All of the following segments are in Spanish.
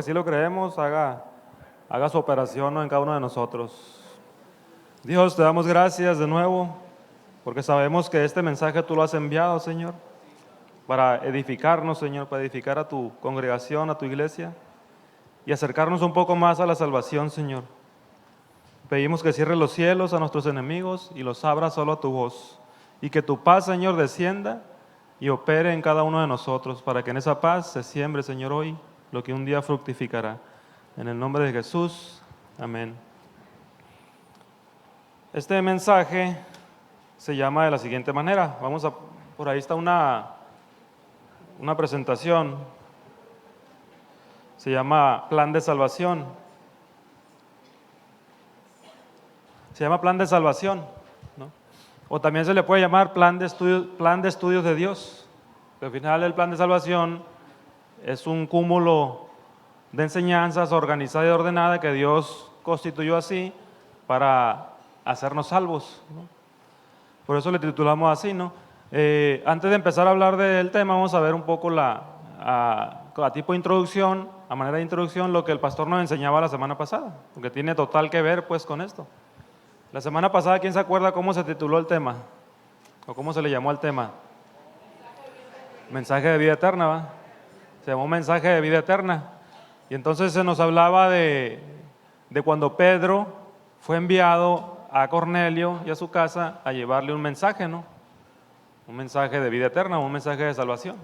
Si lo creemos, haga su operación, ¿no?, en cada uno de nosotros. Dios, te damos gracias de nuevo, porque sabemos que este mensaje tú lo has enviado, Señor, para edificarnos, Señor, para edificar a tu congregación, a tu iglesia, y acercarnos un poco más a la salvación, Señor. Pedimos que cierres los cielos a nuestros enemigos y los abra solo a tu voz, y que tu paz, Señor, descienda y opere en cada uno de nosotros, para que en esa paz se siembre, Señor, hoy lo que un día fructificará. En el nombre de Jesús, amén. Este mensaje se llama de la siguiente manera. Por ahí está una presentación. Se llama Plan de Salvación. Se llama Plan de Salvación, ¿no? O también se le puede llamar Plan de Estudios de Dios. Al final, el Plan de Salvación es un cúmulo de enseñanzas organizada y ordenada que Dios constituyó así para hacernos salvos, ¿no? Por eso le titulamos así, ¿no? Antes de empezar a hablar del tema, vamos a ver un poco a tipo de introducción, a manera de introducción, lo que el pastor nos enseñaba la semana pasada, porque tiene total que ver pues con esto. La semana pasada, ¿quién se acuerda cómo se tituló el tema? ¿O cómo se le llamó al tema? Mensaje de vida eterna, ¿va? Se llamó mensaje de vida eterna. Y entonces se nos hablaba de cuando Pedro fue enviado a Cornelio y a su casa a llevarle un mensaje, ¿no? Un mensaje de vida eterna, un mensaje de salvación.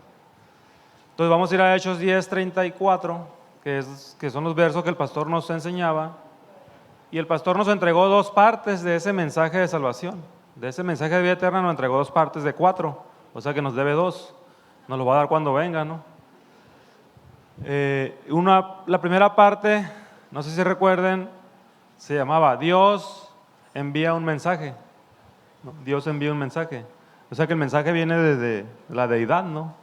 Entonces vamos a ir a Hechos 10:34, que son los versos que el pastor nos enseñaba. Y el pastor nos entregó dos partes de ese mensaje de salvación. De ese mensaje de vida eterna nos entregó dos partes de 4, o sea que nos debe 2. Nos lo va a dar cuando venga, ¿no? La primera parte, no sé si recuerden, se llamaba Dios envía un mensaje, ¿no? Dios envía un mensaje. O sea que el mensaje viene desde la deidad, ¿no?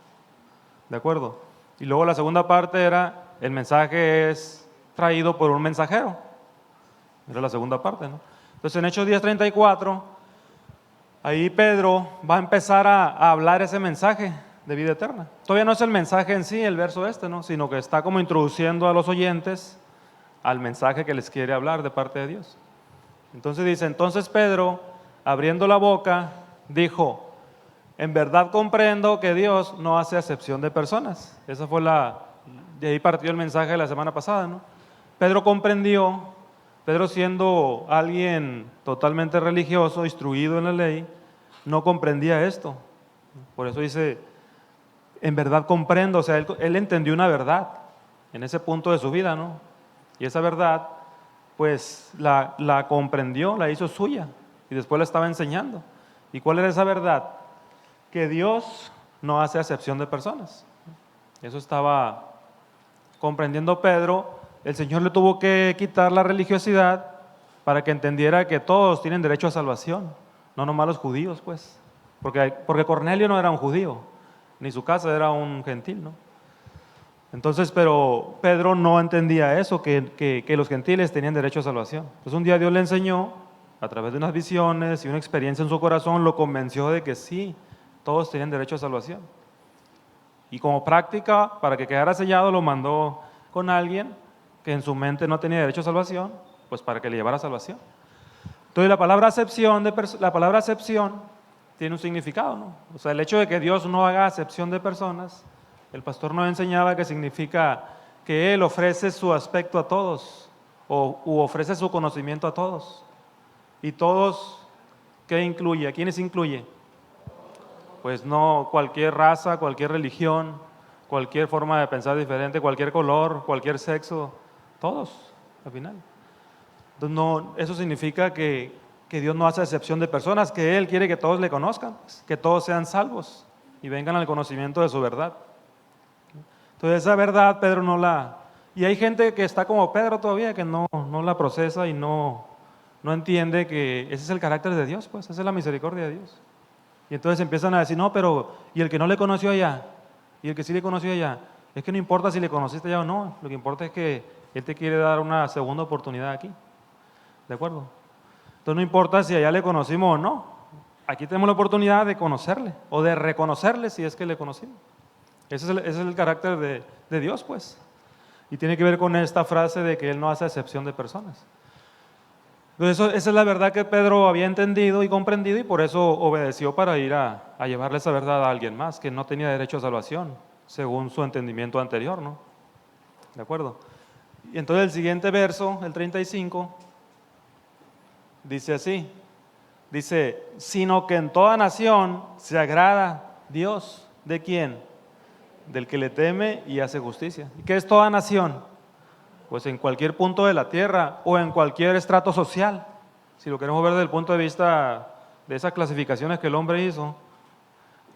¿De acuerdo? Y luego la segunda parte era, el mensaje es traído por un mensajero. Era la segunda parte, ¿no? Entonces en Hechos 10:34, ahí Pedro va a empezar a hablar ese mensaje de vida eterna. Todavía no es el mensaje en sí, el verso ¿no? Sino que está como introduciendo a los oyentes al mensaje que les quiere hablar de parte de Dios. Entonces dice, entonces Pedro, abriendo la boca, dijo, en verdad comprendo que Dios no hace acepción de personas. Esa fue de ahí partió el mensaje de la semana pasada, ¿no? Pedro comprendió, Pedro siendo alguien totalmente religioso, instruido en la ley, no comprendía esto. Por eso dice, en verdad comprendo, o sea, él entendió una verdad en ese punto de su vida, ¿no? Y esa verdad, pues la comprendió, la hizo suya y después la estaba enseñando. ¿Y cuál era esa verdad? Que Dios no hace acepción de personas. Eso estaba comprendiendo Pedro. El Señor le tuvo que quitar la religiosidad para que entendiera que todos tienen derecho a salvación, no nomás los judíos, pues. Porque Cornelio no era un judío, ni su casa era un gentil, ¿no? Entonces, pero Pedro no entendía eso, que los gentiles tenían derecho a salvación. Entonces un día Dios le enseñó, a través de unas visiones y una experiencia en su corazón, lo convenció de que sí, todos tenían derecho a salvación. Y como práctica, para que quedara sellado, lo mandó con alguien que en su mente no tenía derecho a salvación, pues para que le llevara salvación. Entonces la palabra acepción tiene un significado, ¿no? O sea, el hecho de que Dios no haga acepción de personas, el pastor nos enseñaba que significa que Él ofrece su aspecto a todos, u ofrece su conocimiento a todos. Y todos, ¿qué incluye? ¿A quiénes incluye? Pues no cualquier raza, cualquier religión, cualquier forma de pensar diferente, cualquier color, cualquier sexo, todos, al final. Entonces, no, eso significa que Dios no hace excepción de personas, que Él quiere que todos le conozcan, que todos sean salvos y vengan al conocimiento de su verdad. Entonces esa verdad Pedro no la... Y hay gente que está como Pedro todavía, que no la procesa y no entiende que ese es el carácter de Dios, pues esa es la misericordia de Dios. Y entonces empiezan a decir, no, pero ¿y el que no le conoció allá? ¿Y el que sí le conoció allá? Es que no importa si le conociste allá o no, lo que importa es que Él te quiere dar una segunda oportunidad aquí. ¿De acuerdo? Entonces no importa si allá le conocimos o no, aquí tenemos la oportunidad de conocerle o de reconocerle si es que le conocimos. Ese es el carácter de Dios, pues. Y tiene que ver con esta frase de que Él no hace excepción de personas. Entonces, esa es la verdad que Pedro había entendido y comprendido, y por eso obedeció para ir a llevarle esa verdad a alguien más que no tenía derecho a salvación, según su entendimiento anterior, ¿no? ¿De acuerdo? Y entonces el siguiente verso, el 35, dice así, dice, sino que en toda nación se agrada Dios. ¿De quién? Del que le teme y hace justicia. ¿Y qué es toda nación? Pues en cualquier punto de la tierra o en cualquier estrato social. Si lo queremos ver desde el punto de vista de esas clasificaciones que el hombre hizo,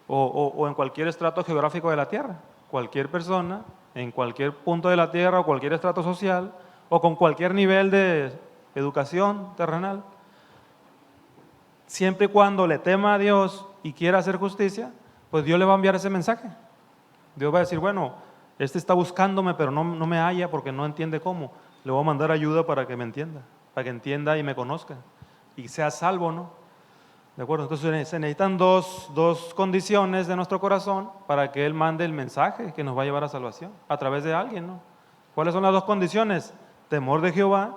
o en cualquier estrato geográfico de la tierra. Cualquier persona, en cualquier punto de la tierra o cualquier estrato social, o con cualquier nivel de educación terrenal, siempre y cuando le tema a Dios y quiera hacer justicia, pues Dios le va a enviar ese mensaje. Dios va a decir, bueno, este está buscándome, pero no me halla porque no entiende cómo. Le voy a mandar ayuda para que me entienda, para que entienda y me conozca, y sea salvo, ¿no? ¿De acuerdo? Entonces se necesitan dos condiciones de nuestro corazón para que Él mande el mensaje que nos va a llevar a salvación, a través de alguien, ¿no? ¿Cuáles son las dos condiciones? Temor de Jehová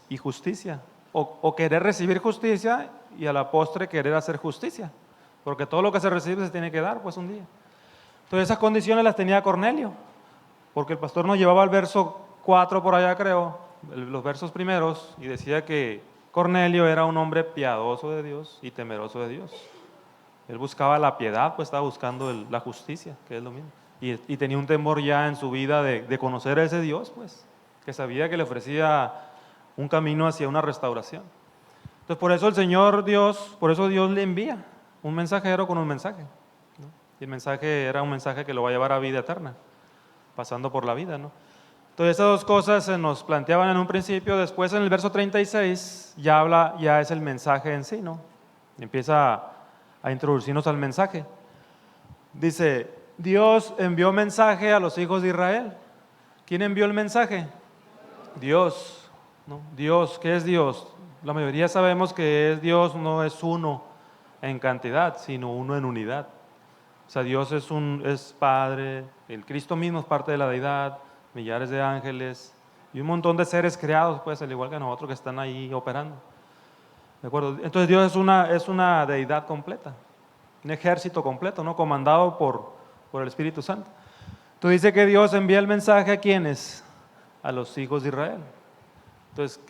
y justicia. O querer recibir justicia y a la postre querer hacer justicia. Porque todo lo que se recibe se tiene que dar, pues, un día. Entonces esas condiciones las tenía Cornelio, porque el pastor nos llevaba al verso 4 por allá, creo, los versos primeros, y decía que Cornelio era un hombre piadoso de Dios y temeroso de Dios. Él buscaba la piedad, pues estaba buscando la justicia, que es lo mismo. Y tenía un temor ya en su vida de conocer a ese Dios, pues, que sabía que le ofrecía un camino hacia una restauración. Entonces por eso el Señor Dios, por eso Dios le envía un mensajero con un mensaje, ¿no? Y el mensaje era un mensaje que lo va a llevar a vida eterna, pasando por la vida, ¿no? Entonces esas dos cosas se nos planteaban en un principio. Después en el verso 36 ya es el mensaje en sí, ¿no? Y empieza a introducirnos al mensaje. Dice, Dios envió mensaje a los hijos de Israel. ¿Quién envió el mensaje? Dios, ¿no? Dios, ¿qué es Dios? La mayoría sabemos que Dios no es uno en cantidad, sino uno en unidad. O sea, Dios es Padre, el Cristo mismo es parte de la deidad, millares de ángeles y un montón de seres creados, pues, al igual que nosotros que están ahí operando. ¿De acuerdo? Entonces Dios es una deidad completa, un ejército completo, ¿no? Comandado por el Espíritu Santo. Entonces dice que Dios envía el mensaje ¿a quiénes? A los hijos de Israel. Entonces,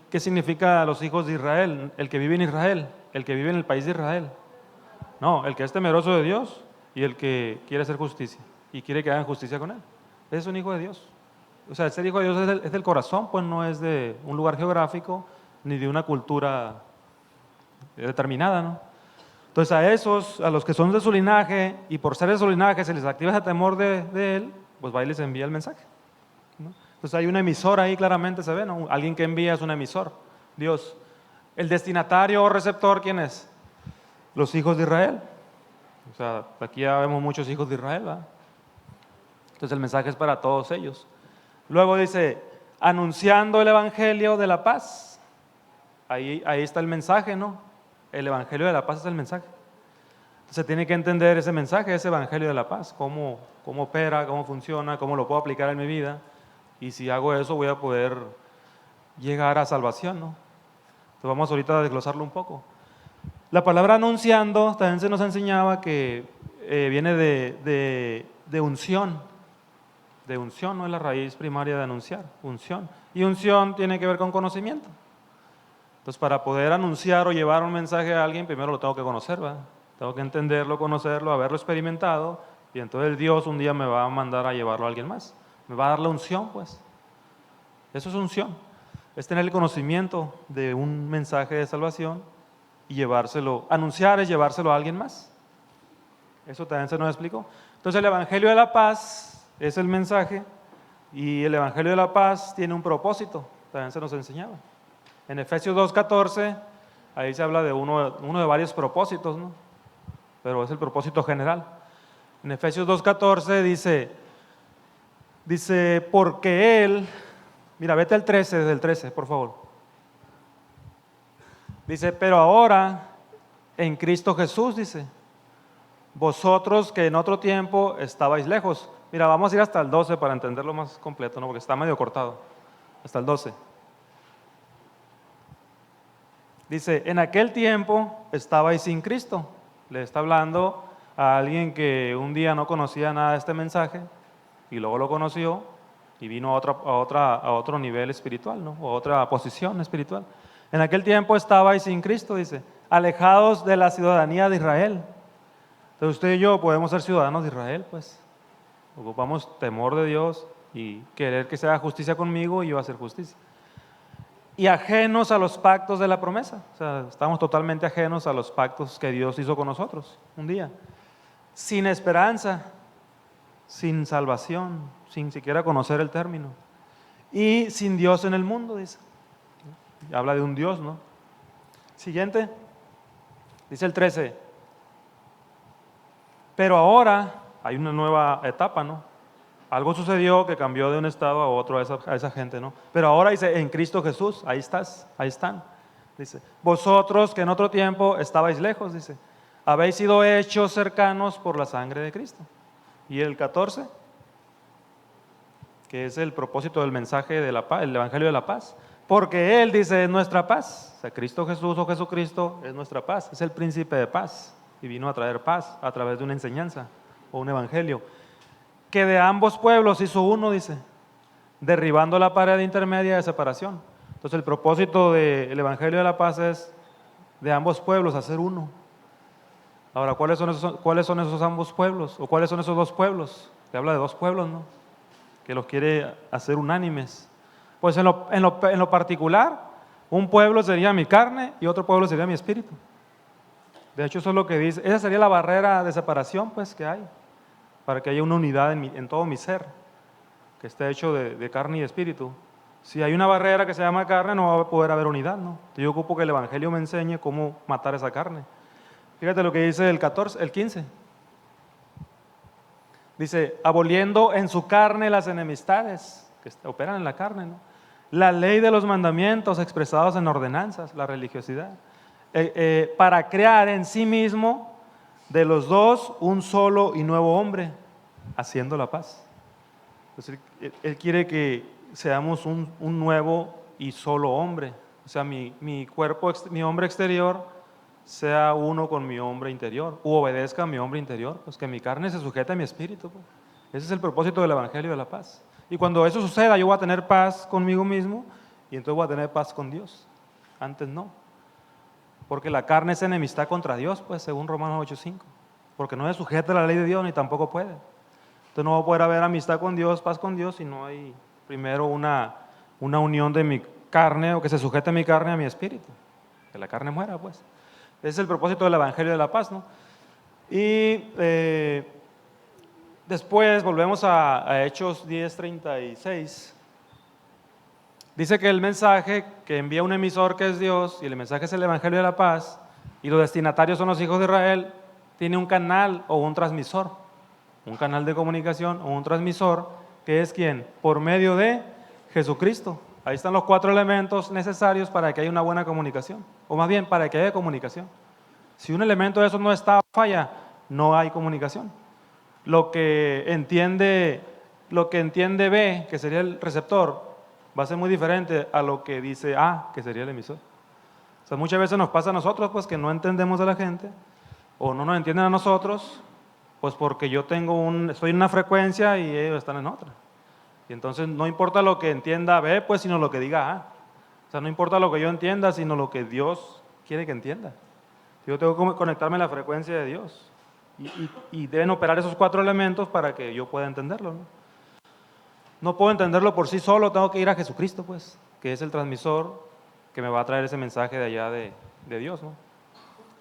¿qué significa a los hijos de Israel? El que vive en Israel, el que vive en el país de Israel. No, el que es temeroso de Dios y el que quiere hacer justicia y quiere que hagan justicia con él. Ese es un hijo de Dios. O sea, ser hijo de Dios es del corazón, pues no es de un lugar geográfico ni de una cultura determinada, ¿no? Entonces a los que son de su linaje y por ser de su linaje se les activa ese temor de él, pues va y les envía el mensaje, ¿no? Entonces hay un emisor ahí, claramente se ve, ¿no? Alguien que envía es un emisor, Dios. El destinatario o receptor, ¿quién es? Los hijos de Israel. O sea, aquí ya vemos muchos hijos de Israel, ¿verdad? Entonces el mensaje es para todos ellos. Luego dice, anunciando el evangelio de la paz. Ahí está el mensaje, ¿no? El evangelio de la paz es el mensaje. Entonces tiene que entender ese mensaje, ese evangelio de la paz, cómo opera, cómo funciona, cómo lo puedo aplicar en mi vida. Y si hago eso voy a poder llegar a salvación, ¿no? Entonces vamos ahorita a desglosarlo un poco. La palabra anunciando también se nos enseñaba que viene de unción. De unción, no es la raíz primaria de anunciar, unción. Y unción tiene que ver con conocimiento. Entonces, para poder anunciar o llevar un mensaje a alguien, primero lo tengo que conocer, ¿verdad? Tengo que entenderlo, conocerlo, haberlo experimentado, y entonces Dios un día me va a mandar a llevarlo a alguien más. Me va a dar la unción, pues. Eso es unción. Es tener el conocimiento de un mensaje de salvación y llevárselo. Anunciar es llevárselo a alguien más. Eso también se nos explicó. Entonces, el Evangelio de la Paz es el mensaje, y el Evangelio de la Paz tiene un propósito, también se nos enseñaba. En Efesios 2:14, ahí se habla de uno de varios propósitos, ¿no? Pero es el propósito general. En Efesios 2:14 dice, porque Él, mira, vete al 13, desde el 13, por favor. Dice, pero ahora, en Cristo Jesús, dice, vosotros que en otro tiempo estabais lejos. Mira, vamos a ir hasta el 12 para entenderlo más completo, ¿no? Porque está medio cortado. Hasta el 12. Dice, en aquel tiempo estabais sin Cristo. Le está hablando a alguien que un día no conocía nada de este mensaje y luego lo conoció y vino a otro nivel espiritual, ¿no? O a otra posición espiritual. En aquel tiempo estabais sin Cristo, dice, alejados de la ciudadanía de Israel. Entonces usted y yo podemos ser ciudadanos de Israel, pues. Ocupamos temor de Dios y querer que se haga justicia conmigo y yo hacer justicia. Y ajenos a los pactos de la promesa. O sea, estamos totalmente ajenos a los pactos que Dios hizo con nosotros un día. Sin esperanza, sin salvación, sin siquiera conocer el término. Y sin Dios en el mundo, dice. Habla de un Dios, ¿no? Siguiente. Dice el 13. Pero ahora hay una nueva etapa, ¿no? Algo sucedió que cambió de un estado a otro a esa gente, ¿no? Pero ahora dice, en Cristo Jesús, ahí están. Dice, vosotros que en otro tiempo estabais lejos, dice, habéis sido hechos cercanos por la sangre de Cristo. Y el 14, que es el propósito del mensaje de la paz, el evangelio de la paz. Porque Él, dice, es nuestra paz. O sea, Cristo Jesús o Jesucristo es nuestra paz, es el príncipe de paz. Y vino a traer paz a través de una enseñanza o un evangelio. Que de ambos pueblos hizo uno, dice, derribando la pared intermedia de separación. Entonces el propósito del evangelio de la paz es de ambos pueblos hacer uno. Ahora, ¿cuáles son esos ambos pueblos? ¿O cuáles son esos dos pueblos? Que habla de dos pueblos, ¿no? Que los quiere hacer unánimes. Pues en lo particular, un pueblo sería mi carne y otro pueblo sería mi espíritu. De hecho, eso es lo que dice. Esa sería la barrera de separación, pues, que hay, para que haya una unidad en todo mi ser, que esté hecho de carne y espíritu. Si hay una barrera que se llama carne, no va a poder haber unidad, ¿no? Yo ocupo que el Evangelio me enseñe cómo matar esa carne. Fíjate lo que dice el 15. Dice, aboliendo en su carne las enemistades que operan en la carne, ¿no? La ley de los mandamientos expresados en ordenanzas, la religiosidad, para crear en sí mismo de los dos un solo y nuevo hombre, haciendo la paz. Entonces, él quiere que seamos un nuevo y solo hombre. O sea, mi cuerpo, mi hombre exterior sea uno con mi hombre interior, u obedezca a mi hombre interior, pues que mi carne se sujete a mi espíritu. Pues. Ese es el propósito del Evangelio de la paz. Y cuando eso suceda, yo voy a tener paz conmigo mismo y entonces voy a tener paz con Dios. Antes no. Porque la carne es enemistad contra Dios, pues, según Romanos 8:5. Porque no se sujeta a la ley de Dios ni tampoco puede. Entonces no va a poder haber amistad con Dios, paz con Dios, si no hay primero una unión de mi carne o que se sujete mi carne a mi espíritu. Que la carne muera, pues. Ese es el propósito del Evangelio de la paz, ¿no? Y después volvemos a Hechos 10:36. Dice que el mensaje que envía un emisor que es Dios, y el mensaje es el Evangelio de la paz, y los destinatarios son los hijos de Israel, tiene un canal o un transmisor, un canal de comunicación o un transmisor, que es ¿quién? Por medio de Jesucristo. Ahí están los 4 elementos necesarios para que haya una buena comunicación, o más bien para que haya comunicación. Si un elemento de esos no está, falla, no hay comunicación. Lo que entiende B, que sería el receptor, va a ser muy diferente a lo que dice A, que sería el emisor. O sea, muchas veces nos pasa a nosotros, pues, que no entendemos a la gente, o no nos entienden a nosotros, pues porque yo estoy en una frecuencia y ellos están en otra. Y entonces no importa lo que entienda B, pues, sino lo que diga A. O sea, no importa lo que yo entienda, sino lo que Dios quiere que entienda. Yo tengo que conectarme a la frecuencia de Dios. Y deben operar esos 4 elementos para que yo pueda entenderlo, ¿no? No puedo entenderlo por sí solo, tengo que ir a Jesucristo, pues, que es el transmisor que me va a traer ese mensaje de allá de Dios, ¿no?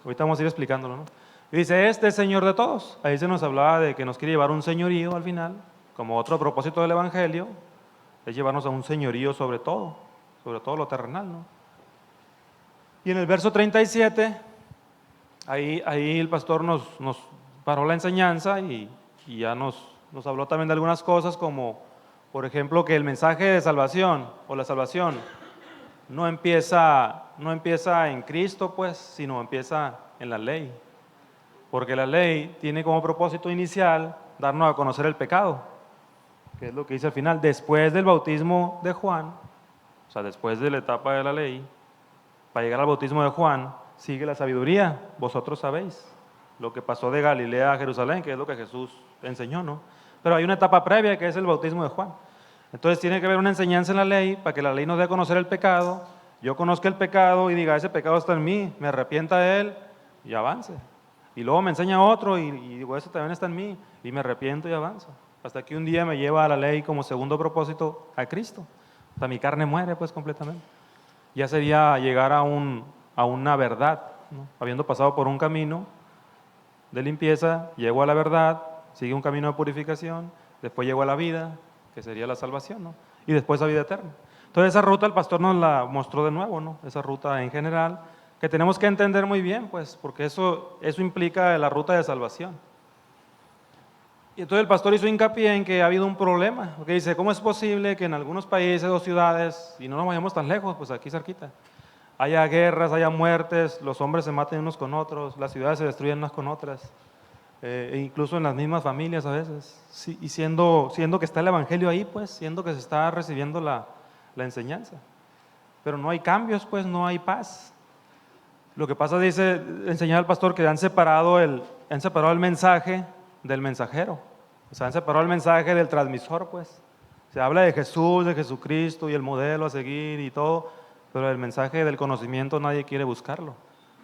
Ahorita vamos a ir explicándolo, ¿no? Y dice, este es Señor de todos. Ahí se nos hablaba de que nos quiere llevar un señorío al final, como otro propósito del Evangelio, es llevarnos a un señorío sobre todo lo terrenal, ¿no? Y en el verso 37, ahí el pastor nos paró la enseñanza y ya nos habló también de algunas cosas como, por ejemplo, que el mensaje de salvación o la salvación no empieza en Cristo, pues, sino empieza en la ley. Porque la ley tiene como propósito inicial darnos a conocer el pecado. que es lo que dice al final, después del bautismo de Juan, o sea, después de la etapa de la ley, para llegar al bautismo de Juan, sigue la sabiduría. Vosotros sabéis lo que pasó de Galilea a Jerusalén, que es lo que Jesús enseñó, ¿no? Pero hay una etapa previa que es el bautismo de Juan. Entonces tiene que haber una enseñanza en la ley para que la ley nos dé a conocer el pecado, yo conozca el pecado y diga, ese pecado está en mí, me arrepienta de él y avance. Y luego me enseña otro y digo, ese también está en mí y me arrepiento y avanzo. Hasta que un día me lleva a la ley como segundo propósito a Cristo. O sea, mi carne muere pues completamente. Ya sería llegar a una verdad, ¿no? Habiendo pasado por un camino de limpieza, llego a la verdad, sigue un camino de purificación, después llego a la vida, que sería la salvación, ¿no? Y después a vida eterna. Entonces esa ruta el pastor nos la mostró de nuevo, ¿no? Esa ruta en general, que tenemos que entender muy bien, pues, porque eso implica la ruta de salvación. Y entonces el pastor hizo hincapié en que ha habido un problema, porque dice, ¿cómo es posible que en algunos países o ciudades, y no nos vayamos tan lejos, pues aquí cerquita, haya guerras, haya muertes, los hombres se maten unos con otros, las ciudades se destruyen unas con otras, e incluso en las mismas familias a veces, sí, y siendo que está el evangelio ahí, pues, siendo que se está recibiendo la enseñanza. Pero no hay cambios, pues, no hay paz. Lo que pasa, dice, enseñar al pastor que han separado el mensaje del mensajero. O sea, han separado el mensaje del transmisor, pues. Se habla de Jesús, de Jesucristo y el modelo a seguir y todo, pero el mensaje del conocimiento nadie quiere buscarlo,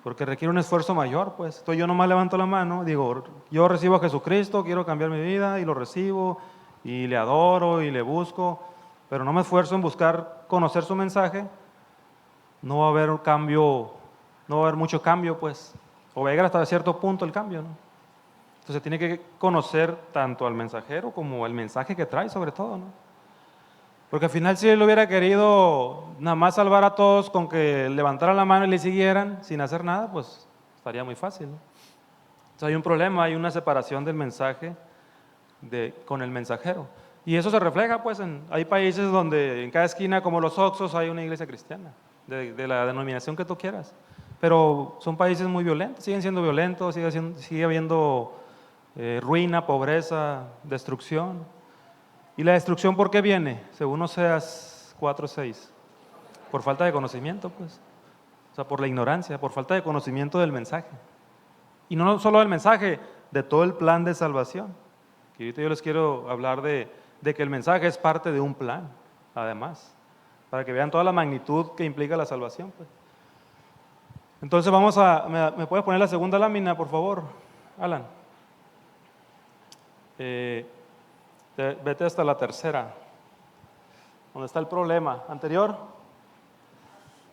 porque requiere un esfuerzo mayor, pues. Entonces yo nomás levanto la mano, digo, yo recibo a Jesucristo, quiero cambiar mi vida y lo recibo y le adoro y le busco, pero no me esfuerzo en buscar conocer su mensaje, no va a haber un cambio, no va a haber mucho cambio, pues, o va a llegar hasta cierto punto el cambio, ¿no? Entonces tiene que conocer tanto al mensajero como el mensaje que trae, sobre todo, ¿no? Porque al final, si él hubiera querido nada más salvar a todos con que levantaran la mano y le siguieran sin hacer nada, pues estaría muy fácil, ¿no? Entonces hay un problema, hay una separación del mensaje con el mensajero. Y eso se refleja, pues, hay países donde en cada esquina, como los Oxxos, hay una iglesia cristiana, de la denominación que tú quieras. Pero son países muy violentos, siguen siendo violentos, sigue habiendo ruina, pobreza, destrucción. ¿Y la destrucción por qué viene? Según Oseas 4:6. Por falta de conocimiento, pues. O sea, por la ignorancia, por falta de conocimiento del mensaje. Y no solo del mensaje, de todo el plan de salvación. Y ahorita yo les quiero hablar de que el mensaje es parte de un plan, además, para que vean toda la magnitud que implica la salvación, pues. Entonces ¿me puedes poner la segunda lámina, por favor, Alan? Vete hasta la tercera, donde está el problema. Anterior,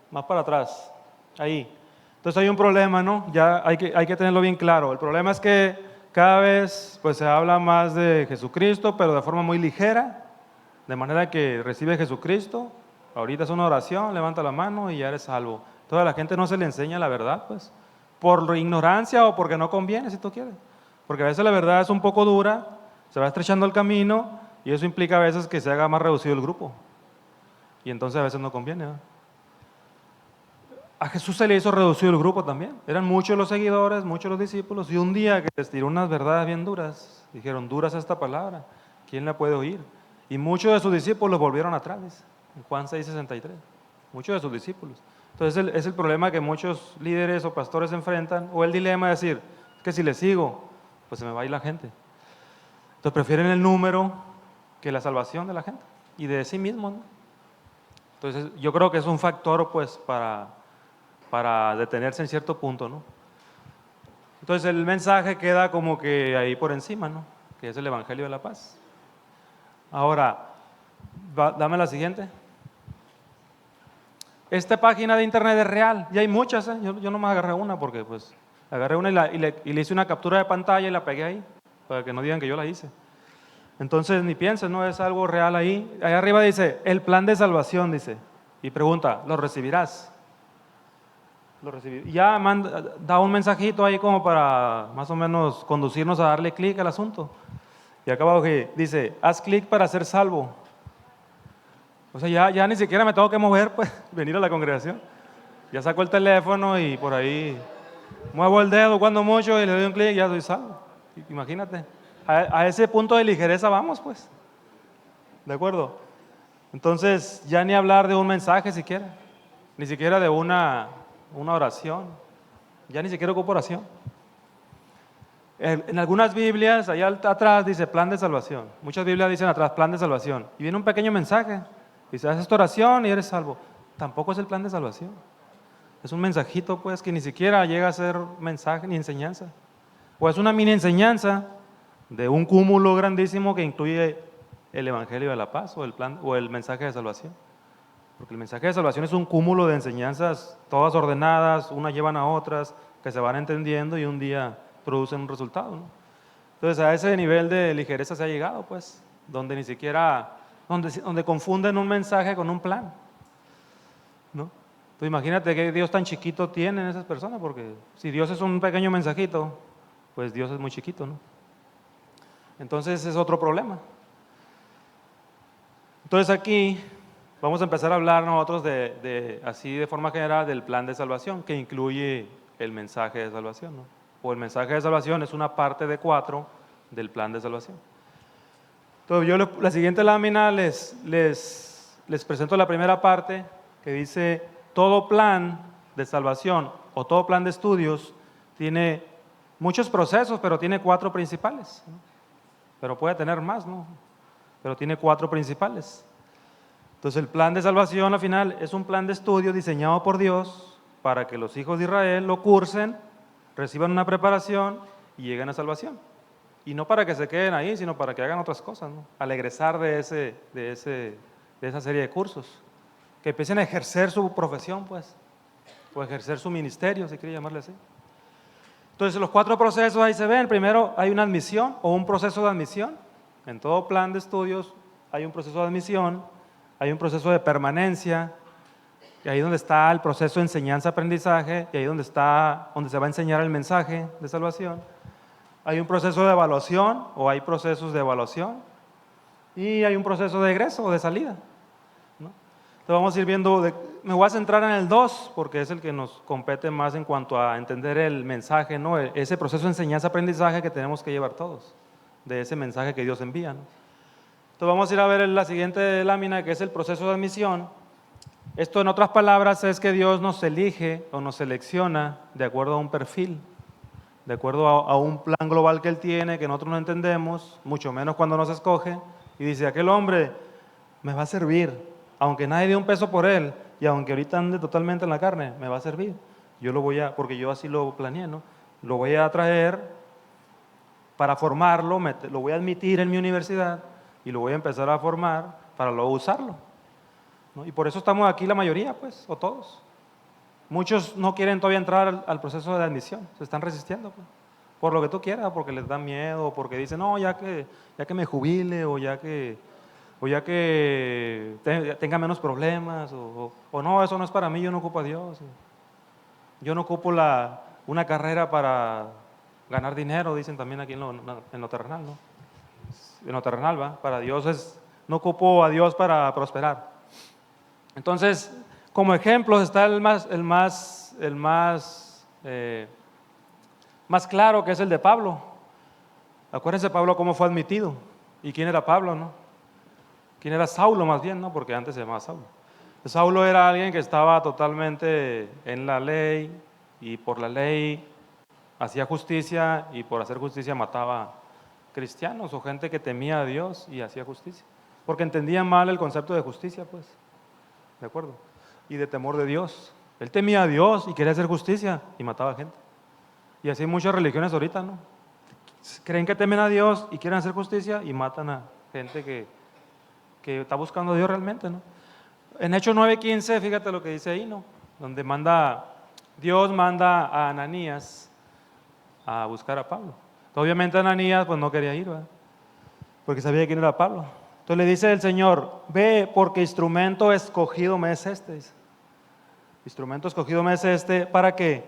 más para atrás, ahí. Entonces hay un problema, ¿no? Ya hay que tenerlo bien claro. El problema es que cada vez pues, se habla más de Jesucristo, pero de forma muy ligera, de manera que recibe Jesucristo, ahorita es una oración, levanta la mano y ya eres salvo. Toda la gente no se le enseña la verdad, pues, por ignorancia o porque no conviene, si tú quieres. Porque a veces la verdad es un poco dura, se va estrechando el camino y eso implica a veces que se haga más reducido el grupo. Y entonces a veces no conviene, ¿no? A Jesús se le hizo reducido el grupo también. Eran muchos los seguidores, muchos los discípulos, y un día que les tiró unas verdades bien duras, dijeron, dura es esta palabra, ¿quién la puede oír? Y muchos de sus discípulos volvieron atrás, dice, en Juan 6:63, muchos de sus discípulos. Entonces es el problema que muchos líderes o pastores enfrentan, o el dilema de decir, es que si le sigo, pues se me va a ir la gente. Entonces prefieren el número que la salvación de la gente, y de sí mismos, ¿no? Entonces yo creo que es un factor, pues, para detenerse en cierto punto, ¿no? Entonces el mensaje queda como que ahí por encima, ¿no? Que es el Evangelio de la Paz. Ahora, dame la siguiente. Esta página de internet es real, y hay muchas, ¿eh? Yo nomás agarré una porque pues agarré una y le hice una captura de pantalla y la pegué ahí, para que no digan que yo la hice. Entonces ni pienses, ¿no? Es algo real ahí. Ahí arriba dice, el plan de salvación, dice, y pregunta, ¿lo recibirás? Lo recibí. Y ya da un mensajito ahí como para más o menos conducirnos a darle clic al asunto. Y acá abajo dice, haz clic para ser salvo. O sea, ya ni siquiera me tengo que mover, pues, venir a la congregación. Ya saco el teléfono y por ahí muevo el dedo cuando mucho y le doy un clic y ya soy salvo. Imagínate, a ese punto de ligereza vamos, pues. ¿De acuerdo? Entonces, ya ni hablar de un mensaje siquiera, ni siquiera de una oración, ya ni siquiera ocupa oración. En algunas Biblias, allá atrás dice plan de salvación. Muchas Biblias dicen atrás plan de salvación. Y viene un pequeño mensaje. Dice, haz esta oración y eres salvo. Tampoco es el plan de salvación. Es un mensajito, pues, que ni siquiera llega a ser mensaje ni enseñanza. O es una mini enseñanza de un cúmulo grandísimo que incluye el Evangelio de la Paz o el plan o el mensaje de salvación. Porque el mensaje de salvación es un cúmulo de enseñanzas, todas ordenadas, unas llevan a otras, que se van entendiendo y un día producen un resultado, ¿no? Entonces a ese nivel de ligereza se ha llegado, pues, donde ni siquiera, donde confunden un mensaje con un plan, ¿no? Entonces imagínate qué Dios tan chiquito tienen esas personas, porque si Dios es un pequeño mensajito, pues Dios es muy chiquito, ¿no? Entonces es otro problema. Entonces aquí vamos a empezar a hablar nosotros así de forma general del plan de salvación, que incluye el mensaje de salvación, ¿no? O el mensaje de salvación es una parte de 4 del plan de salvación. Entonces yo la siguiente lámina les presento la primera parte que dice, todo plan de salvación o todo plan de estudios tiene muchos procesos, pero tiene 4 principales, ¿no? Pero puede tener más, ¿no? Pero tiene 4 principales. Entonces el plan de salvación al final es un plan de estudio diseñado por Dios para que los hijos de Israel lo cursen, reciban una preparación y lleguen a salvación. Y no para que se queden ahí, sino para que hagan otras cosas, ¿no? Al egresar de esa serie de cursos. Que empiecen a ejercer su profesión, pues, o ejercer su ministerio, si quiere llamarle así. Entonces los 4 procesos ahí se ven. Primero hay una admisión o un proceso de admisión. En todo plan de estudios hay un proceso de admisión, hay un proceso de permanencia, y ahí donde está el proceso de enseñanza-aprendizaje, y ahí donde se va a enseñar el mensaje de salvación. Hay un proceso de evaluación, o hay procesos de evaluación, y hay un proceso de egreso o de salida, ¿no? Entonces vamos a ir viendo, me voy a centrar en el 2, porque es el que nos compete más en cuanto a entender el mensaje, ¿no? Ese proceso de enseñanza-aprendizaje que tenemos que llevar todos, de ese mensaje que Dios envía, ¿no? Entonces vamos a ir a ver la siguiente lámina, que es el proceso de admisión. Esto, en otras palabras, es que Dios nos elige o nos selecciona de acuerdo a un perfil, de acuerdo a un plan global que Él tiene, que nosotros no entendemos, mucho menos cuando nos escoge, y dice, aquel hombre me va a servir, aunque nadie dé un peso por él, y aunque ahorita ande totalmente en la carne, me va a servir. Yo lo porque yo así lo planeé, ¿no? Lo voy a traer para formarlo, lo voy a admitir en mi universidad, y lo voy a empezar a formar para luego usarlo, ¿no? Y por eso estamos aquí la mayoría, pues, o todos. Muchos no quieren todavía entrar al proceso de admisión, se están resistiendo, pues, por lo que tú quieras, porque les da miedo, porque dicen, no, ya que me jubile, o ya que tenga menos problemas, o no, eso no es para mí, yo no ocupo a Dios. Yo no ocupo una carrera para ganar dinero, dicen también aquí en lo terrenal, ¿no? En lo terrenal, ¿va? Para Dios no ocupo a Dios para prosperar. Entonces, como ejemplos está el más claro, que es el de Pablo. Acuérdense Pablo cómo fue admitido. ¿Y quién era Pablo, no? ¿Quién era Saulo más bien, no? Porque antes se llamaba Saulo. Saulo era alguien que estaba totalmente en la ley, y por la ley hacía justicia, y por hacer justicia mataba cristianos o gente que temía a Dios y hacía justicia. Porque entendían mal el concepto de justicia, pues. ¿De acuerdo? Y de temor de Dios. Él temía a Dios y quería hacer justicia y mataba gente. Y así hay muchas religiones ahorita, ¿no? Creen que temen a Dios y quieren hacer justicia y matan a gente que está buscando a Dios realmente, ¿no? En Hechos 9:15, fíjate lo que dice ahí, ¿no? Donde Dios manda a Ananías a buscar a Pablo. Obviamente Ananías pues no quería ir, ¿verdad? Porque sabía quién era Pablo. Entonces le dice el Señor, ve, porque instrumento escogido me es este. Dice. Instrumento escogido me es este, ¿para qué?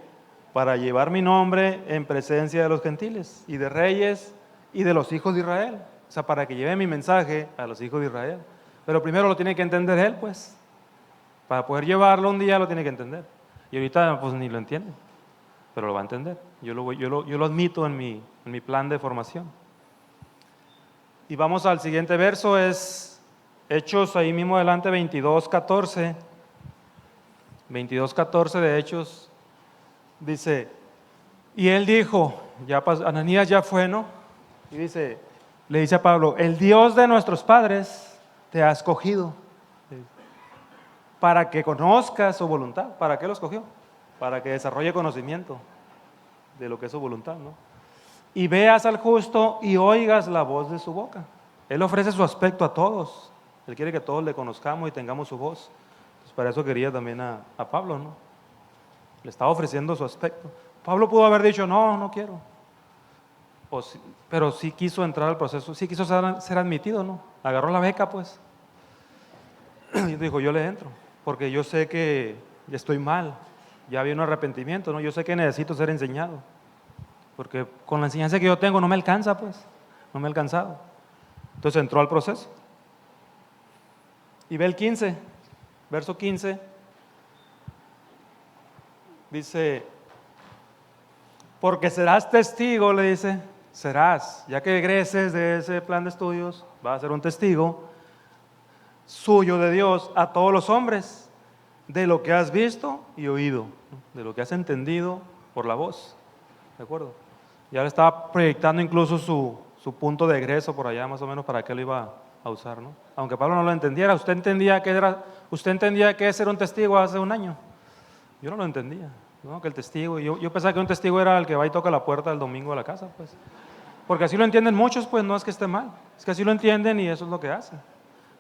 Para llevar mi nombre en presencia de los gentiles y de reyes y de los hijos de Israel. O sea, para que lleve mi mensaje a los hijos de Israel. Pero primero lo tiene que entender él, pues. Para poder llevarlo un día lo tiene que entender. Y ahorita pues ni lo entiende, pero lo va a entender. Yo lo admito en mi plan de formación. Y vamos al siguiente verso, es Hechos ahí mismo adelante, 22:14. 22:14 de Hechos, dice, y él dijo, Ananías ya fue, ¿no? Y dice, le dice a Pablo, el Dios de nuestros padres te ha escogido para que conozcas su voluntad. ¿Para qué lo escogió? Para que desarrolle conocimiento de lo que es su voluntad, ¿no? Y veas al justo y oigas la voz de su boca. Él ofrece su aspecto a todos. Él quiere que todos le conozcamos y tengamos su voz. Entonces, para eso quería también a Pablo, ¿no? Le estaba ofreciendo su aspecto. Pablo pudo haber dicho, no, no quiero. Pero sí quiso entrar al proceso, sí quiso ser admitido, ¿no? Agarró la beca, pues. Y dijo, yo le entro, porque yo sé que estoy mal. Ya había un arrepentimiento, ¿no? Yo sé que necesito ser enseñado. Porque con la enseñanza que yo tengo no me alcanza, pues. No me ha alcanzado. Entonces entró al proceso. Y ve el 15, verso 15. Dice, porque serás testigo, le dice, serás, ya que egreses de ese plan de estudios, vas a ser un testigo suyo de Dios a todos los hombres, de lo que has visto y oído, de lo que has entendido por la voz. ¿De acuerdo? Ya le estaba proyectando incluso su punto de egreso por allá, más o menos, para qué lo iba a usar, ¿no? Aunque Pablo no lo entendiera, usted entendía que es ser un testigo hace un año. Yo no lo entendía, ¿no? Que el testigo, yo pensaba que un testigo era el que va y toca la puerta el domingo de la casa, pues. Porque así lo entienden muchos, pues no es que esté mal, es que así lo entienden y eso es lo que hacen.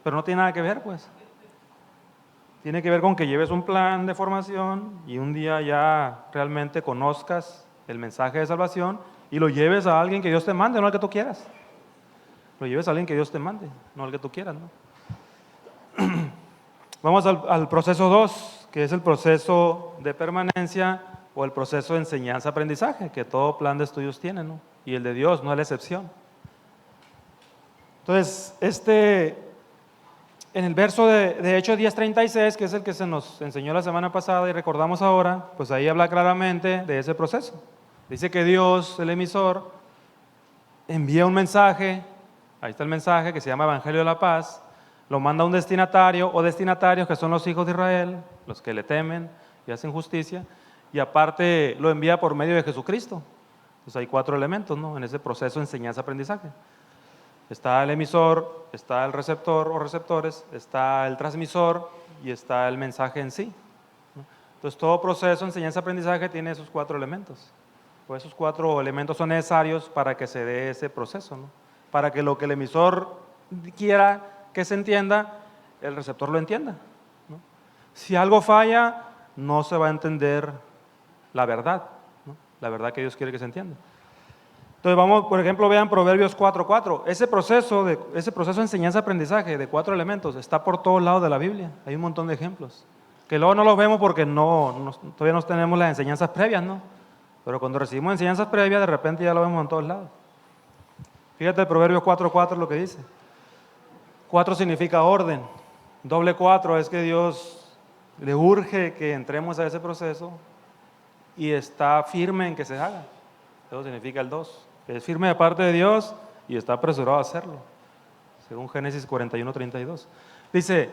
Pero no tiene nada que ver, pues. Tiene que ver con que lleves un plan de formación y un día ya realmente conozcas el mensaje de salvación y lo lleves a alguien que Dios te mande, no al que tú quieras. Lo lleves a alguien que Dios te mande, no al que tú quieras, ¿no? Vamos al proceso 2, que es el proceso de permanencia o el proceso de enseñanza-aprendizaje, que todo plan de estudios tiene, ¿no? Y el de Dios no es la excepción. Entonces, en el verso de Hechos 10:36, que es el que se nos enseñó la semana pasada y recordamos ahora, pues ahí habla claramente de ese proceso. Dice que Dios, el emisor, envía un mensaje, ahí está el mensaje que se llama Evangelio de la Paz, lo manda a un destinatario o destinatarios que son los hijos de Israel, los que le temen y hacen justicia, y aparte lo envía por medio de Jesucristo. Entonces hay 4 elementos, ¿no? En ese proceso de enseñanza-aprendizaje. Está el emisor, está el receptor o receptores, está el transmisor y está el mensaje en sí, ¿no? Entonces todo proceso de enseñanza-aprendizaje tiene esos 4 elementos. Pues esos 4 elementos son necesarios para que se dé ese proceso, ¿no? Para que lo que el emisor quiera que se entienda, el receptor lo entienda, ¿no? Si algo falla, no se va a entender la verdad, ¿no? La verdad que Dios quiere que se entienda. Entonces vamos, por ejemplo, vean Proverbios 4:4. Ese proceso de enseñanza-aprendizaje de 4 elementos está por todos lados de la Biblia. Hay un montón de ejemplos. Que luego no los vemos porque todavía no tenemos las enseñanzas previas, ¿no? Pero cuando recibimos enseñanzas previas, de repente ya lo vemos en todos lados. Fíjate el Proverbios 4:4 lo que dice. 4 significa orden. Doble 4 es que Dios le urge que entremos a ese proceso y está firme en que se haga. Eso significa el 2. Que es firme de parte de Dios y está apresurado a hacerlo. Según Génesis 41:32. Dice,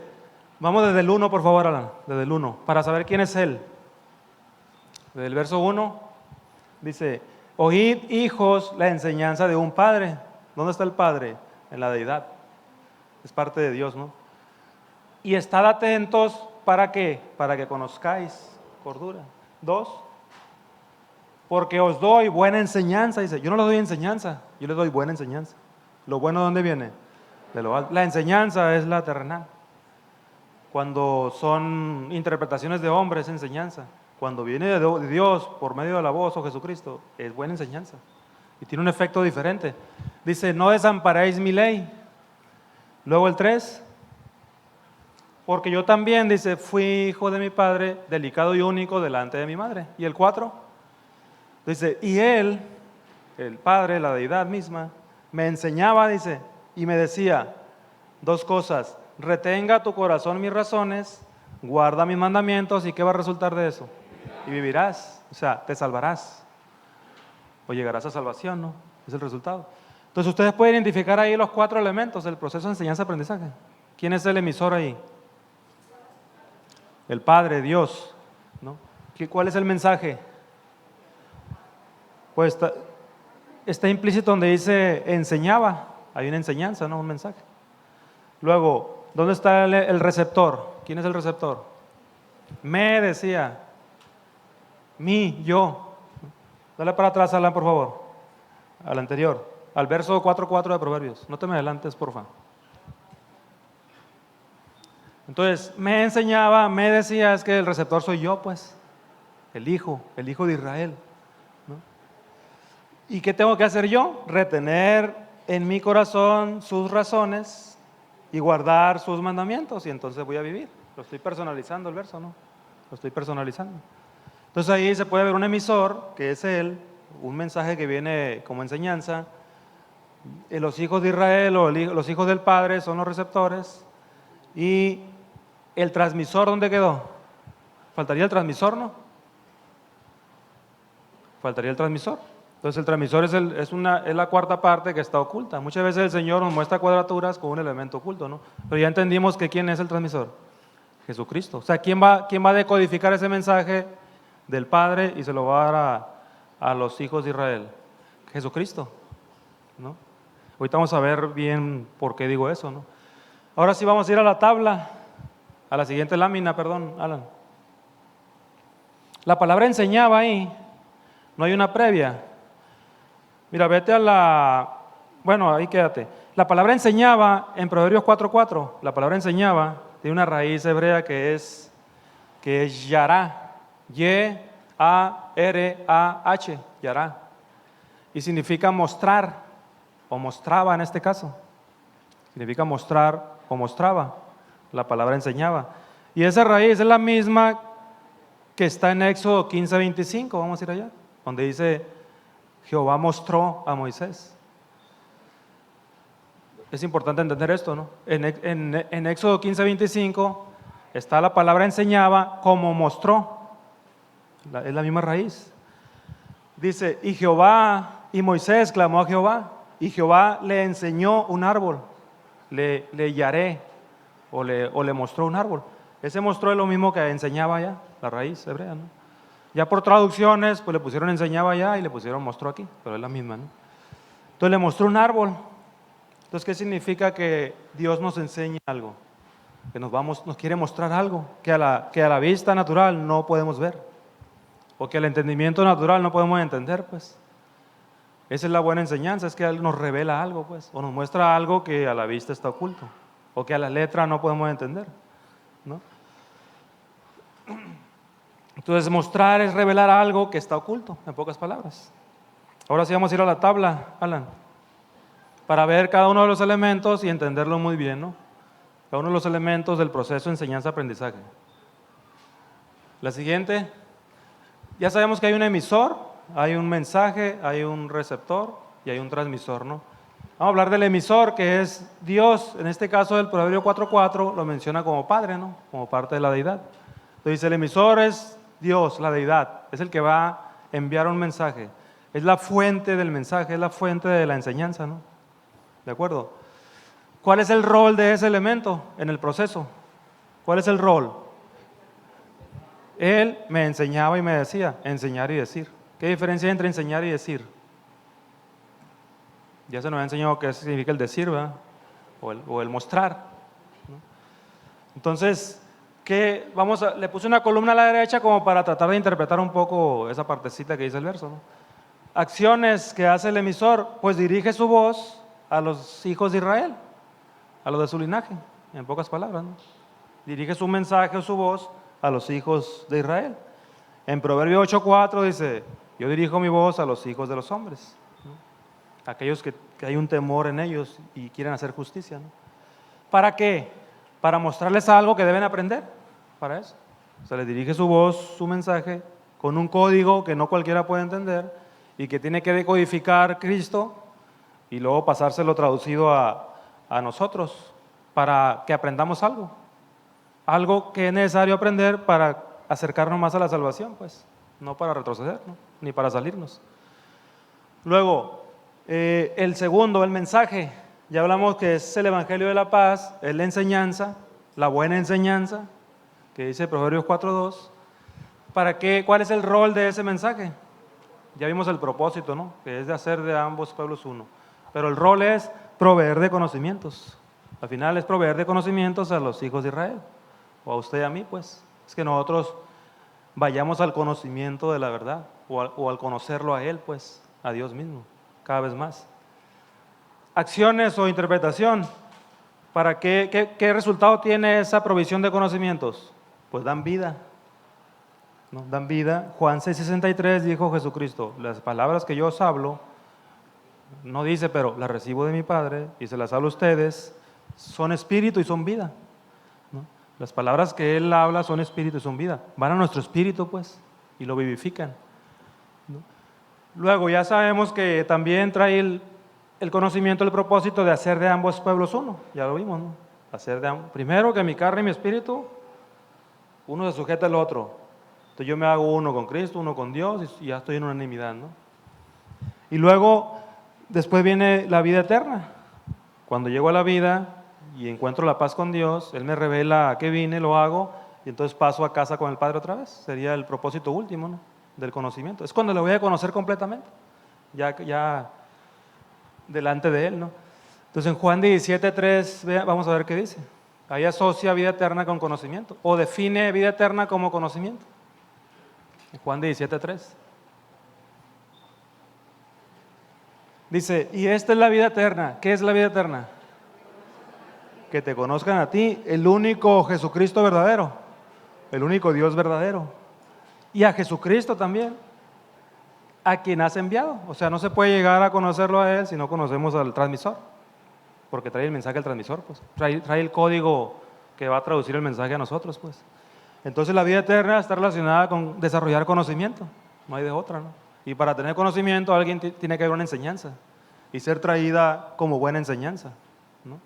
vamos desde el 1, por favor, Alan. Desde el 1, para saber quién es Él. Desde el verso 1, dice, oíd, hijos, la enseñanza de un padre. ¿Dónde está el padre? En la deidad. Es parte de Dios, ¿no? Y estad atentos, ¿para qué? Para que conozcáis cordura. 2, porque os doy buena enseñanza. Dice, yo no les doy enseñanza, yo les doy buena enseñanza. ¿Lo bueno de dónde viene? De lo alto. La enseñanza es la terrenal. Cuando son interpretaciones de hombres, es enseñanza. Cuando viene de Dios por medio de la voz o Jesucristo, es buena enseñanza. Y tiene un efecto diferente. Dice, no desamparéis mi ley. Luego el 3, porque yo también, dice, fui hijo de mi padre, delicado y único delante de mi madre. Y el 4, dice, y él, el padre, la deidad misma, me enseñaba, dice, y me decía 2 cosas, retenga tu corazón mis razones, guarda mis mandamientos, ¿y qué va a resultar de eso? Y vivirás, o sea, te salvarás, o llegarás a salvación, ¿no? Es el resultado. Entonces ustedes pueden identificar ahí los 4 elementos del proceso de enseñanza-aprendizaje. ¿Quién es el emisor ahí? El Padre, Dios, ¿no? ¿Cuál es el mensaje? Pues está implícito donde dice enseñaba, hay una enseñanza, no un mensaje. Luego, ¿dónde está el receptor? ¿Quién es el receptor? Me decía, mí, yo. Dale para atrás, Alan, por favor, al anterior, al verso 4:4 de Proverbios. No te me adelantes, por favor. Entonces, me enseñaba, me decía, es que el receptor soy yo, pues, el hijo de Israel, ¿no? ¿Y qué tengo que hacer yo? Retener en mi corazón sus razones y guardar sus mandamientos, y entonces voy a vivir. Lo estoy personalizando el verso, ¿no? Lo estoy personalizando. Entonces ahí se puede ver un emisor, que es él, un mensaje que viene como enseñanza. Los hijos de Israel o los hijos del Padre son los receptores. Y el transmisor, ¿dónde quedó? Faltaría el transmisor, ¿no? Faltaría el transmisor. Entonces el transmisor es la cuarta parte que está oculta. Muchas veces el Señor nos muestra cuadraturas con un elemento oculto, ¿no? Pero ya entendimos que ¿quién es el transmisor? Jesucristo. O sea, ¿quién va a decodificar ese mensaje del Padre y se lo va a dar a los hijos de Israel? Jesucristo, ¿no? Ahorita vamos a ver bien por qué digo eso, ¿no? Ahora sí vamos a ir a la tabla, a la siguiente lámina, perdón, Alan. La palabra enseñaba ahí, no hay una previa. Mira, vete bueno, ahí quédate. La palabra enseñaba en Proverbios 4:4, la palabra enseñaba tiene una raíz hebrea que es yará, Y-A-R-A-H, yará, y significa mostrar, o mostraba en este caso. Significa mostrar o mostraba, la palabra enseñaba. Y esa raíz es la misma que está en Éxodo 15:25, vamos a ir allá, donde dice, Jehová mostró a Moisés. Es importante entender esto, ¿no? En Éxodo 15:25 está la palabra enseñaba como mostró, es la misma raíz. Dice, y Moisés clamó a Jehová, y Jehová le enseñó un árbol, le yaré, o le mostró un árbol. Ese mostró es lo mismo que enseñaba ya, la raíz hebrea, ¿no? Ya por traducciones, pues le pusieron enseñaba ya y le pusieron mostró aquí, pero es la misma, ¿no? Entonces le mostró un árbol. Entonces, ¿qué significa que Dios nos enseña algo? Que nos quiere mostrar algo que a la vista natural no podemos ver, o que al entendimiento natural no podemos entender, pues. Esa es la buena enseñanza, es que Él nos revela algo, pues, o nos muestra algo que a la vista está oculto, o que a la letra no podemos entender, ¿no? Entonces, mostrar es revelar algo que está oculto, en pocas palabras. Ahora sí vamos a ir a la tabla, Alan, para ver cada uno de los elementos y entenderlo muy bien, ¿no? Cada uno de los elementos del proceso de enseñanza-aprendizaje. La siguiente, ya sabemos que hay un emisor, hay un mensaje, hay un receptor y hay un transmisor, ¿no? Vamos a hablar del emisor, que es Dios. En este caso, el Proverbio 4:4 lo menciona como Padre, ¿no? Como parte de la deidad. Entonces dice, el emisor es Dios, la deidad, es el que va a enviar un mensaje. Es la fuente del mensaje, es la fuente de la enseñanza, ¿no? ¿De acuerdo? ¿Cuál es el rol de ese elemento en el proceso? ¿Cuál es el rol? Él me enseñaba y me decía, enseñar y decir. ¿Qué diferencia hay entre enseñar y decir? Ya se nos ha enseñado qué significa el decir, ¿verdad? O el mostrar, ¿no? Entonces, le puse una columna a la derecha como para tratar de interpretar un poco esa partecita que dice el verso, ¿no? Acciones que hace el emisor, pues dirige su voz a los hijos de Israel, a los de su linaje, en pocas palabras, ¿no? Dirige su mensaje o su voz a los hijos de Israel. En Proverbio 8:4 dice, yo dirijo mi voz a los hijos de los hombres, ¿no? Aquellos que hay un temor en ellos y quieren hacer justicia, ¿no? ¿Para qué? Para mostrarles algo que deben aprender, para eso. Se les dirige su voz, su mensaje, con un código que no cualquiera puede entender y que tiene que decodificar Cristo y luego pasárselo traducido a nosotros para que aprendamos algo que es necesario aprender para acercarnos más a la salvación, pues, no para retroceder, ¿no? Ni para salirnos. Luego, el segundo, el mensaje. Ya hablamos que es el Evangelio de la paz, es la enseñanza, la buena enseñanza, que dice Proverbios 4:2. ¿Para qué? ¿Cuál es el rol de ese mensaje? Ya vimos el propósito, ¿no? Que es de hacer de ambos pueblos uno. Pero el rol es proveer de conocimientos. Al final es proveer de conocimientos a los hijos de Israel. O a usted y a mí, pues. Es que nosotros vayamos al conocimiento de la verdad. O al conocerlo a Él, pues. A Dios mismo. Cada vez más. Acciones o interpretación. ¿Para qué resultado tiene esa provisión de conocimientos? Pues dan vida. ¿No? Dan vida. Juan 6:63 dijo Jesucristo, las palabras que yo os hablo, no dice, pero las recibo de mi Padre y se las hablo a ustedes, son espíritu y son vida. ¿No? Las palabras que Él habla son espíritu y son vida. Van a nuestro espíritu, pues, y lo vivifican. ¿No? Luego ya sabemos que también trae el conocimiento, el propósito de hacer de ambos pueblos uno. Ya lo vimos, ¿no? Hacer de ambos. Primero que mi carne y mi espíritu, uno se sujeta al otro. Entonces yo me hago uno con Cristo, uno con Dios y ya estoy en unanimidad, ¿no? Y luego, después viene la vida eterna. Cuando llego a la vida y encuentro la paz con Dios, Él me revela a qué vine, lo hago y entonces paso a casa con el Padre otra vez. Sería el propósito último, ¿no? Del conocimiento. Es cuando le voy a conocer completamente, ya delante de Él, ¿no? Entonces en Juan 17:3 vamos a ver qué dice. Ahí asocia vida eterna con conocimiento o define vida eterna como conocimiento. Juan 17:3. Dice, y esta es la vida eterna. ¿Qué es la vida eterna? Que te conozcan a ti, el único Jesucristo verdadero, el único Dios verdadero. Y a Jesucristo también, a quien has enviado. O sea, no se puede llegar a conocerlo a Él si no conocemos al transmisor. Porque trae el mensaje al transmisor, pues. Trae el código que va a traducir el mensaje a nosotros, pues. Entonces la vida eterna está relacionada con desarrollar conocimiento, no hay de otra, ¿no? Y para tener conocimiento alguien tiene que haber una enseñanza y ser traída como buena enseñanza, ¿no?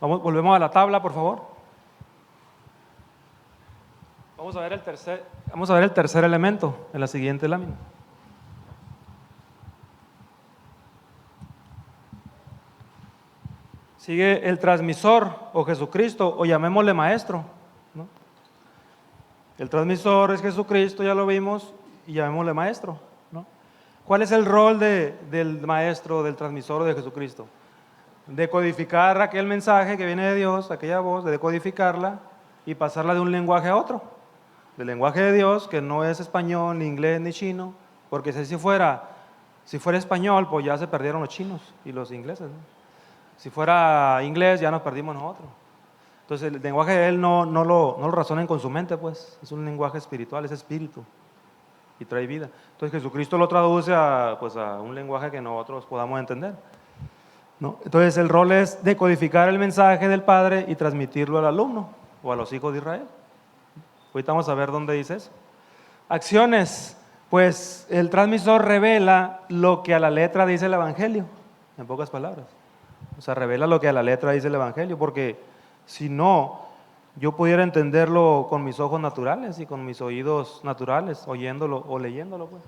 Volvemos a la tabla, por favor. Vamos a ver el tercer elemento en la siguiente lámina. Sigue el transmisor o Jesucristo, o llamémosle maestro, ¿no? El transmisor es Jesucristo, ya lo vimos, y llamémosle maestro, ¿no? ¿Cuál es el rol del maestro, del transmisor de Jesucristo? Decodificar aquel mensaje que viene de Dios, aquella voz, de decodificarla y pasarla de un lenguaje a otro. Del lenguaje de Dios, que no es español, ni inglés, ni chino, porque si fuera español, pues ya se perdieron los chinos y los ingleses, ¿no? Si fuera inglés, ya nos perdimos nosotros. Entonces el lenguaje de Él no lo razonen con su mente, pues. Es un lenguaje espiritual, es espíritu y trae vida. Entonces Jesucristo lo traduce a un lenguaje que nosotros podamos entender, ¿no? Entonces el rol es decodificar el mensaje del Padre y transmitirlo al alumno o a los hijos de Israel. Ahorita vamos a ver dónde dice eso. Acciones, pues el transmisor revela lo que a la letra dice el Evangelio, en pocas palabras. O sea, revela lo que a la letra dice el Evangelio, porque si no, yo pudiera entenderlo con mis ojos naturales y con mis oídos naturales, oyéndolo o leyéndolo, pues.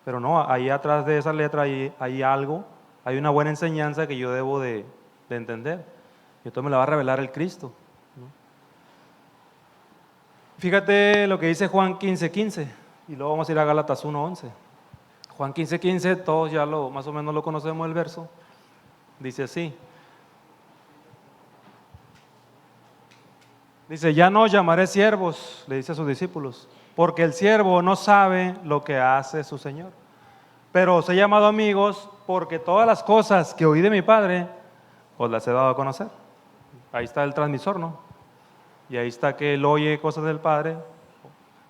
Pero no, ahí atrás de esa letra hay algo, hay una buena enseñanza que yo debo de entender. Y entonces me la va a revelar el Cristo, ¿no? Fíjate lo que dice Juan 15:15, y luego vamos a ir a Gálatas 1:11. Juan 15:15, todos ya más o menos lo conocemos el verso. Dice así. Dice, ya no os llamaré siervos, le dice a sus discípulos, porque el siervo no sabe lo que hace su Señor. Pero os he llamado amigos porque todas las cosas que oí de mi Padre os las he dado a conocer. Ahí está el transmisor, ¿no? Y ahí está que él oye cosas del Padre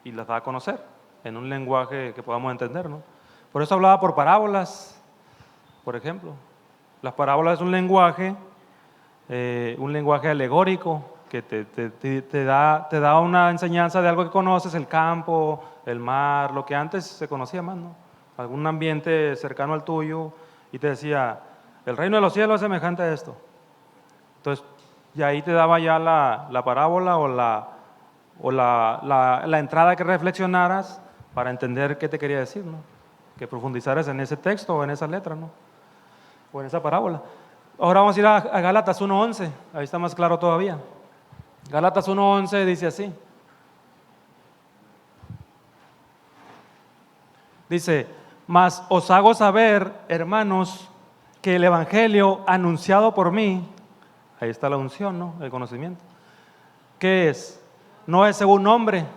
y las da a conocer en un lenguaje que podamos entender, ¿no? Por eso hablaba por parábolas, por ejemplo. Las parábolas es un lenguaje alegórico que te da una enseñanza de algo que conoces, el campo, el mar, lo que antes se conocía más, ¿no? Algún ambiente cercano al tuyo, y te decía, el reino de los cielos es semejante a esto. Entonces, y ahí te daba ya la parábola o la entrada que reflexionaras para entender qué te quería decir, ¿no? Que profundizaras en ese texto o en esa letra, ¿no? O en esa parábola. Ahora vamos a ir a Gálatas 1:11, ahí está más claro todavía. Gálatas 1:11 dice así. Dice, mas os hago saber, hermanos, que el evangelio anunciado por mí, ahí está la unción, ¿no? El conocimiento. ¿Qué es? No es según hombre.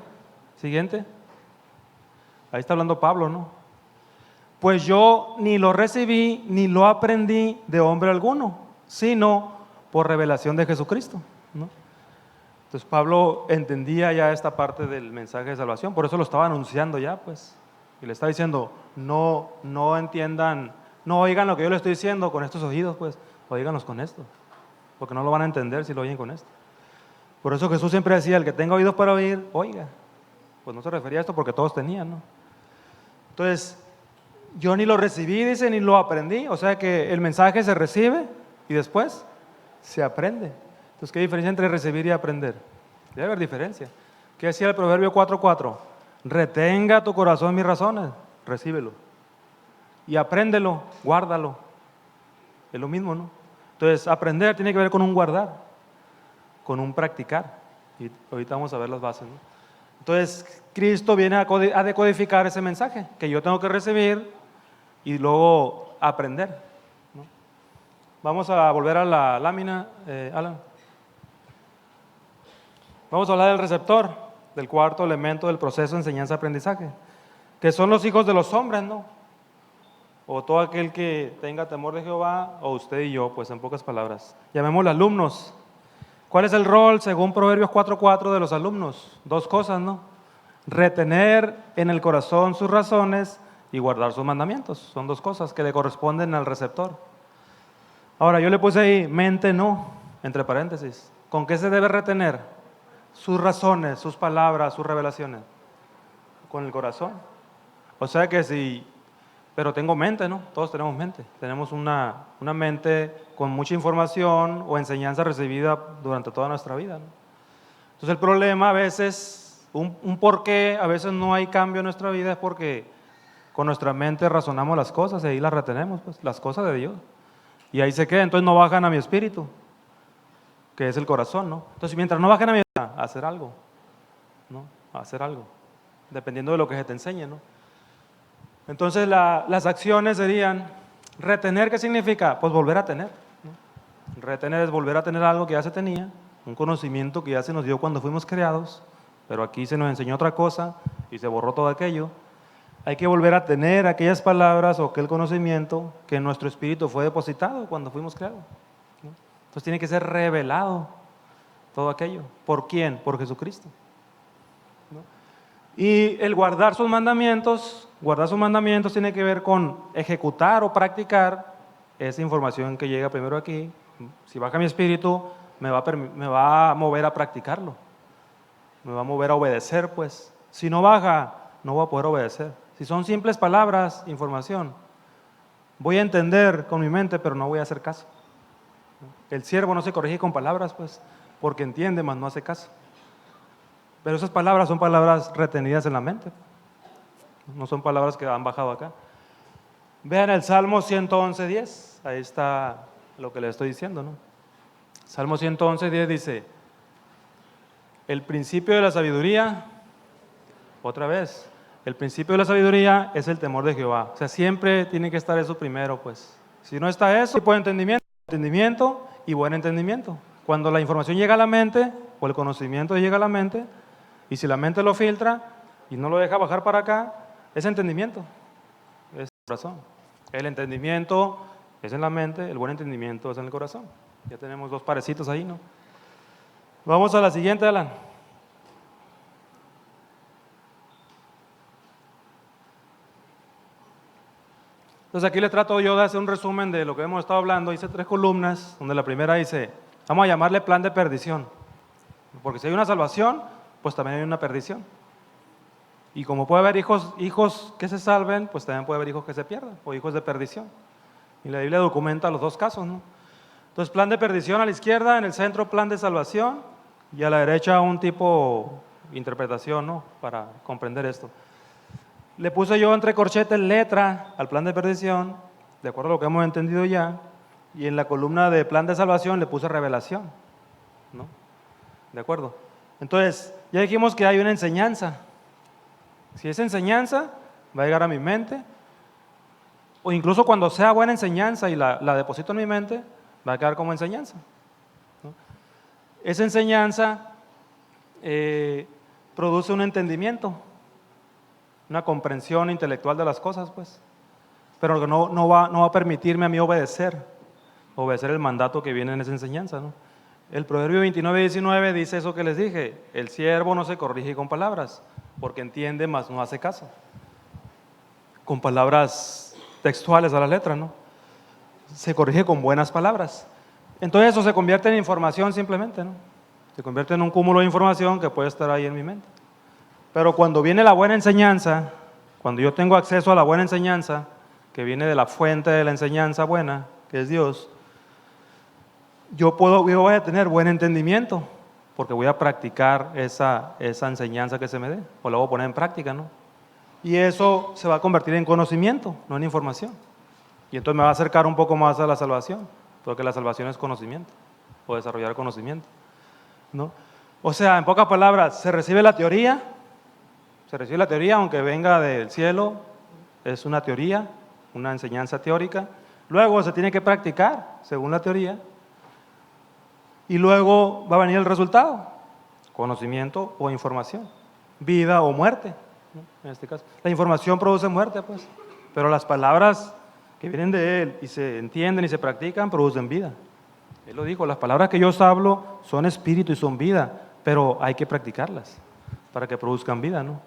Siguiente. Ahí está hablando Pablo, ¿no? Pues yo ni lo recibí ni lo aprendí de hombre alguno, sino por revelación de Jesucristo, ¿no? Entonces Pablo entendía ya esta parte del mensaje de salvación, por eso lo estaba anunciando ya, pues. Y le está diciendo, no entiendan, no oigan lo que yo le estoy diciendo con estos oídos, pues, oíganlos con esto, porque no lo van a entender si lo oyen con esto. Por eso Jesús siempre decía, el que tenga oídos para oír, oiga. Pues no se refería a esto porque todos tenían, ¿no? Entonces, yo ni lo recibí, dice, ni lo aprendí. O sea que el mensaje se recibe y después se aprende. Entonces, ¿qué diferencia entre recibir y aprender? Debe haber diferencia. ¿Qué decía el Proverbio 4:4? Retenga tu corazón mis razones, recíbelo. Y apréndelo, guárdalo. Es lo mismo, ¿no? Entonces, aprender tiene que ver con un guardar, con un practicar. Y ahorita vamos a ver las bases, ¿no? Entonces, Cristo viene a decodificar ese mensaje que yo tengo que recibir y luego aprender, ¿no? Vamos a volver a la lámina, Alan. Vamos a hablar del receptor, del cuarto elemento del proceso de enseñanza-aprendizaje, que son los hijos de los hombres, ¿no? O todo aquel que tenga temor de Jehová, o usted y yo, pues en pocas palabras. Llamémoslo alumnos. ¿Cuál es el rol, según Proverbios 4:4, de los alumnos? Dos cosas, ¿no? Retener en el corazón sus razones y guardar sus mandamientos. Son dos cosas que le corresponden al receptor. Ahora, yo le puse ahí, mente no, entre paréntesis. ¿Con qué se debe retener? Sus razones, sus palabras, sus revelaciones. Con el corazón. O sea que si... Pero tengo mente, ¿no? Todos tenemos mente. Tenemos una mente con mucha información o enseñanza recibida durante toda nuestra vida, ¿no? Entonces el problema a veces, un por qué a veces no hay cambio en nuestra vida es porque con nuestra mente razonamos las cosas y ahí las retenemos, pues, las cosas de Dios. Y ahí se queda, entonces no bajan a mi espíritu, que es el corazón, ¿no? Entonces mientras no bajen a mi espíritu, a hacer algo, ¿no? A hacer algo, dependiendo de lo que se te enseñe, ¿no? Entonces las acciones serían, retener, ¿qué significa? Pues volver a tener, ¿no? Retener es volver a tener algo que ya se tenía, un conocimiento que ya se nos dio cuando fuimos creados, pero aquí se nos enseñó otra cosa y se borró todo aquello. Hay que volver a tener aquellas palabras o aquel conocimiento que en nuestro espíritu fue depositado cuando fuimos creados, ¿no? Entonces tiene que ser revelado todo aquello. ¿Por quién? Por Jesucristo, ¿no? Y el guardar sus mandamientos tiene que ver con ejecutar o practicar esa información que llega primero aquí. Si baja mi espíritu, me va a mover a practicarlo, me va a mover a obedecer, pues. Si no baja, no voy a poder obedecer. Si son simples palabras, información, voy a entender con mi mente, pero no voy a hacer caso. El siervo no se corrige con palabras, pues, porque entiende, mas no hace caso. Pero esas palabras son palabras retenidas en la mente, no son palabras que han bajado acá. Vean el Salmo 111:10, ahí está lo que les estoy diciendo, ¿no? Salmo 111:10 dice, el principio de la sabiduría, otra vez, el principio de la sabiduría es el temor de Jehová. O sea, siempre tiene que estar eso primero, pues. Si no está eso, tipo de entendimiento y buen entendimiento. Cuando la información llega a la mente, o el conocimiento llega a la mente, y si la mente lo filtra y no lo deja bajar para acá, es entendimiento, es corazón. El entendimiento es en la mente, el buen entendimiento es en el corazón. Ya tenemos dos parecitos ahí, ¿no? Vamos a la siguiente, Alan. Entonces aquí le trato yo de hacer un resumen de lo que hemos estado hablando. Hice 3 columnas, donde la primera dice, vamos a llamarle plan de perdición. Porque si hay una salvación, pues también hay una perdición. Y como puede haber hijos que se salven, pues también puede haber hijos que se pierdan, o hijos de perdición. Y la Biblia documenta los dos casos, ¿no? Entonces, plan de perdición a la izquierda, en el centro plan de salvación, y a la derecha un tipo interpretación, ¿no? Para comprender esto. Le puse yo entre corchetes letra al plan de perdición, de acuerdo a lo que hemos entendido ya, y en la columna de plan de salvación le puse revelación, ¿no? ¿De acuerdo? Entonces, ya dijimos que hay una enseñanza. Si esa enseñanza va a llegar a mi mente, o incluso cuando sea buena enseñanza y la deposito en mi mente, va a quedar como enseñanza, ¿no? Esa enseñanza produce un entendimiento, una comprensión intelectual de las cosas, pues, pero que no va a permitirme a mí obedecer el mandato que viene en esa enseñanza, ¿no? El Proverbio 29:19 dice eso que les dije: el siervo no se corrige con palabras, porque entiende, mas no hace caso. Con palabras textuales a la letra, ¿no? Se corrige con buenas palabras. Entonces eso se convierte en información simplemente, ¿no? Se convierte en un cúmulo de información que puede estar ahí en mi mente. Pero cuando viene la buena enseñanza, cuando yo tengo acceso a la buena enseñanza, que viene de la fuente de la enseñanza buena, que es Dios, yo voy a tener buen entendimiento, porque voy a practicar esa enseñanza que se me dé, o la voy a poner en práctica, ¿no? Y eso se va a convertir en conocimiento, no en información. Y entonces me va a acercar un poco más a la salvación, porque la salvación es conocimiento, o desarrollar conocimiento, ¿no? O sea, en pocas palabras, se recibe la teoría, aunque venga del cielo, es una teoría, una enseñanza teórica. Luego se tiene que practicar según la teoría, y luego va a venir el resultado: conocimiento o información, vida o muerte, ¿no? En este caso, la información produce muerte, pues, pero las palabras que vienen de Él y se entienden y se practican producen vida. Él lo dijo: las palabras que yo os hablo son espíritu y son vida, pero hay que practicarlas para que produzcan vida, ¿no?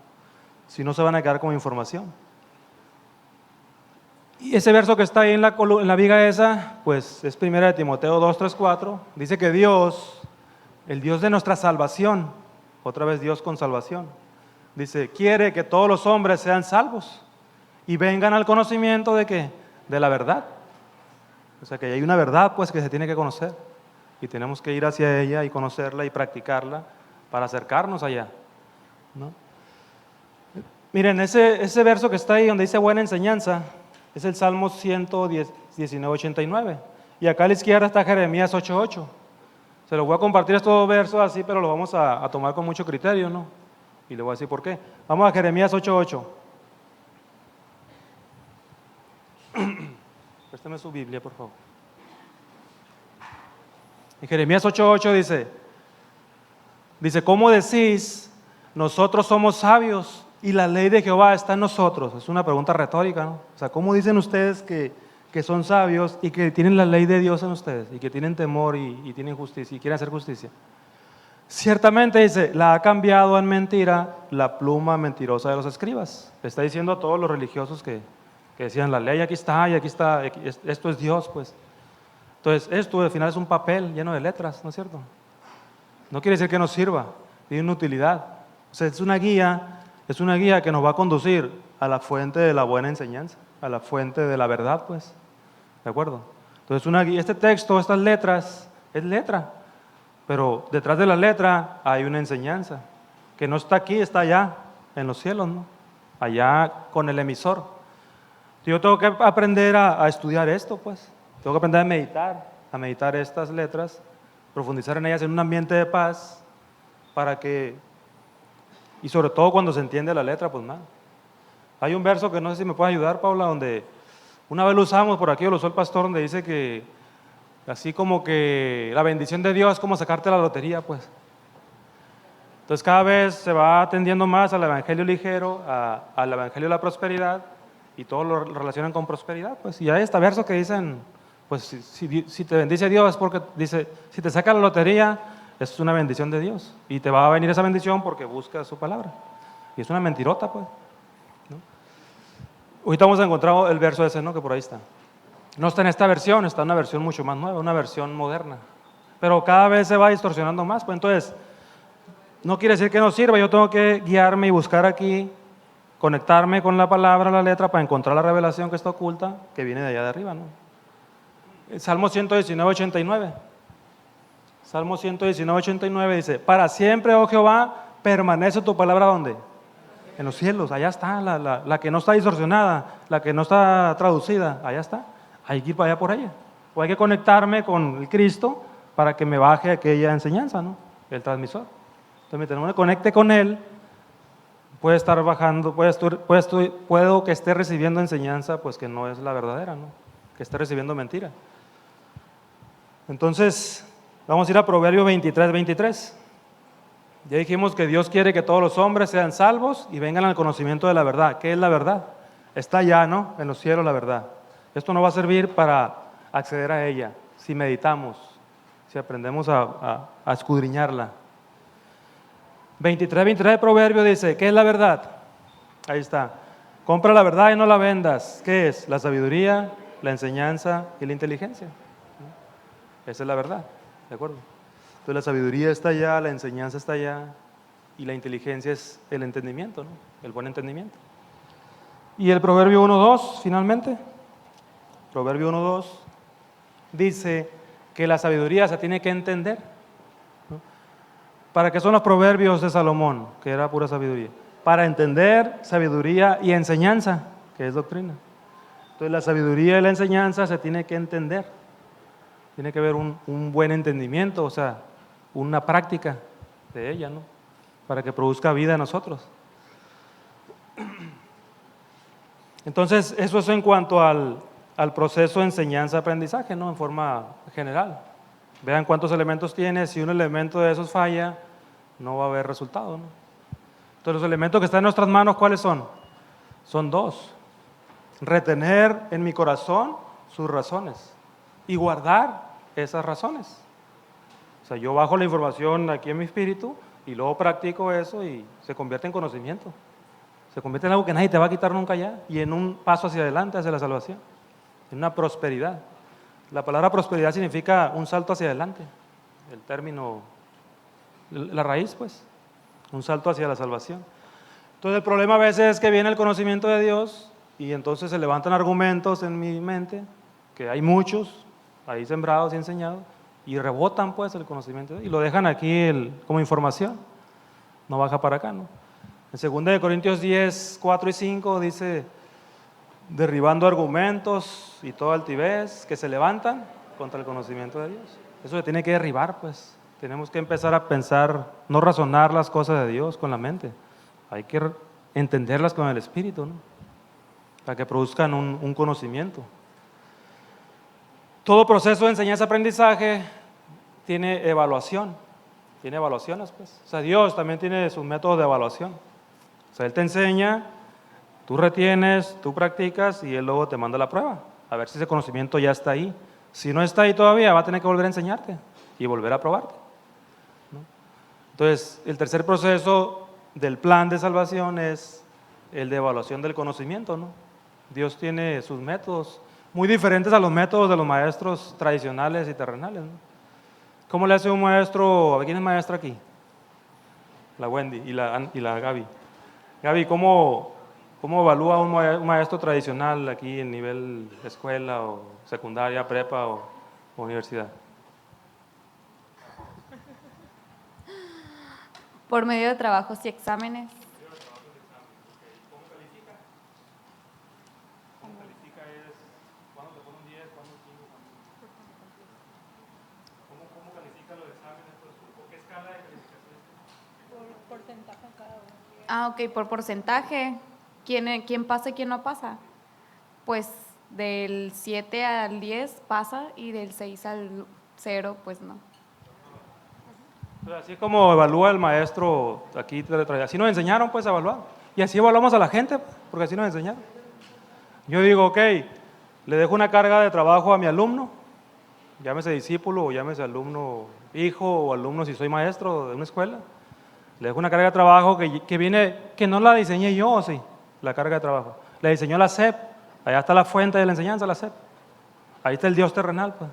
Si no, se van a quedar como información. Y ese verso que está ahí en la viga esa, pues es 1 Timoteo 2, 3, 4. Dice que Dios, el Dios de nuestra salvación, otra vez Dios con salvación, dice, quiere que todos los hombres sean salvos y vengan al conocimiento de ¿qué? De la verdad. O sea que hay una verdad, pues, que se tiene que conocer, y tenemos que ir hacia ella y conocerla y practicarla para acercarnos allá, ¿no? Miren, ese verso que está ahí donde dice buena enseñanza es el Salmo 119:89, y acá a la izquierda está Jeremías 8:8. Se los voy a compartir estos dos versos así, pero los vamos a tomar con mucho criterio, ¿no? Y les voy a decir por qué. Vamos a Jeremías 8:8. Préstame su Biblia, por favor. En Jeremías 8:8 dice, ¿cómo decís, nosotros somos sabios y la ley de Jehová está en nosotros? Es una pregunta retórica, ¿no? O sea, ¿cómo dicen ustedes que son sabios y que tienen la ley de Dios en ustedes y que tienen temor y tienen justicia y quieren hacer justicia? Ciertamente, dice, la ha cambiado en mentira la pluma mentirosa de los escribas. Está diciendo a todos los religiosos que decían, la ley aquí está y aquí está, esto es Dios, pues. Entonces, esto al final es un papel lleno de letras, ¿no es cierto? No quiere decir que nos sirva, tiene una utilidad. O sea, es una guía que nos va a conducir a la fuente de la buena enseñanza, a la fuente de la verdad, pues. ¿De acuerdo? Entonces, este texto, estas letras, es letra, pero detrás de la letra hay una enseñanza, que no está aquí, está allá, en los cielos, ¿no? Allá con el emisor. Yo tengo que aprender a estudiar esto, pues. Tengo que aprender a meditar estas letras, profundizar en ellas en un ambiente de paz, para que, y sobre todo cuando se entiende la letra, pues nada. Hay un verso que no sé si me puede ayudar, Paula, donde una vez lo usamos, por aquí lo usó el pastor, donde dice que así como que la bendición de Dios es como sacarte la lotería, pues. Entonces cada vez se va atendiendo más al evangelio ligero, al evangelio de la prosperidad, y todos lo relacionan con prosperidad, pues. Y hay este verso que dicen, pues si te bendice Dios es porque dice, si te saca la lotería es una bendición de Dios, y te va a venir esa bendición porque buscas su palabra. Y es una mentirota, pues, ¿no? Ahorita hemos encontrado el verso ese, ¿no? Que por ahí está. No está en esta versión, está en una versión mucho más nueva, una versión moderna. Pero cada vez se va distorsionando más, pues. Entonces, no quiere decir que no sirva, yo tengo que guiarme y buscar aquí, conectarme con la palabra, la letra, para encontrar la revelación que está oculta, que viene de allá de arriba, ¿no? El Salmo 119:89. Salmo 119:89 dice, para siempre, oh Jehová, permanece tu palabra, ¿dónde? En los cielos, allá está, la que no está distorsionada, la que no está traducida, allá está. Hay que ir para allá por ella, o hay que conectarme con el Cristo para que me baje aquella enseñanza, ¿no? El transmisor. Entonces, mientras no me conecte con Él, puede estar bajando, puedo que esté recibiendo enseñanza pues que no es la verdadera, ¿no? Que esté recibiendo mentira. Entonces, vamos a ir a Proverbios 23:23. Ya dijimos que Dios quiere que todos los hombres sean salvos y vengan al conocimiento de la verdad. ¿Qué es la verdad? Está allá, ¿no? En los cielos la verdad. Esto no va a servir para acceder a ella si meditamos, si aprendemos a escudriñarla. 23:23 de Proverbio dice, ¿qué es la verdad? Ahí está. Compra la verdad y no la vendas. ¿Qué es? La sabiduría, la enseñanza y la inteligencia. Esa es la verdad, ¿de acuerdo? Entonces la sabiduría está allá, la enseñanza está allá y la inteligencia es el entendimiento, ¿no? El buen entendimiento. Y el Proverbio 1:2, finalmente. Proverbio 1:2 dice que la sabiduría se tiene que entender. ¿Para qué son los proverbios de Salomón? Que era pura sabiduría. Para entender sabiduría y enseñanza, que es doctrina. Entonces la sabiduría y la enseñanza se tiene que entender. Tiene que haber un buen entendimiento, o sea, una práctica de ella, ¿no? Para que produzca vida en nosotros. Entonces, eso es en cuanto al proceso de enseñanza-aprendizaje, ¿no? En forma general. Vean cuántos elementos tiene. Si un elemento de esos falla, no va a haber resultado, ¿no? Entonces, los elementos que están en nuestras manos, ¿cuáles son? Son dos. Retener en mi corazón sus razones y guardar esas razones. O sea, yo bajo la información aquí en mi espíritu y luego practico eso y se convierte en conocimiento. Se convierte en algo que nadie te va a quitar nunca ya y en un paso hacia adelante, hacia la salvación, en una prosperidad. La palabra prosperidad significa un salto hacia adelante, el término, la raíz pues, un salto hacia la salvación. Entonces el problema a veces es que viene el conocimiento de Dios y entonces se levantan argumentos en mi mente, que hay muchos ahí sembrados y enseñados, y rebotan pues el conocimiento de Dios y lo dejan aquí como información, no baja para acá, ¿no? En 2 Corintios 10, 4 y 5 dice, derribando argumentos y toda altivez que se levantan contra el conocimiento de Dios. Eso se tiene que derribar, pues. Tenemos que empezar a pensar, no razonar las cosas de Dios con la mente. Hay que entenderlas con el Espíritu, ¿no? Para que produzcan un conocimiento. Todo proceso de enseñanza-aprendizaje tiene evaluación. Tiene evaluaciones, pues. O sea, Dios también tiene sus métodos de evaluación. O sea, Él te enseña, tú retienes, tú practicas y Él luego te manda la prueba. A ver si ese conocimiento ya está ahí. Si no está ahí todavía, va a tener que volver a enseñarte y volver a probarte, ¿no? Entonces, el tercer proceso del plan de salvación es el de evaluación del conocimiento, ¿no? Dios tiene sus métodos muy diferentes a los métodos de los maestros tradicionales y terrenales, ¿no? ¿Cómo le hace un maestro? ¿Quién es maestra aquí? La Wendy y la Gaby. Gaby, ¿cómo evalúa un maestro tradicional aquí en nivel escuela o secundaria, prepa o universidad? Por medio de trabajos y exámenes. ¿Cómo califica? ¿Cómo califica es cuándo te pone un 10, cuándo un 5? ¿Cómo califica los exámenes? ¿Por qué escala de calificación? Por porcentaje cada uno. Ah, ok, por porcentaje. ¿Quién pasa y quién no pasa? Pues del 7 al 10 pasa y del 6 al 0 pues no. Así como evalúa el maestro aquí, así nos enseñaron pues a evaluar. Y así evaluamos a la gente, porque así nos enseñaron. Yo digo, ok, le dejo una carga de trabajo a mi alumno, llámese discípulo o llámese alumno hijo o alumno si soy maestro de una escuela. Le dejo una carga de trabajo que viene, que no la diseñé yo, sí, la carga de trabajo. La diseñó la SEP, allá está la fuente de la enseñanza, la SEP. Ahí está el Dios terrenal, pues,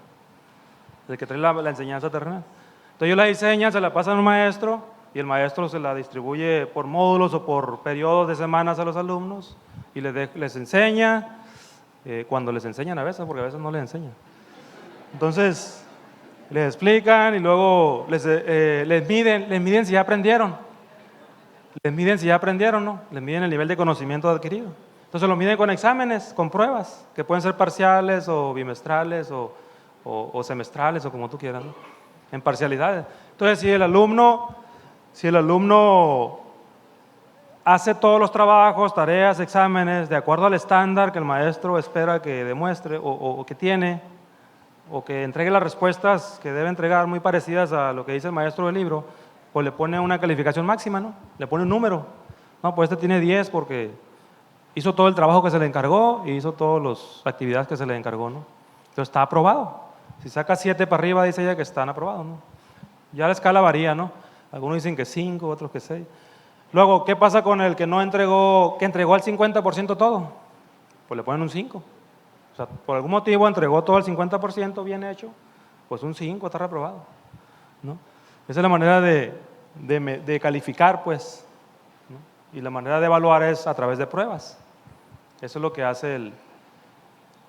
el que trae la enseñanza terrenal. Entonces yo la diseño, se la pasa a un maestro y el maestro se la distribuye por módulos o por periodos de semanas a los alumnos y les enseña, cuando les enseñan a veces, porque a veces no les enseñan. Entonces les explican y luego les miden si ya aprendieron. Les miden si ya aprendieron, ¿no? Les miden el nivel de conocimiento adquirido. Entonces lo miden con exámenes, con pruebas, que pueden ser parciales o bimestrales o o semestrales o como tú quieras, ¿no? En parcialidades. Entonces, si el alumno hace todos los trabajos, tareas, exámenes, de acuerdo al estándar que el maestro espera que demuestre o que tiene, o que entregue las respuestas que debe entregar muy parecidas a lo que dice el maestro del libro, pues le pone una calificación máxima, ¿no? Le pone un número. No, pues este tiene 10 porque hizo todo el trabajo que se le encargó y hizo todas las actividades que se le encargó, ¿no? Entonces está aprobado. Si saca 7 para arriba, dice ella que están aprobados, ¿no? Ya la escala varía, ¿no? Algunos dicen que 5, otros que 6. Luego, ¿qué pasa con el que no entregó, que entregó al 50% todo? Pues le ponen un 5. O sea, por algún motivo entregó todo al 50% bien hecho, pues un 5 está reprobado, ¿no? Esa es la manera de calificar, pues, ¿no? Y la manera de evaluar es a través de pruebas. Eso es lo que hace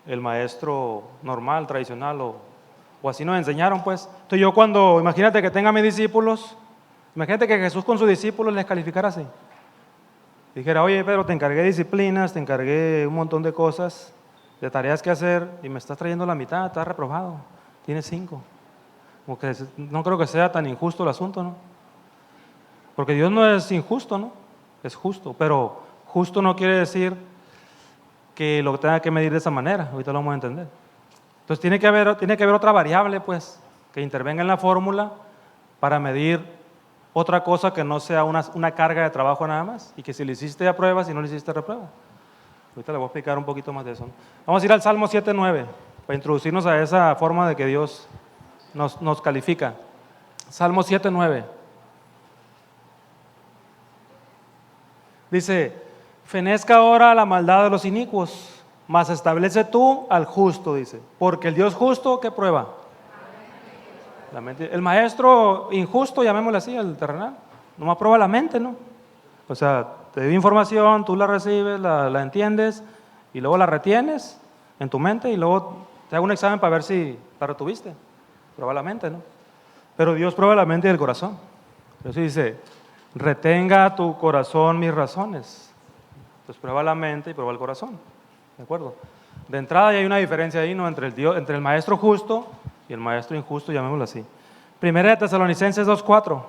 el maestro normal, tradicional, o así nos enseñaron, pues. Entonces yo cuando, imagínate que tenga mis discípulos, imagínate que Jesús con sus discípulos les calificara así. Dijera, oye Pedro, te encargué disciplinas, te encargué un montón de cosas, de tareas que hacer, y me estás trayendo la mitad, estás reprobado, tienes 5. Como que no creo que sea tan injusto el asunto, ¿no? Porque Dios no es injusto, ¿no? Es justo, pero justo no quiere decir que lo tenga que medir de esa manera, ahorita lo vamos a entender. Entonces tiene que haber otra variable, pues, que intervenga en la fórmula para medir otra cosa que no sea una carga de trabajo nada más, y que si le hiciste aprueba, si no le hiciste reprueba. Ahorita le voy a explicar un poquito más de eso, ¿no? Vamos a ir al Salmo 7:9 para introducirnos a esa forma de que Dios nos califica. Salmo 7:9. Dice, fenezca ahora la maldad de los inicuos, mas establece tú al justo, dice. Porque el Dios justo, ¿qué prueba? El maestro injusto, llamémosle así, el terrenal, nomás prueba la mente, ¿no? O sea, te dio información, tú la recibes, la entiendes, y luego la retienes en tu mente, y luego te hago un examen para ver si la retuviste. Prueba la mente, ¿no? Pero Dios prueba la mente y el corazón. Eso dice, retenga tu corazón mis razones. Entonces prueba la mente y prueba el corazón. ¿De acuerdo? De entrada ya hay una diferencia ahí, ¿no? Entre el maestro justo y el maestro injusto, llamémoslo así. Primera de Tesalonicenses 2:4.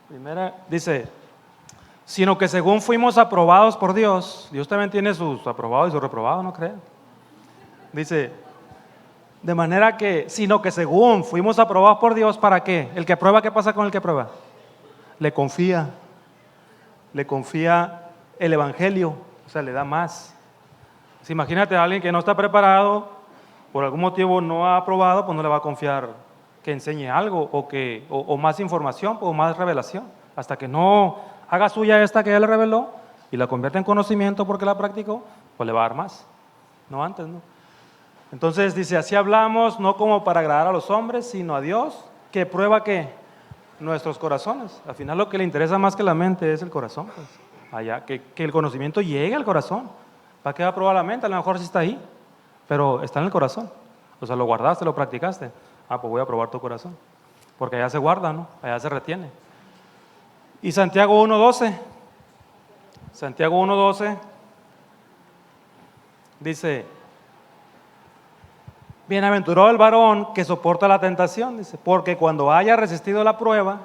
Primera, dice, sino que según fuimos aprobados por Dios, Dios también tiene sus aprobados y sus reprobados, ¿no creen? Dice, de manera que, sino que según fuimos aprobados por Dios, ¿para qué? El que aprueba, ¿qué pasa con el que aprueba? Le confía el evangelio, o sea, le da más. Si imagínate a alguien que no está preparado, por algún motivo no ha aprobado, pues no le va a confiar que enseñe algo o más información o más revelación, hasta que no haga suya esta que ya le reveló y la convierte en conocimiento porque la practicó, pues le va a dar más, no antes, ¿no? Entonces dice, así hablamos no como para agradar a los hombres, sino a Dios, que prueba que nuestros corazones. Al final lo que le interesa más que la mente es el corazón, pues. Allá, que el conocimiento llegue al corazón. ¿Para qué va a probar la mente? A lo mejor sí está ahí, pero está en el corazón. O sea, lo guardaste, lo practicaste. Ah, pues voy a probar tu corazón. Porque allá se guarda, ¿no? Allá se retiene. Y Santiago 1:12. Santiago 1:12 dice, bienaventurado el varón que soporta la tentación, dice, porque cuando haya resistido la prueba,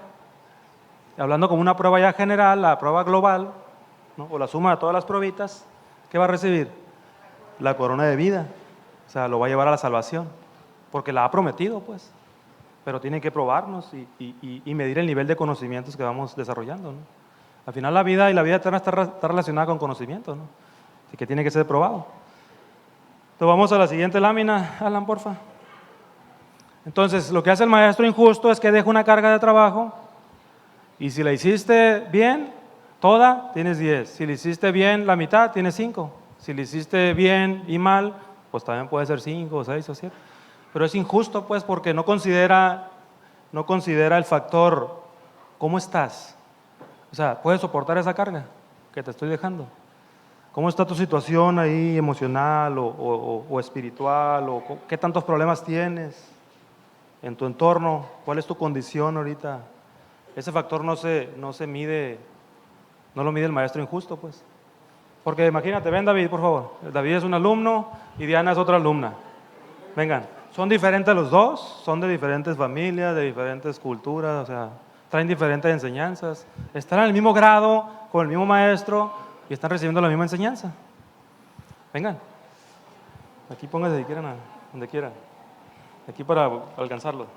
hablando como una prueba ya general, la prueba global, ¿no? O la suma de todas las pruebitas, ¿qué va a recibir? La corona de vida. O sea, lo va a llevar a la salvación, porque la ha prometido, pues. Pero tiene que probarnos y medir el nivel de conocimientos que vamos desarrollando, ¿no? Al final la vida y la vida eterna está relacionada con conocimiento, ¿no? Así que tiene que ser probado. Entonces vamos a la siguiente lámina, Alan, porfa. Entonces, lo que hace el maestro injusto es que deja una carga de trabajo y si la hiciste bien, toda, tienes 10. Si la hiciste bien la mitad, tienes 5. Si la hiciste bien y mal, pues también puede ser 5, 6 o 7. Pero es injusto, pues, porque no considera el factor, ¿cómo estás? O sea, ¿puedes soportar esa carga que te estoy dejando? ¿Cómo está tu situación ahí emocional o espiritual? ¿O qué tantos problemas tienes en tu entorno? ¿Cuál es tu condición ahorita? Ese factor no se mide, no lo mide el maestro injusto, pues. Porque imagínate, ven David, por favor. David es un alumno y Diana es otra alumna. Vengan, son diferentes los dos, son de diferentes familias, de diferentes culturas, o sea, traen diferentes enseñanzas. Están en el mismo grado, con el mismo maestro y están recibiendo la misma enseñanza. Vengan, aquí pónganse si quieren, donde quieran, aquí para alcanzarlo.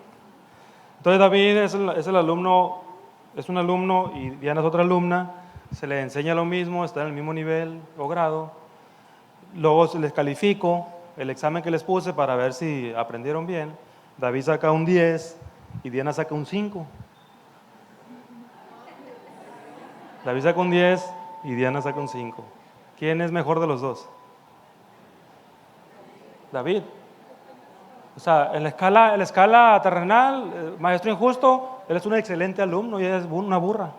Entonces David es el alumno, es un alumno y Diana es otra alumna, se les enseña lo mismo, están en el mismo nivel o grado, luego les califico el examen que les puse para ver si aprendieron bien. David saca un 10 y Diana saca un 5. David saca un 10 y Diana saca un 5. ¿Quién es mejor de los dos? David. O sea, en la escala terrenal, maestro injusto, él es un excelente alumno y ella es una burra.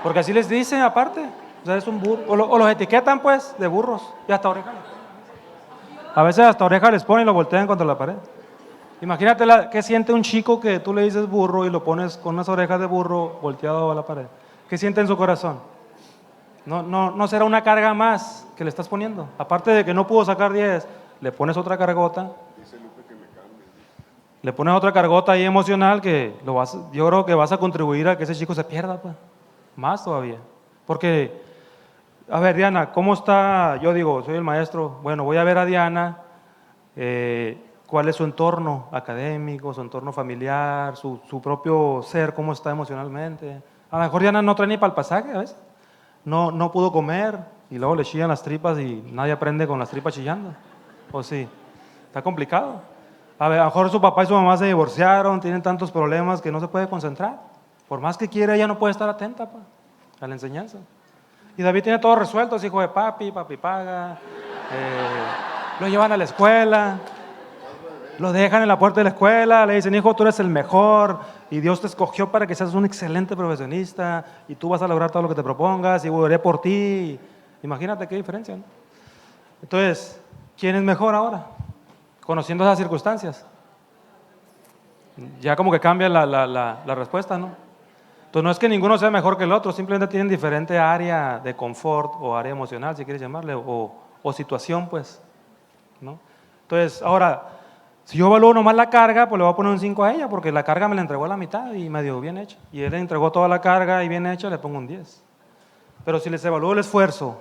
Porque así les dicen aparte. O sea, es un burro. O los etiquetan pues de burros y hasta orejas. A veces hasta orejas les ponen y lo voltean contra la pared. Imagínate qué siente un chico que tú le dices burro y lo pones con unas orejas de burro volteado a la pared. ¿Qué siente en su corazón? No será una carga más que le estás poniendo. Aparte de que no pudo sacar 10, le pones otra cargota. Le pones otra cargota ahí emocional que yo creo que vas a contribuir a que ese chico se pierda, pues. Más todavía. Porque, a ver, Diana, ¿cómo está? Yo digo, soy el maestro. Bueno, voy a ver a Diana. ¿Cuál es su entorno académico, su entorno familiar, su propio ser, cómo está emocionalmente? A lo mejor Diana no trae ni para el pasaje, a veces. No pudo comer y luego le chillan las tripas y nadie aprende con las tripas chillando. ¿O sí? Está complicado. A lo mejor su papá y su mamá se divorciaron, tienen tantos problemas que no se puede concentrar. Por más que quiera, ella no puede estar atenta a la enseñanza. Y David tiene todo resuelto, es hijo de papi paga, lo llevan a la escuela, lo dejan en la puerta de la escuela, le dicen, hijo, tú eres el mejor y Dios te escogió para que seas un excelente profesionista y tú vas a lograr todo lo que te propongas y oré por ti. Imagínate qué diferencia, ¿no? Entonces, ¿quién es mejor ahora? Conociendo esas circunstancias. Ya como que cambia la respuesta, ¿no? Entonces no es que ninguno sea mejor que el otro, simplemente tienen diferente área de confort o área emocional, si quieres llamarle, o situación, pues, ¿no? Entonces, ahora, si yo evalúo nomás la carga, pues le voy a poner un 5 a ella, porque la carga me la entregó a la mitad y medio bien hecha. Y él le entregó toda la carga y bien hecha, le pongo un 10. Pero si les evalúo el esfuerzo,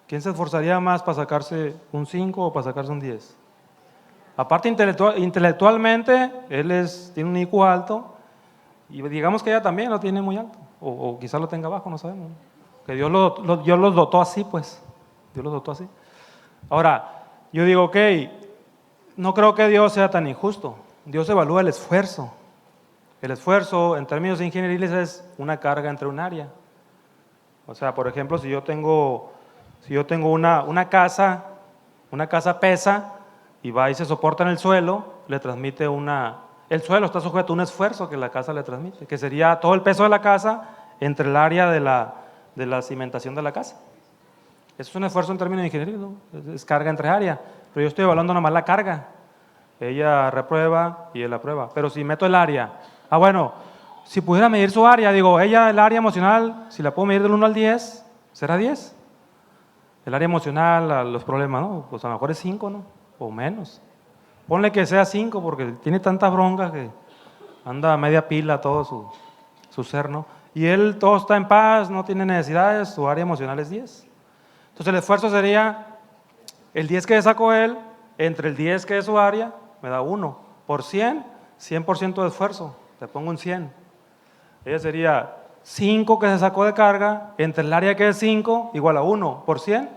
¿quién se esforzaría más para sacarse un 5 o para sacarse un 10? Aparte, intelectualmente, él tiene un IQ alto, y digamos que ella también lo tiene muy alto, o quizás lo tenga bajo, no sabemos. Que Dios los dotó así, pues. Dios los dotó así. Ahora, yo digo, ok, no creo que Dios sea tan injusto. Dios evalúa el esfuerzo. El esfuerzo, en términos ingenieriles, es una carga entre un área. O sea, por ejemplo, si yo tengo una casa pesa y va y se soporta en el suelo, le transmite el suelo está sujeto a un esfuerzo que la casa le transmite, que sería todo el peso de la casa entre el área de la cimentación de la casa. Eso es un esfuerzo en términos ingenieriles, ¿no? Es carga entre áreas, pero yo estoy evaluando nomás la carga. Ella reprueba y él aprueba. Pero si meto el área, bueno, si pudiera medir su área, digo, ella, el área emocional, si la puedo medir del 1 al 10, ¿será 10? El área emocional, los problemas, ¿no? Pues a lo mejor es 5, ¿no? O menos. Ponle que sea 5 porque tiene tantas broncas que anda a media pila todo su ser, ¿no? Y él todo está en paz, no tiene necesidades, su área emocional es 10. Entonces el esfuerzo sería el 10 que sacó él, entre el 10 que es su área, me da 1. Por 100, 100% de esfuerzo, te pongo un 100. Ella sería 5 que se sacó de carga, entre el área que es 5, igual a 1. Por 100,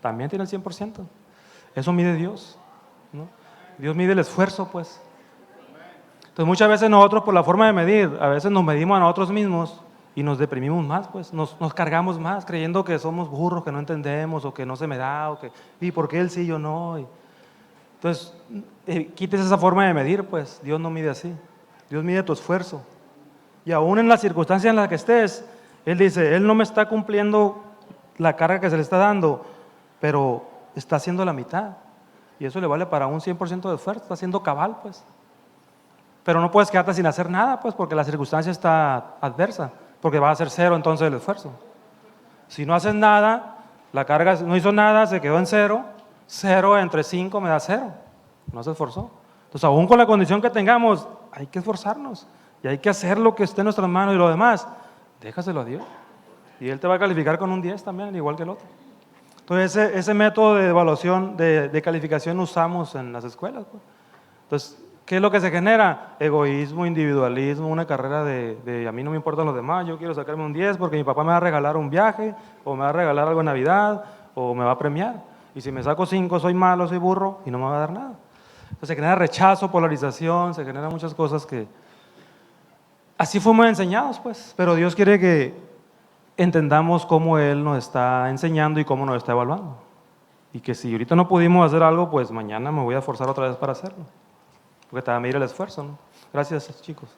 también tiene el 100%. Eso mide Dios, ¿no? Dios mide el esfuerzo, pues. Entonces muchas veces nosotros, por la forma de medir, a veces nos medimos a nosotros mismos y nos deprimimos más, pues, nos cargamos más, creyendo que somos burros, que no entendemos, o que no se me da, ¿y por qué él sí y yo no? Entonces, quites esa forma de medir, pues, Dios no mide así. Dios mide tu esfuerzo. Y aún en las circunstancias en las que estés, Él dice, Él no me está cumpliendo la carga que se le está dando, pero está haciendo la mitad. Y eso le vale para un 100% de esfuerzo, está haciendo cabal, pues. Pero no puedes quedarte sin hacer nada, pues, porque la circunstancia está adversa, porque va a ser 0 entonces el esfuerzo. Si no haces nada, la carga no hizo nada, se quedó en cero. 0 entre 5 me da 0. No se esforzó. Entonces, aún con la condición que tengamos, hay que esforzarnos. Y hay que hacer lo que esté en nuestras manos. Y lo demás, déjaselo a Dios. Y Él te va a calificar con un 10 también, al igual que el otro. Entonces, ese método de evaluación, de calificación usamos en las escuelas, pues. Entonces, ¿qué es lo que se genera? Egoísmo, individualismo, una carrera de a mí no me importan los demás, yo quiero sacarme un 10 porque mi papá me va a regalar un viaje, o me va a regalar algo en Navidad, o me va a premiar. Y si me saco 5, soy malo, soy burro, y no me va a dar nada. Entonces se genera rechazo, polarización, se generan muchas cosas que... Así fuimos enseñados, pues. Pero Dios quiere que entendamos cómo Él nos está enseñando y cómo nos está evaluando. Y que si ahorita no pudimos hacer algo, pues mañana me voy a esforzar otra vez para hacerlo. Porque te va a medir el esfuerzo, ¿no? Gracias, chicos.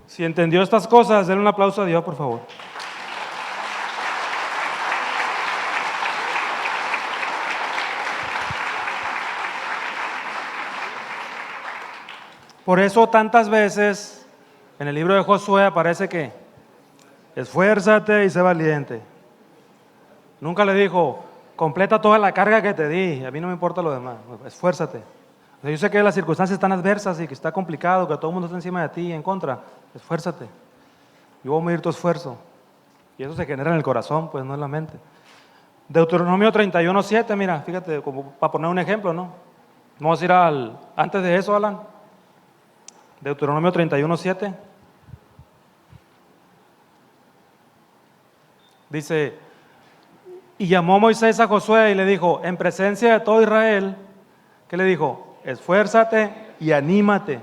Si entendió estas cosas, denle un aplauso a Dios, por favor. Por eso tantas veces en el libro de Josué aparece que esfuérzate y sé valiente. Nunca le dijo, completa toda la carga que te di, a mí no me importa lo demás, esfuérzate. O sea, yo sé que las circunstancias están adversas y que está complicado, que todo el mundo está encima de ti y en contra, esfuérzate. Yo voy a medir tu esfuerzo. Y eso se genera en el corazón, pues no en la mente. Deuteronomio 31:7, mira, fíjate, como para poner un ejemplo, ¿no? Vamos a ir antes de eso, Alan. Deuteronomio 31:7. Dice, y llamó Moisés a Josué y le dijo, en presencia de todo Israel, ¿qué le dijo? Esfuérzate y anímate.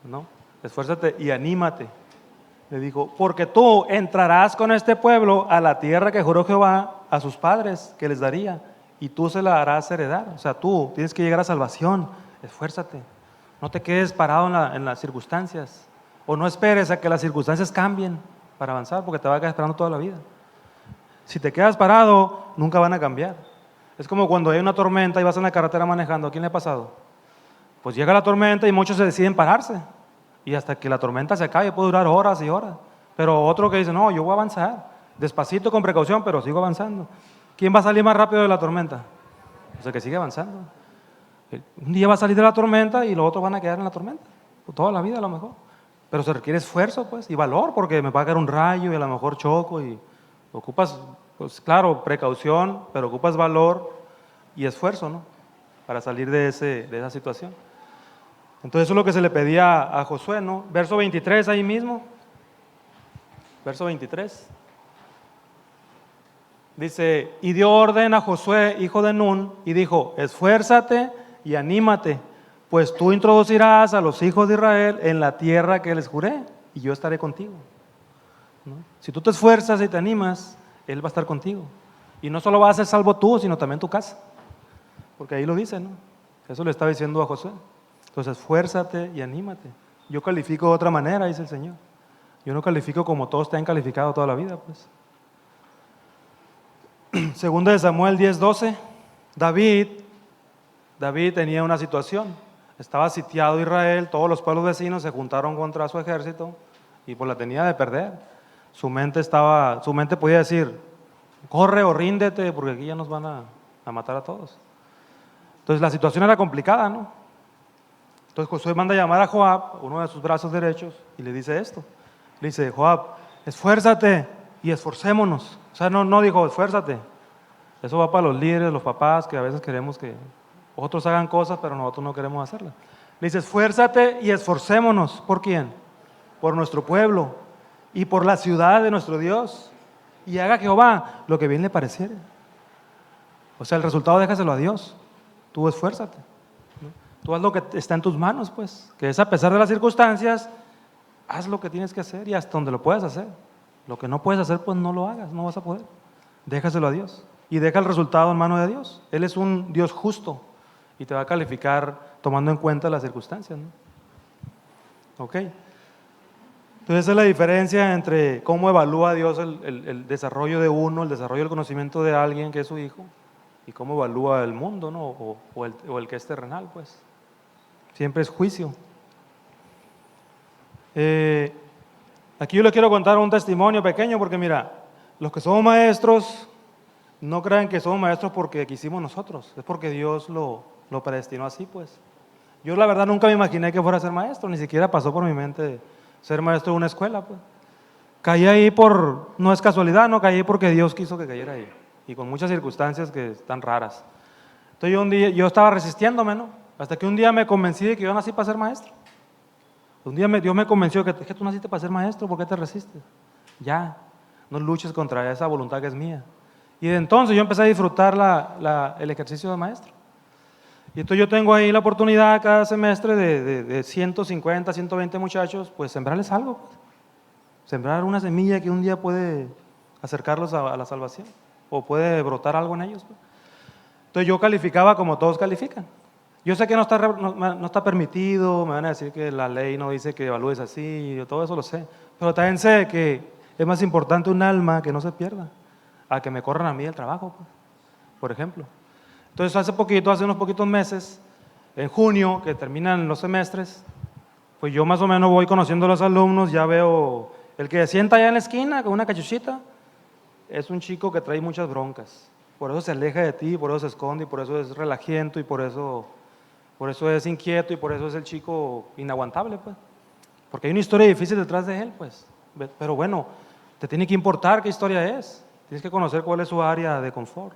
¿No? Esfuérzate y anímate. Le dijo, porque tú entrarás con este pueblo a la tierra que juró Jehová a sus padres que les daría, y tú se la harás heredar. O sea, tú tienes que llegar a salvación. Esfuérzate. No te quedes parado en las circunstancias. O no esperes a que las circunstancias cambien para avanzar, porque te va a quedar esperando toda la vida. Si te quedas parado, nunca van a cambiar. Es como cuando hay una tormenta y vas en la carretera manejando. ¿A quién le ha pasado? Pues llega la tormenta y muchos se deciden pararse. Y hasta que la tormenta se acabe puede durar horas y horas. Pero otro que dice, no, yo voy a avanzar. Despacito, con precaución, pero sigo avanzando. ¿Quién va a salir más rápido de la tormenta? Pues el que sigue avanzando. Un día va a salir de la tormenta y los otros van a quedar en la tormenta. Toda la vida a lo mejor. Pero se requiere esfuerzo, pues, y valor, porque me va a caer un rayo y a lo mejor choco y ocupas, pues claro, precaución, pero ocupas valor y esfuerzo, ¿no? Para salir de esa situación. Entonces eso es lo que se le pedía a Josué, ¿no? Verso 23 ahí mismo. Verso 23. Dice, y dio orden a Josué, hijo de Nun, y dijo, esfuérzate y anímate, pues tú introducirás a los hijos de Israel en la tierra que les juré, y yo estaré contigo. ¿No? Si tú te esfuerzas y te animas, Él va a estar contigo. Y no solo vas a ser salvo tú, sino también tu casa. Porque ahí lo dice, ¿no? Eso le estaba diciendo a Josué. Entonces, esfuérzate y anímate. Yo califico de otra manera, dice el Señor. Yo no califico como todos te han calificado toda la vida, pues. Segundo de Samuel 10:12. David tenía una situación. Estaba sitiado Israel, todos los pueblos vecinos se juntaron contra su ejército y pues la tenía de perder. Su mente podía decir, corre o ríndete porque aquí ya nos van a matar a todos. Entonces la situación era complicada, ¿no? Entonces Josué manda a llamar a Joab, uno de sus brazos derechos, y le dice esto. Le dice, Joab, esfuérzate y esforcémonos. O sea, no dijo, esfuérzate. Eso va para los líderes, los papás, que a veces queremos que otros hagan cosas, pero nosotros no queremos hacerlas. Le dice, esfuérzate y esforcémonos. ¿Por quién? Por nuestro pueblo y por la ciudad de nuestro Dios. Y haga Jehová lo que bien le pareciere. O sea, el resultado déjaselo a Dios. Tú esfuérzate. Tú haz lo que está en tus manos, pues, que es a pesar de las circunstancias, haz lo que tienes que hacer y hasta donde lo puedas hacer. Lo que no puedes hacer, pues no lo hagas, no vas a poder. Déjaselo a Dios y deja el resultado en manos de Dios. Él es un Dios justo y te va a calificar tomando en cuenta las circunstancias, ¿no? ¿Ok? Entonces esa es la diferencia entre cómo evalúa Dios el desarrollo de uno, el desarrollo del conocimiento de alguien que es su hijo, y cómo evalúa el mundo, ¿no? O el que es terrenal, pues. Siempre es juicio. Aquí yo les quiero contar un testimonio pequeño porque mira, los que somos maestros, no crean que somos maestros porque quisimos nosotros, es porque Dios lo predestinó así pues. Yo la verdad nunca me imaginé que fuera a ser maestro, ni siquiera pasó por mi mente ser maestro de una escuela pues. Caí ahí no es casualidad, no caí porque Dios quiso que cayera ahí y con muchas circunstancias que están raras. Entonces yo estaba resistiéndome, ¿no? Hasta que un día me convencí de que yo nací para ser maestro. Un día Dios me convenció que tú naciste para ser maestro, ¿por qué te resistes? Ya, no luches contra esa voluntad que es mía. Y de entonces yo empecé a disfrutar el ejercicio de maestro. Y entonces yo tengo ahí la oportunidad cada semestre de 150, 120 muchachos, pues sembrarles algo. Pues. Sembrar una semilla que un día puede acercarlos a la salvación o puede brotar algo en ellos. Pues. Entonces yo calificaba como todos califican. Yo sé que no está permitido, me van a decir que la ley no dice que evalúes así, yo todo eso lo sé. Pero también sé que es más importante un alma que no se pierda, a que me corran a mí el trabajo, pues, por ejemplo. Entonces hace unos poquitos meses, en junio, que terminan los semestres, pues yo más o menos voy conociendo a los alumnos, ya veo, el que se sienta allá en la esquina con una cachuchita, es un chico que trae muchas broncas. Por eso se aleja de ti, por eso se esconde, y por eso es relajiento, y por eso es inquieto, y por eso es el chico inaguantable, pues. Porque hay una historia difícil detrás de él, pues. Pero bueno, te tiene que importar qué historia es. Tienes que conocer cuál es su área de confort,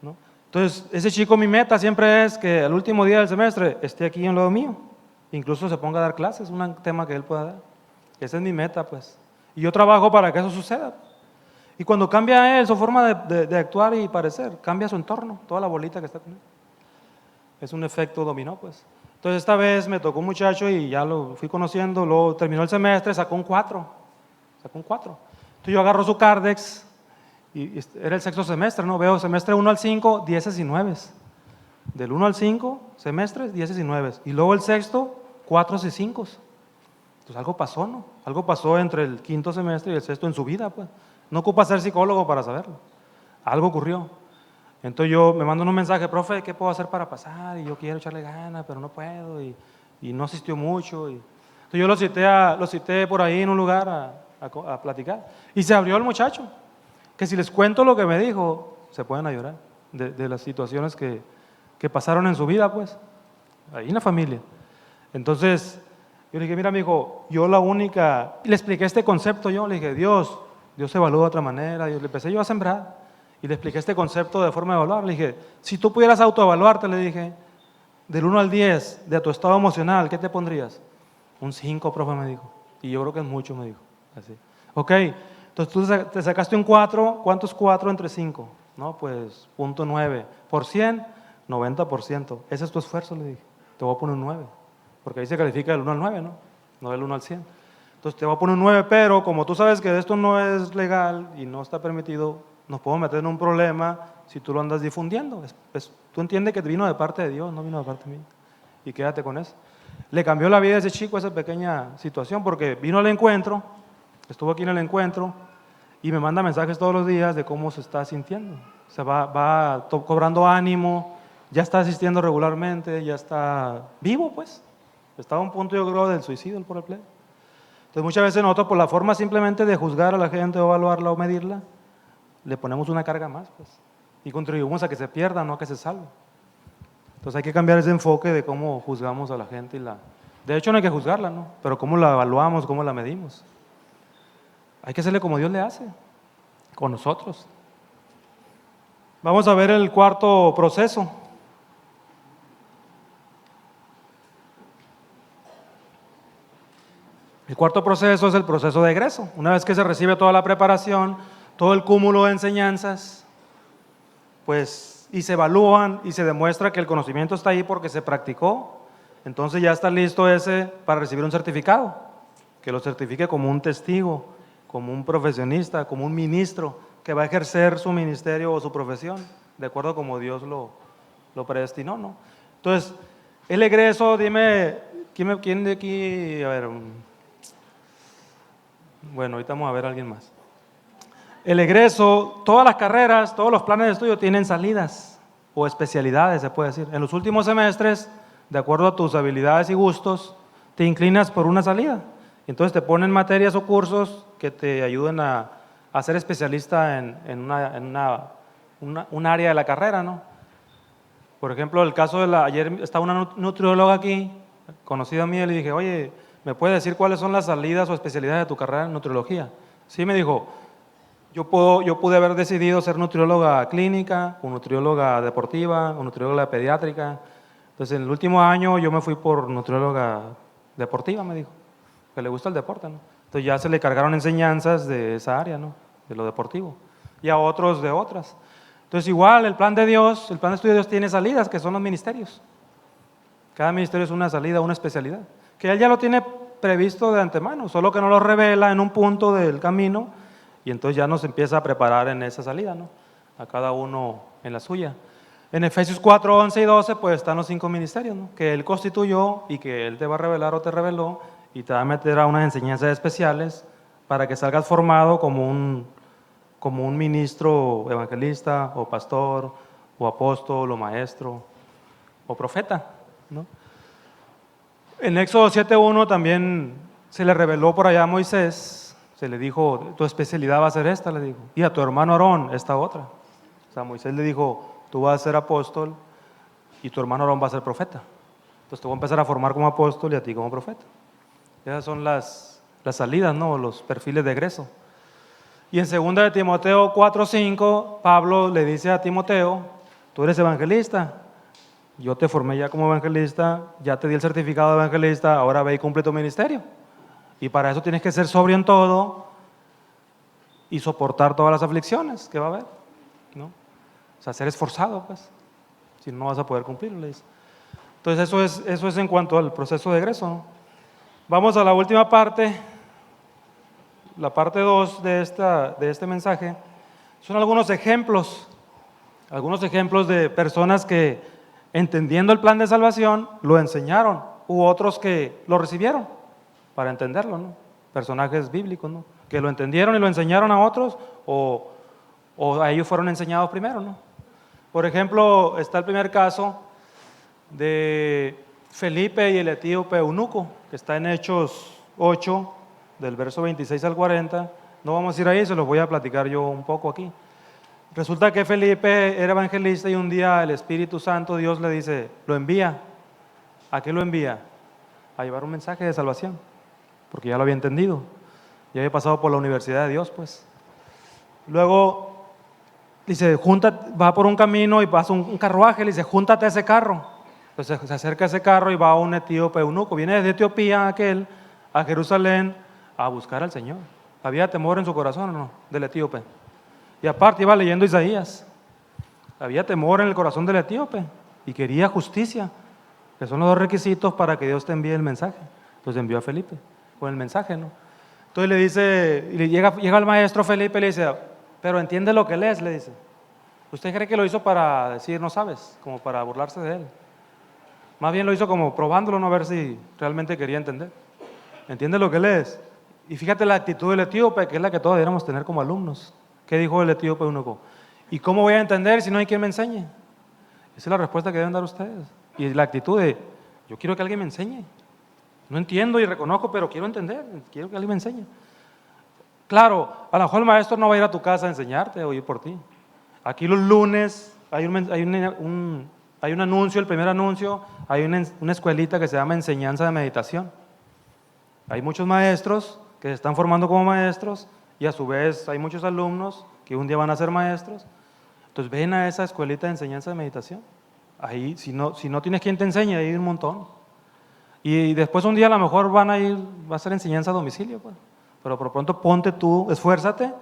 ¿no? Entonces, ese chico, mi meta siempre es que al último día del semestre esté aquí en lado mío. Incluso se ponga a dar clases, un tema que él pueda dar. Esa es mi meta, pues. Y yo trabajo para que eso suceda. Y cuando cambia él su forma de actuar y parecer, cambia su entorno, toda la bolita que está con él. Es un efecto dominó, pues. Entonces esta vez me tocó un muchacho y ya lo fui conociendo, luego terminó el semestre, sacó un 4. Entonces yo agarro su Cardex, y era el sexto semestre, ¿no? Veo semestre 1 al 5, 10 y 9. Del 1 al 5, semestres, 10 y 9. Y luego el sexto, 4 y 5. Entonces algo pasó, ¿no? Algo pasó entre el quinto semestre y el sexto en su vida, pues. No ocupa ser psicólogo para saberlo. Algo ocurrió. Entonces yo me mando un mensaje, profe, ¿qué puedo hacer para pasar? Y yo quiero echarle ganas, pero no puedo. Y no asistió mucho. Entonces yo lo cité por ahí en un lugar a platicar. Y se abrió el muchacho. Que si les cuento lo que me dijo, se pueden a llorar de las situaciones que pasaron en su vida, pues. Ahí en la familia. Entonces yo le dije, mira, mijo, yo la única... Y le expliqué este concepto yo, le dije, Dios se evalúa de otra manera. Y le empecé yo a sembrar. Y le expliqué este concepto de forma de evaluar. Le dije, si tú pudieras autoevaluarte, le dije, del 1 al 10, de tu estado emocional, ¿qué te pondrías? Un 5, profe, me dijo. Y yo creo que es mucho, me dijo. Así. Ok, entonces tú te sacaste un 4, ¿cuánto es 4 entre 5? No, pues 0.9. Por 100, 90%. Ese es tu esfuerzo, le dije. Te voy a poner un 9. Porque ahí se califica del 1 al 9, ¿no? No del 1 al 100. Entonces te voy a poner un 9, pero como tú sabes que esto no es legal y no está permitido, nos podemos meter en un problema si tú lo andas difundiendo. Tú entiendes que vino de parte de Dios, no vino de parte mía. Y quédate con eso. Le cambió la vida a ese chico esa pequeña situación porque vino al encuentro, estuvo aquí en el encuentro y me manda mensajes todos los días de cómo se está sintiendo. O sea, va cobrando ánimo, ya está asistiendo regularmente, ya está vivo, pues. Estaba a un punto, yo creo, del suicidio por el pleno. Entonces muchas veces nosotros por la forma simplemente de juzgar a la gente o evaluarla o medirla, le ponemos una carga más, pues, y contribuimos a que se pierda, no a que se salve. Entonces hay que cambiar ese enfoque de cómo juzgamos a la gente de hecho no hay que juzgarla, ¿no? Pero cómo la evaluamos, cómo la medimos. Hay que hacerle como Dios le hace, con nosotros. Vamos a ver el cuarto proceso. El cuarto proceso es el proceso de egreso. Una vez que se recibe toda la preparación, todo el cúmulo de enseñanzas, pues, y se evalúan y se demuestra que el conocimiento está ahí porque se practicó, entonces ya está listo ese para recibir un certificado, que lo certifique como un testigo, como un profesionista, como un ministro, que va a ejercer su ministerio o su profesión, de acuerdo a como Dios lo predestinó, ¿no? Entonces, el egreso, dime, ¿quién de aquí? A ver, bueno, ahorita vamos a ver a alguien más. El egreso, todas las carreras, todos los planes de estudio tienen salidas o especialidades, se puede decir. En los últimos semestres, de acuerdo a tus habilidades y gustos, te inclinas por una salida. Entonces te ponen materias o cursos que te ayuden a ser especialista en un área de la carrera, ¿no? Por ejemplo, el caso de ayer estaba una nutrióloga aquí, conocida mía, y le dije, oye, ¿me puedes decir cuáles son las salidas o especialidades de tu carrera en nutriología? Sí, me dijo, yo pude haber decidido ser nutrióloga clínica, o nutrióloga deportiva, o nutrióloga pediátrica. Entonces, en el último año yo me fui por nutrióloga deportiva, me dijo, que le gusta el deporte, ¿no? Entonces ya se le cargaron enseñanzas de esa área, ¿no? De lo deportivo. Y a otros de otras. Entonces igual, el plan de Dios, el plan de estudio de Dios tiene salidas, que son los ministerios. Cada ministerio es una salida, una especialidad. Que Él ya lo tiene previsto de antemano, solo que no lo revela en un punto del camino y entonces ya nos empieza a preparar en esa salida, ¿no? A cada uno en la suya. En Efesios 4, 11 y 12 pues están los 5 ministerios, ¿no? Que Él constituyó y que Él te va a revelar o te reveló y te va a meter a unas enseñanzas especiales para que salgas formado como un ministro evangelista o pastor o apóstol o maestro o profeta, ¿no? En Éxodo 7:1 también se le reveló por allá a Moisés, se le dijo, tu especialidad va a ser esta, le dijo, y a tu hermano Aarón esta otra. O sea, Moisés le dijo, tú vas a ser apóstol y tu hermano Aarón va a ser profeta. Entonces te voy a empezar a formar como apóstol y a ti como profeta. Esas son las salidas, ¿no? Los perfiles de egreso. Y en 2 de Timoteo 4:5, Pablo le dice a Timoteo, tú eres evangelista, yo te formé ya como evangelista, ya te di el certificado de evangelista, ahora ve y cumple tu ministerio. Y para eso tienes que ser sobrio en todo y soportar todas las aflicciones que va a haber, ¿no? O sea, ser esforzado, pues, si no vas a poder cumplirlo, le dice. Entonces eso es en cuanto al proceso de egreso, ¿no? Vamos a la última parte. La parte 2 de este mensaje son algunos ejemplos de personas que, entendiendo el plan de salvación, lo enseñaron, u otros que lo recibieron para entenderlo, ¿no? Personajes bíblicos, ¿no? Que lo entendieron y lo enseñaron a otros, o a ellos fueron enseñados primero, ¿no? Por ejemplo, está el primer caso de Felipe y el etíope eunuco, que está en Hechos 8, del verso 26 al 40, no vamos a ir ahí, se los voy a platicar yo un poco aquí. Resulta que Felipe era evangelista y un día el Espíritu Santo, Dios le dice, lo envía. ¿A qué lo envía? A llevar un mensaje de salvación, porque ya lo había entendido, ya había pasado por la universidad de Dios, pues. Luego, dice, va por un camino y pasa un carruaje, le dice, júntate a ese carro. Entonces se acerca a ese carro y va un etíope eunuco, viene desde Etiopía aquel, a Jerusalén, a buscar al Señor. Había temor en su corazón, ¿no? Del etíope. Y aparte iba leyendo Isaías. Había temor en el corazón del etíope y quería justicia, que son los 2 requisitos para que Dios te envíe el mensaje. Entonces envió a Felipe con el mensaje, ¿no? Entonces le dice, y llega el maestro Felipe y le dice, pero entiende lo que lees, le dice. ¿Usted cree que lo hizo para decir no sabes, como para burlarse de él? Más bien lo hizo como probándolo, no, a ver si realmente quería entender. ¿Entiende lo que lees? Y fíjate la actitud del etíope, que es la que todos deberíamos tener como alumnos. ¿Qué dijo el etíope eunuco? ¿Y cómo voy a entender si no hay quien me enseñe? Esa es la respuesta que deben dar ustedes. Y la actitud de, yo quiero que alguien me enseñe. No entiendo y reconozco, pero quiero entender, quiero que alguien me enseñe. Claro, a lo mejor el maestro no va a ir a tu casa a enseñarte o ir por ti. Aquí los lunes hay un anuncio, el primer anuncio, hay una escuelita que se llama Enseñanza de Meditación. Hay muchos maestros que se están formando como maestros y a su vez hay muchos alumnos que un día van a ser maestros. Entonces ven a esa escuelita de enseñanza de meditación. Ahí, si no tienes quien te enseñe, hay un montón. Y después un día a lo mejor va a ser enseñanza a domicilio, pues. Pero por pronto ponte tú, esfuérzate,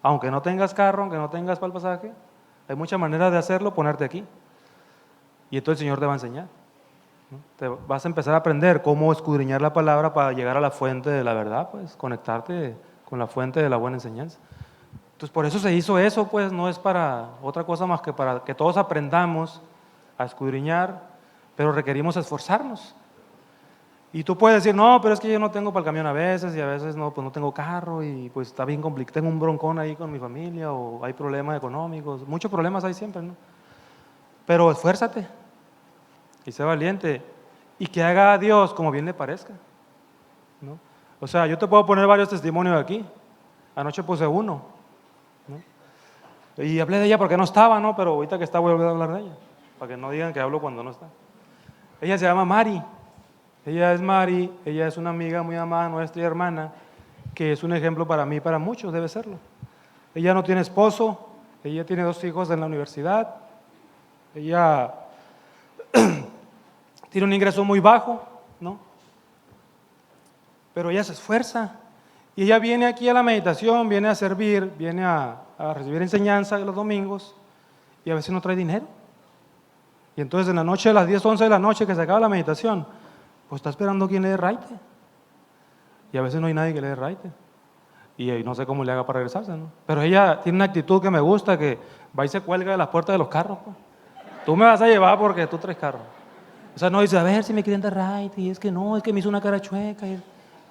aunque no tengas carro, aunque no tengas para el pasaje, hay muchas maneras de hacerlo, ponerte aquí. Y entonces el Señor te va a enseñar. Te vas a empezar a aprender cómo escudriñar la palabra para llegar a la fuente de la verdad, pues, conectarte con la fuente de la buena enseñanza. Entonces, por eso se hizo eso, pues, no es para otra cosa más que para que todos aprendamos a escudriñar, pero requerimos esforzarnos. Y tú puedes decir, no, pero es que yo no tengo para el camión a veces, y a veces no, pues no tengo carro, y pues está bien complicado, tengo un broncón ahí con mi familia, o hay problemas económicos, muchos problemas hay siempre, ¿no? Pero esfuérzate y sé valiente y que haga a Dios como bien le parezca, ¿no? O sea, yo te puedo poner varios testimonios aquí. Anoche puse uno, ¿no? Y hablé de ella porque no estaba, ¿no? Pero ahorita que está voy a volver a hablar de ella, para que no digan que hablo cuando no está. Ella se llama Mari. Ella es Mari, ella es una amiga muy amada nuestra y hermana, que es un ejemplo para mí y para muchos, debe serlo. Ella no tiene esposo, ella tiene 2 hijos en la universidad, ella tiene un ingreso muy bajo, ¿no? Pero ella se esfuerza y ella viene aquí a la meditación, viene a servir, viene a recibir enseñanza los domingos y a veces no trae dinero. Y entonces en la noche, a las 10, 11 de la noche que se acaba la meditación, pues está esperando quien le dé raite. Y a veces no hay nadie que le dé raite. Y no sé cómo le haga para regresarse, ¿no? Pero ella tiene una actitud que me gusta, que va y se cuelga de las puertas de los carros, pues. Tú me vas a llevar porque tú traes carro. O sea, no dice, a ver si me quieren dar raite, y es que no, es que me hizo una cara chueca, y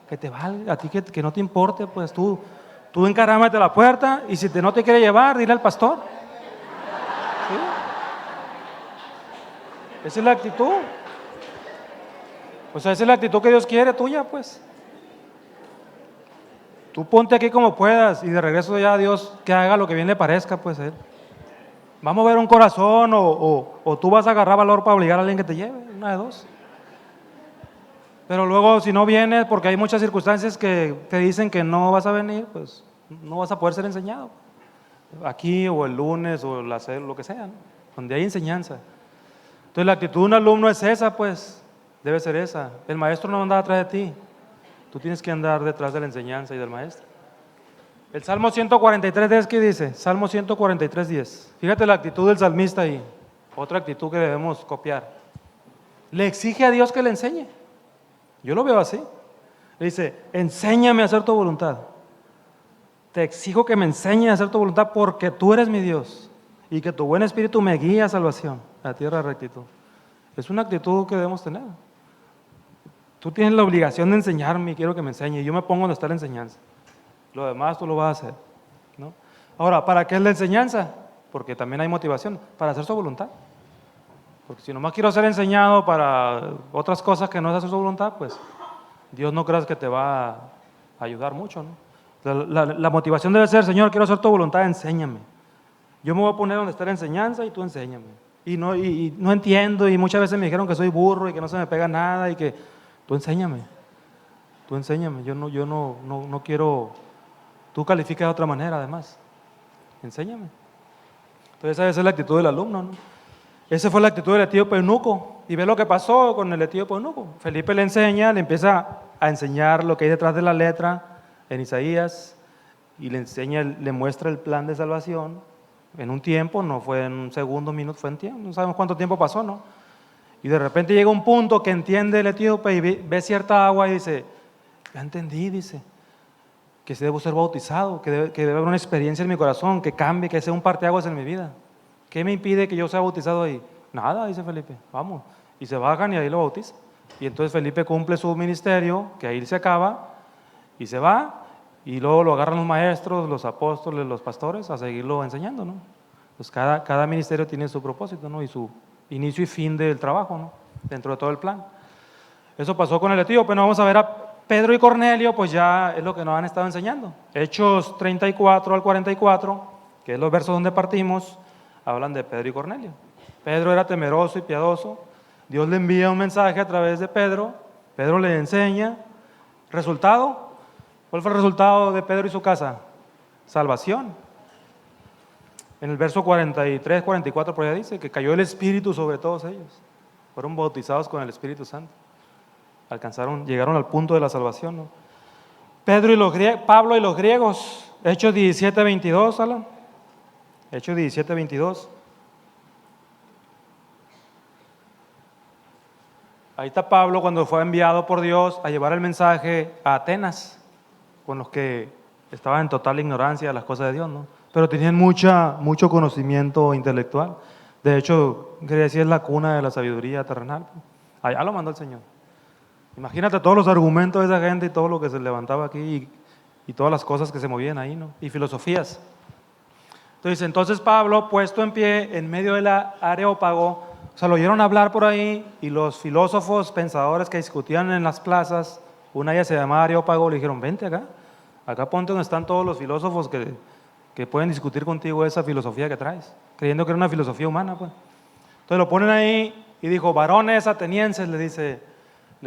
que te valga, a ti que no te importe, pues tú encarámate a la puerta, y si no te quiere llevar, dile al pastor. ¿Sí? Esa es la actitud. O sea, esa es la actitud que Dios quiere tuya, pues. Tú ponte aquí como puedas y de regreso ya a Dios que haga lo que bien le parezca, pues Él. Vamos a ver un corazón o tú vas a agarrar valor para obligar a alguien que te lleve, una de dos. Pero luego si no vienes, porque hay muchas circunstancias que te dicen que no vas a venir, pues no vas a poder ser enseñado. Aquí o el lunes o lo que sea, ¿no? Donde hay enseñanza. Entonces la actitud de un alumno es esa, pues, debe ser esa. El maestro no anda detrás de ti. Tú tienes que andar detrás de la enseñanza y del maestro. El Salmo 143, ¿qué dice? Salmo 143:10. Fíjate la actitud del salmista ahí. Otra actitud que debemos copiar. Le exige a Dios que le enseñe. Yo lo veo así. Le dice, enséñame a hacer tu voluntad. Te exijo que me enseñes a hacer tu voluntad porque tú eres mi Dios y que tu buen espíritu me guíe a salvación, a tierra de rectitud. Es una actitud que debemos tener. Tú tienes la obligación de enseñarme y quiero que me enseñe. Yo me pongo donde está la enseñanza. Lo demás tú lo vas a hacer, ¿no? Ahora, ¿para qué es la enseñanza? Porque también hay motivación, para hacer su voluntad. Porque si nomás quiero ser enseñado para otras cosas que no es hacer su voluntad, pues Dios no creas que te va a ayudar mucho, ¿no? La motivación debe ser, Señor, quiero hacer tu voluntad, enséñame. Yo me voy a poner donde está la enseñanza y tú enséñame. Y no entiendo y muchas veces me dijeron que soy burro y que no se me pega nada y que tú enséñame. Tú enséñame, yo no quiero, tú calificas de otra manera además. Enséñame. Entonces esa es la actitud del alumno, ¿no? Esa fue la actitud del etíope eunuco. Y ve lo que pasó con el etíope eunuco. Felipe le enseña, le empieza a enseñar lo que hay detrás de la letra en Isaías y le enseña, le muestra el plan de salvación en un tiempo, no fue en un segundo, minuto, fue en tiempo, no sabemos cuánto tiempo pasó, ¿no? Y de repente llega un punto que entiende el etíope y ve cierta agua y dice, ya entendí, dice, que debo ser bautizado, que debe haber una experiencia en mi corazón, que cambie, que sea un parteaguas en mi vida. ¿Qué me impide que yo sea bautizado ahí? Nada, dice Felipe, vamos. Y se bajan y ahí lo bautizan. Y entonces Felipe cumple su ministerio, que ahí se acaba, y se va, y luego lo agarran los maestros, los apóstoles, los pastores, a seguirlo enseñando, ¿no? Pues cada ministerio tiene su propósito, ¿no? Y su inicio y fin del trabajo, ¿no? Dentro de todo el plan. Eso pasó con el etíope, no vamos a ver a Pedro y Cornelio, pues ya es lo que nos han estado enseñando. Hechos 34 al 44, que es los versos donde partimos, hablan de Pedro y Cornelio. Pedro era temeroso y piadoso. Dios le envía un mensaje a través de Pedro. Pedro le enseña. ¿Resultado? ¿Cuál fue el resultado de Pedro y su casa? Salvación. En el verso 43, 44 por allá dice que cayó el Espíritu sobre todos ellos. Fueron bautizados con el Espíritu Santo. Llegaron al punto de la salvación, ¿no? Pablo y los griegos. Hechos 17, 22, Alan. Hechos 17, 22. Ahí está Pablo cuando fue enviado por Dios a llevar el mensaje a Atenas, con los que estaban en total ignorancia de las cosas de Dios, ¿no? Pero tenían mucho conocimiento intelectual. De hecho, Grecia es la cuna de la sabiduría terrenal. Allá lo mandó el Señor. Imagínate todos los argumentos de esa gente y todo lo que se levantaba aquí y todas las cosas que se movían ahí, ¿no? Y filosofías. Entonces Pablo, puesto en pie en medio del Areópago, o sea, lo oyeron hablar por ahí y los filósofos, pensadores que discutían en las plazas Una de ellas se llamaba Areópago, le dijeron, vente acá ponte donde están todos los filósofos que pueden discutir contigo esa filosofía que traes, creyendo que era una filosofía humana, pues. Entonces lo ponen ahí y dijo, varones atenienses, le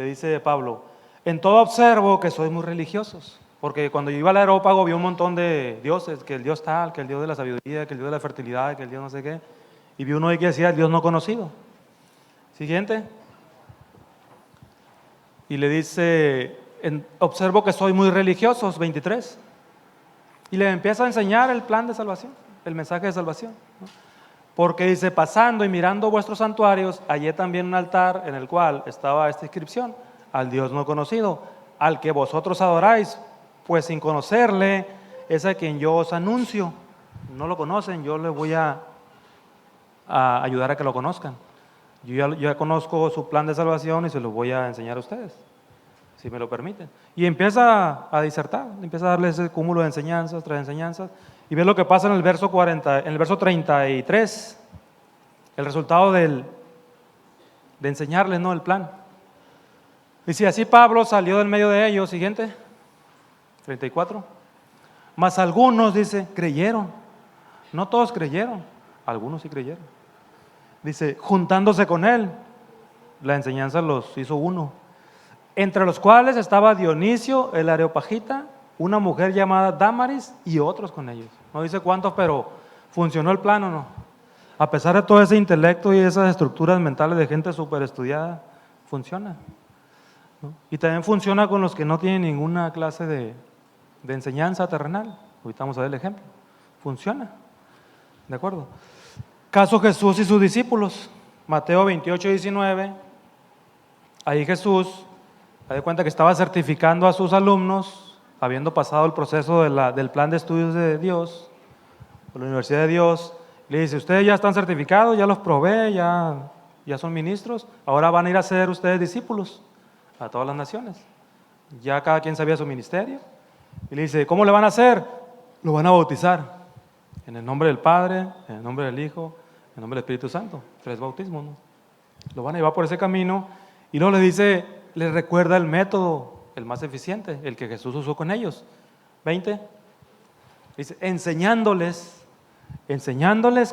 dice Pablo, en todo observo que sois muy religiosos, porque cuando yo iba al Areópago vi un montón de dioses, que el dios tal, que el dios de la sabiduría, que el dios de la fertilidad, que el dios no sé qué, y vi uno ahí que decía el dios no conocido. Siguiente. Y le dice, observo que soy muy religiosos, 23. Y le empieza a enseñar el plan de salvación, el mensaje de salvación, ¿no? Porque dice, pasando y mirando vuestros santuarios, hallé también un altar en el cual estaba esta inscripción, al Dios no conocido, al que vosotros adoráis, pues sin conocerle es a quien yo os anuncio. No lo conocen, yo les voy a ayudar a que lo conozcan. Yo ya conozco su plan de salvación y se lo voy a enseñar a ustedes, si me lo permiten. Y empieza a disertar, empieza a darles ese cúmulo de enseñanzas tras enseñanzas. Y ve lo que pasa en el verso 33, el resultado de enseñarles, ¿no?, el plan. Dice, así Pablo salió del medio de ellos, siguiente, 34. Mas algunos, dice, creyeron. No todos creyeron, algunos sí creyeron. Dice, juntándose con él, la enseñanza los hizo uno. Entre los cuales estaba Dionisio, el areopagita, una mujer llamada Dámaris y otros con ellos. No dice cuántos, pero ¿funcionó el plan o no? A pesar de todo ese intelecto y esas estructuras mentales de gente súper estudiada, funciona, ¿no? Y también funciona con los que no tienen ninguna clase de enseñanza terrenal. Ahorita vamos a ver el ejemplo. Funciona, ¿de acuerdo? Caso Jesús y sus discípulos, Mateo 28, 19. Ahí Jesús, da cuenta que estaba certificando a sus alumnos, habiendo pasado el proceso del plan de estudios de Dios, de la Universidad de Dios. Le dice, ustedes ya están certificados, ya los probé, ya son ministros, ahora van a ir a ser ustedes discípulos a todas las naciones. Ya cada quien sabía su ministerio. Y le dice, ¿cómo le van a hacer? Lo van a bautizar en el nombre del Padre, en el nombre del Hijo, en el nombre del Espíritu Santo. 3 bautismos, ¿no? Lo van a llevar por ese camino y luego le dice, les recuerda el método, el más eficiente, el que Jesús usó con ellos. 20. Dice, enseñándoles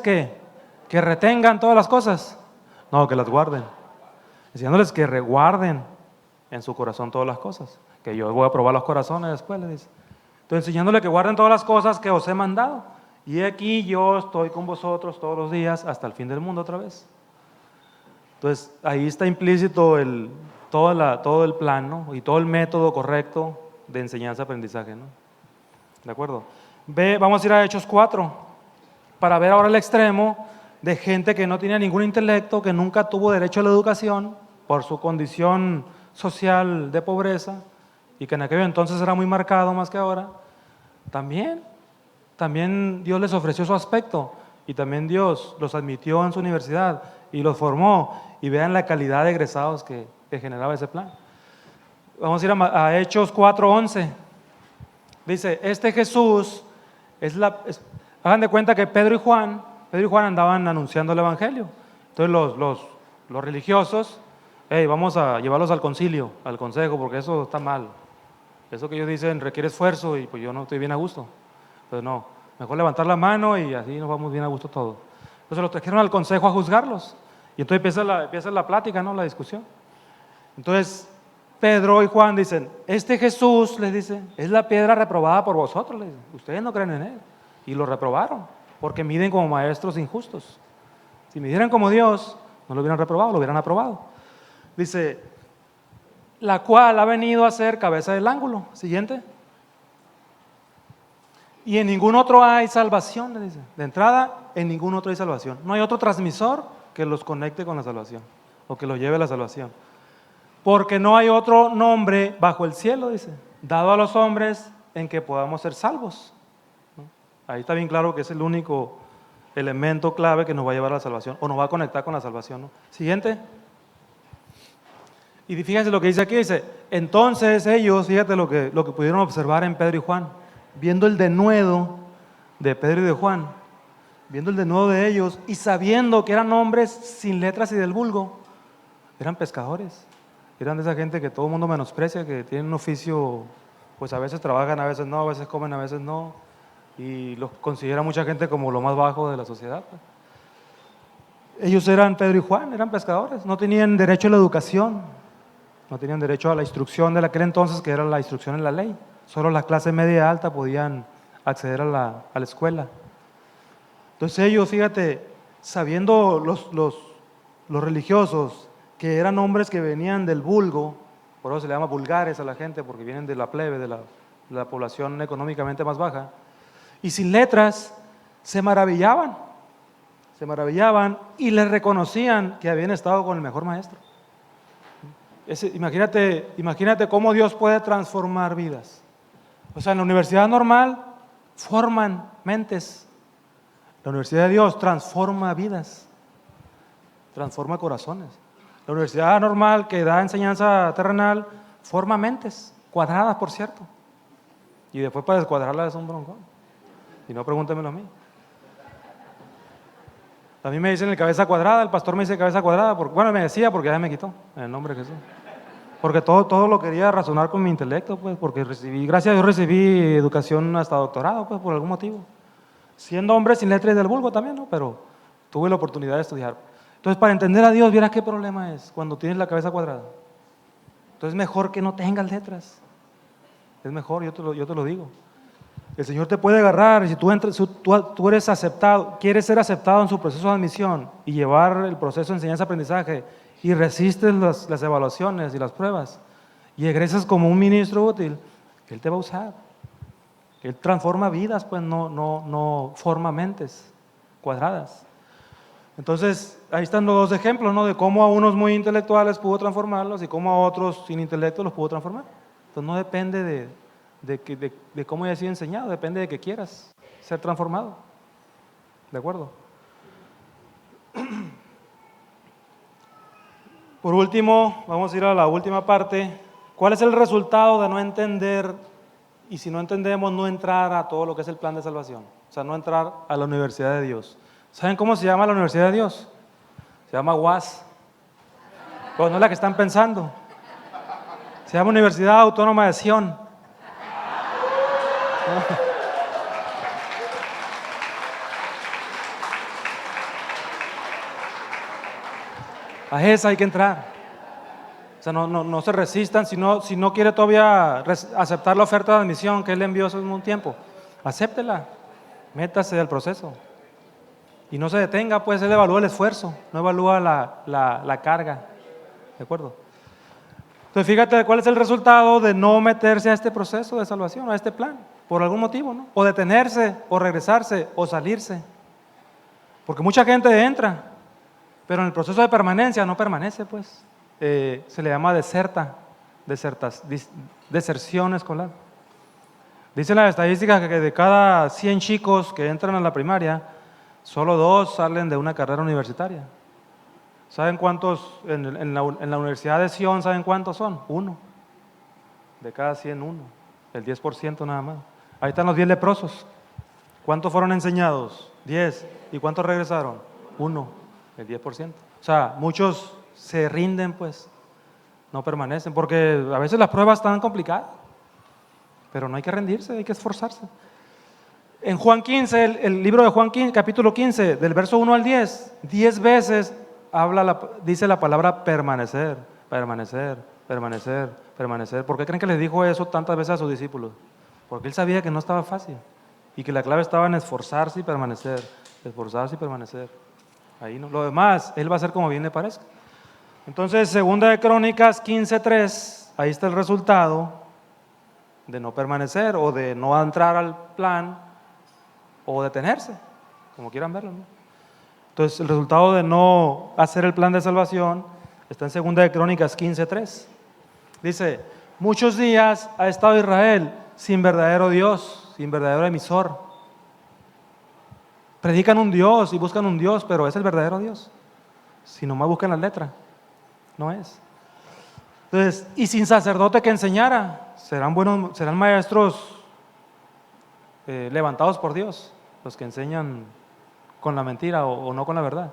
que retengan todas las cosas. No, que las guarden. Enseñándoles que reguarden en su corazón todas las cosas. Que yo voy a probar los corazones después, le dice. Entonces, enseñándoles que guarden todas las cosas que os he mandado. Y aquí yo estoy con vosotros todos los días hasta el fin del mundo otra vez. Entonces, ahí está implícito todo el plan, ¿no?, y todo el método correcto de enseñanza-aprendizaje, ¿no? ¿De acuerdo? Vamos a ir a Hechos 4, para ver ahora el extremo de gente que no tenía ningún intelecto, que nunca tuvo derecho a la educación por su condición social de pobreza, y que en aquel entonces era muy marcado más que ahora. También Dios les ofreció su aspecto, y también Dios los admitió en su universidad y los formó, y vean la calidad de egresados que generaba ese plan. Vamos a ir a Hechos 4:11. Dice, este Jesús hagan de cuenta que Pedro y Juan andaban anunciando el evangelio. Entonces los religiosos, vamos a llevarlos al concilio, al consejo, porque eso está mal. Eso que ellos dicen requiere esfuerzo y pues yo no estoy bien a gusto. Entonces no, mejor levantar la mano y así nos vamos bien a gusto todos. Entonces los trajeron al consejo a juzgarlos. Y entonces empieza la plática, ¿no?, la discusión. Entonces Pedro y Juan dicen, este Jesús, les dice, es la piedra reprobada por vosotros, les dicen. Ustedes no creen en él. Y lo reprobaron, porque miden como maestros injustos. Si midieran como Dios, no lo hubieran reprobado, lo hubieran aprobado. Dice, la cual ha venido a ser cabeza del ángulo. Siguiente. Y en ningún otro hay salvación, le dice. De entrada, en ningún otro hay salvación. No hay otro transmisor que los conecte con la salvación, o que los lleve a la salvación. Porque no hay otro nombre bajo el cielo, dice, dado a los hombres en que podamos ser salvos. ¿No? Ahí está bien claro que es el único elemento clave que nos va a llevar a la salvación, o nos va a conectar con la salvación, ¿no? Siguiente. Y fíjense lo que dice aquí, dice, entonces ellos, fíjate lo que pudieron observar en Pedro y Juan, viendo el denuedo de Pedro y de Juan, viendo el denuedo de ellos y sabiendo que eran hombres sin letras y del vulgo, eran pescadores. Eran de esa gente que todo el mundo menosprecia, que tienen un oficio, pues a veces trabajan, a veces no, a veces comen, a veces no, y los considera mucha gente como lo más bajo de la sociedad. Ellos eran Pedro y Juan, eran pescadores, no tenían derecho a la educación, no tenían derecho a la instrucción de aquel entonces, que era la instrucción en la ley. Solo la clase media y alta podían acceder a la escuela. Entonces ellos, fíjate, sabiendo los religiosos que eran hombres que venían del vulgo, por eso se le llama vulgares a la gente, porque vienen de la plebe, de la población económicamente más baja, y sin letras, se maravillaban y les reconocían que habían estado con el mejor maestro. Imagínate cómo Dios puede transformar vidas. O sea, en la universidad normal forman mentes. La universidad de Dios transforma vidas, transforma corazones. La universidad normal que da enseñanza terrenal forma mentes, cuadradas por cierto. Y después para descuadrarlas es un broncón. Si no, pregúntemelo a mí. A mí me dicen el cabeza cuadrada, el pastor me dice cabeza cuadrada, bueno, me decía porque ya me quitó, en el nombre de Jesús. Porque todo lo quería razonar con mi intelecto, pues, porque gracias a Dios recibí educación hasta doctorado, pues, por algún motivo. Siendo hombre sin letras del vulgo también, ¿no? Pero tuve la oportunidad de estudiar. Entonces, para entender a Dios, vieras qué problema es cuando tienes la cabeza cuadrada. Entonces, es mejor que no tengas letras. Es mejor, yo te lo digo. El Señor te puede agarrar, y si tú eres aceptado, quieres ser aceptado en su proceso de admisión y llevar el proceso de enseñanza-aprendizaje y resistes las evaluaciones y las pruebas y egresas como un ministro útil, Él te va a usar. Él transforma vidas, pues no forma mentes cuadradas. Entonces, ahí están los dos ejemplos, ¿no? De cómo a unos muy intelectuales pudo transformarlos y cómo a otros sin intelecto los pudo transformar. Entonces, no depende de cómo hayas sido enseñado, depende de que quieras ser transformado. ¿De acuerdo? Por último, vamos a ir a la última parte. ¿Cuál es el resultado de no entender, y si no entendemos, no entrar a todo lo que es el plan de salvación? O sea, no entrar a la universidad de Dios. ¿Saben cómo se llama la universidad de Dios? Se llama UAS. Pues no es la que están pensando. Se llama Universidad Autónoma de Sion. A esa hay que entrar. O sea, no se resistan. Si no quiere todavía aceptar la oferta de admisión que Él envió hace un tiempo, acéptela, métase al proceso. Y no se detenga, pues Él evalúa el esfuerzo, no evalúa la carga. ¿De acuerdo? Entonces, fíjate cuál es el resultado de no meterse a este proceso de salvación, a este plan, por algún motivo, ¿no? O detenerse, o regresarse, o salirse. Porque mucha gente entra, pero en el proceso de permanencia no permanece, pues. Se le llama deserción escolar. Dice la estadística que de cada 100 chicos que entran a la primaria, solo 2 salen de una carrera universitaria. ¿Saben cuántos en la Universidad de Sion, saben cuántos son? 1. De cada 100, 1. El 10% nada más. Ahí están los 10 leprosos. ¿Cuántos fueron enseñados? 10. ¿Y cuántos regresaron? 1. El 10%. O sea, muchos se rinden, pues. No permanecen, porque a veces las pruebas están complicadas. Pero no hay que rendirse, hay que esforzarse. En Juan 15, el libro de Juan 15, capítulo 15, del verso 1 al 10, 10 veces dice la palabra permanecer, permanecer, permanecer, permanecer. ¿Por qué creen que les dijo eso tantas veces a sus discípulos? Porque Él sabía que no estaba fácil y que la clave estaba en esforzarse y permanecer, esforzarse y permanecer. Ahí no. Lo demás, Él va a hacer como bien le parezca. Entonces, segunda de Crónicas 15:3, ahí está el resultado de no permanecer o de no entrar al plan o detenerse, como quieran verlo, ¿no? Entonces, el resultado de no hacer el plan de salvación está en segunda de Crónicas 15:3. Dice, muchos días ha estado Israel sin verdadero Dios, sin verdadero emisor. Predican un Dios y buscan un Dios, pero ¿es el verdadero Dios? Si nomás buscan la letra, no es. Entonces, y sin sacerdote que enseñara, serán maestros levantados por Dios, los que enseñan con la mentira o no con la verdad.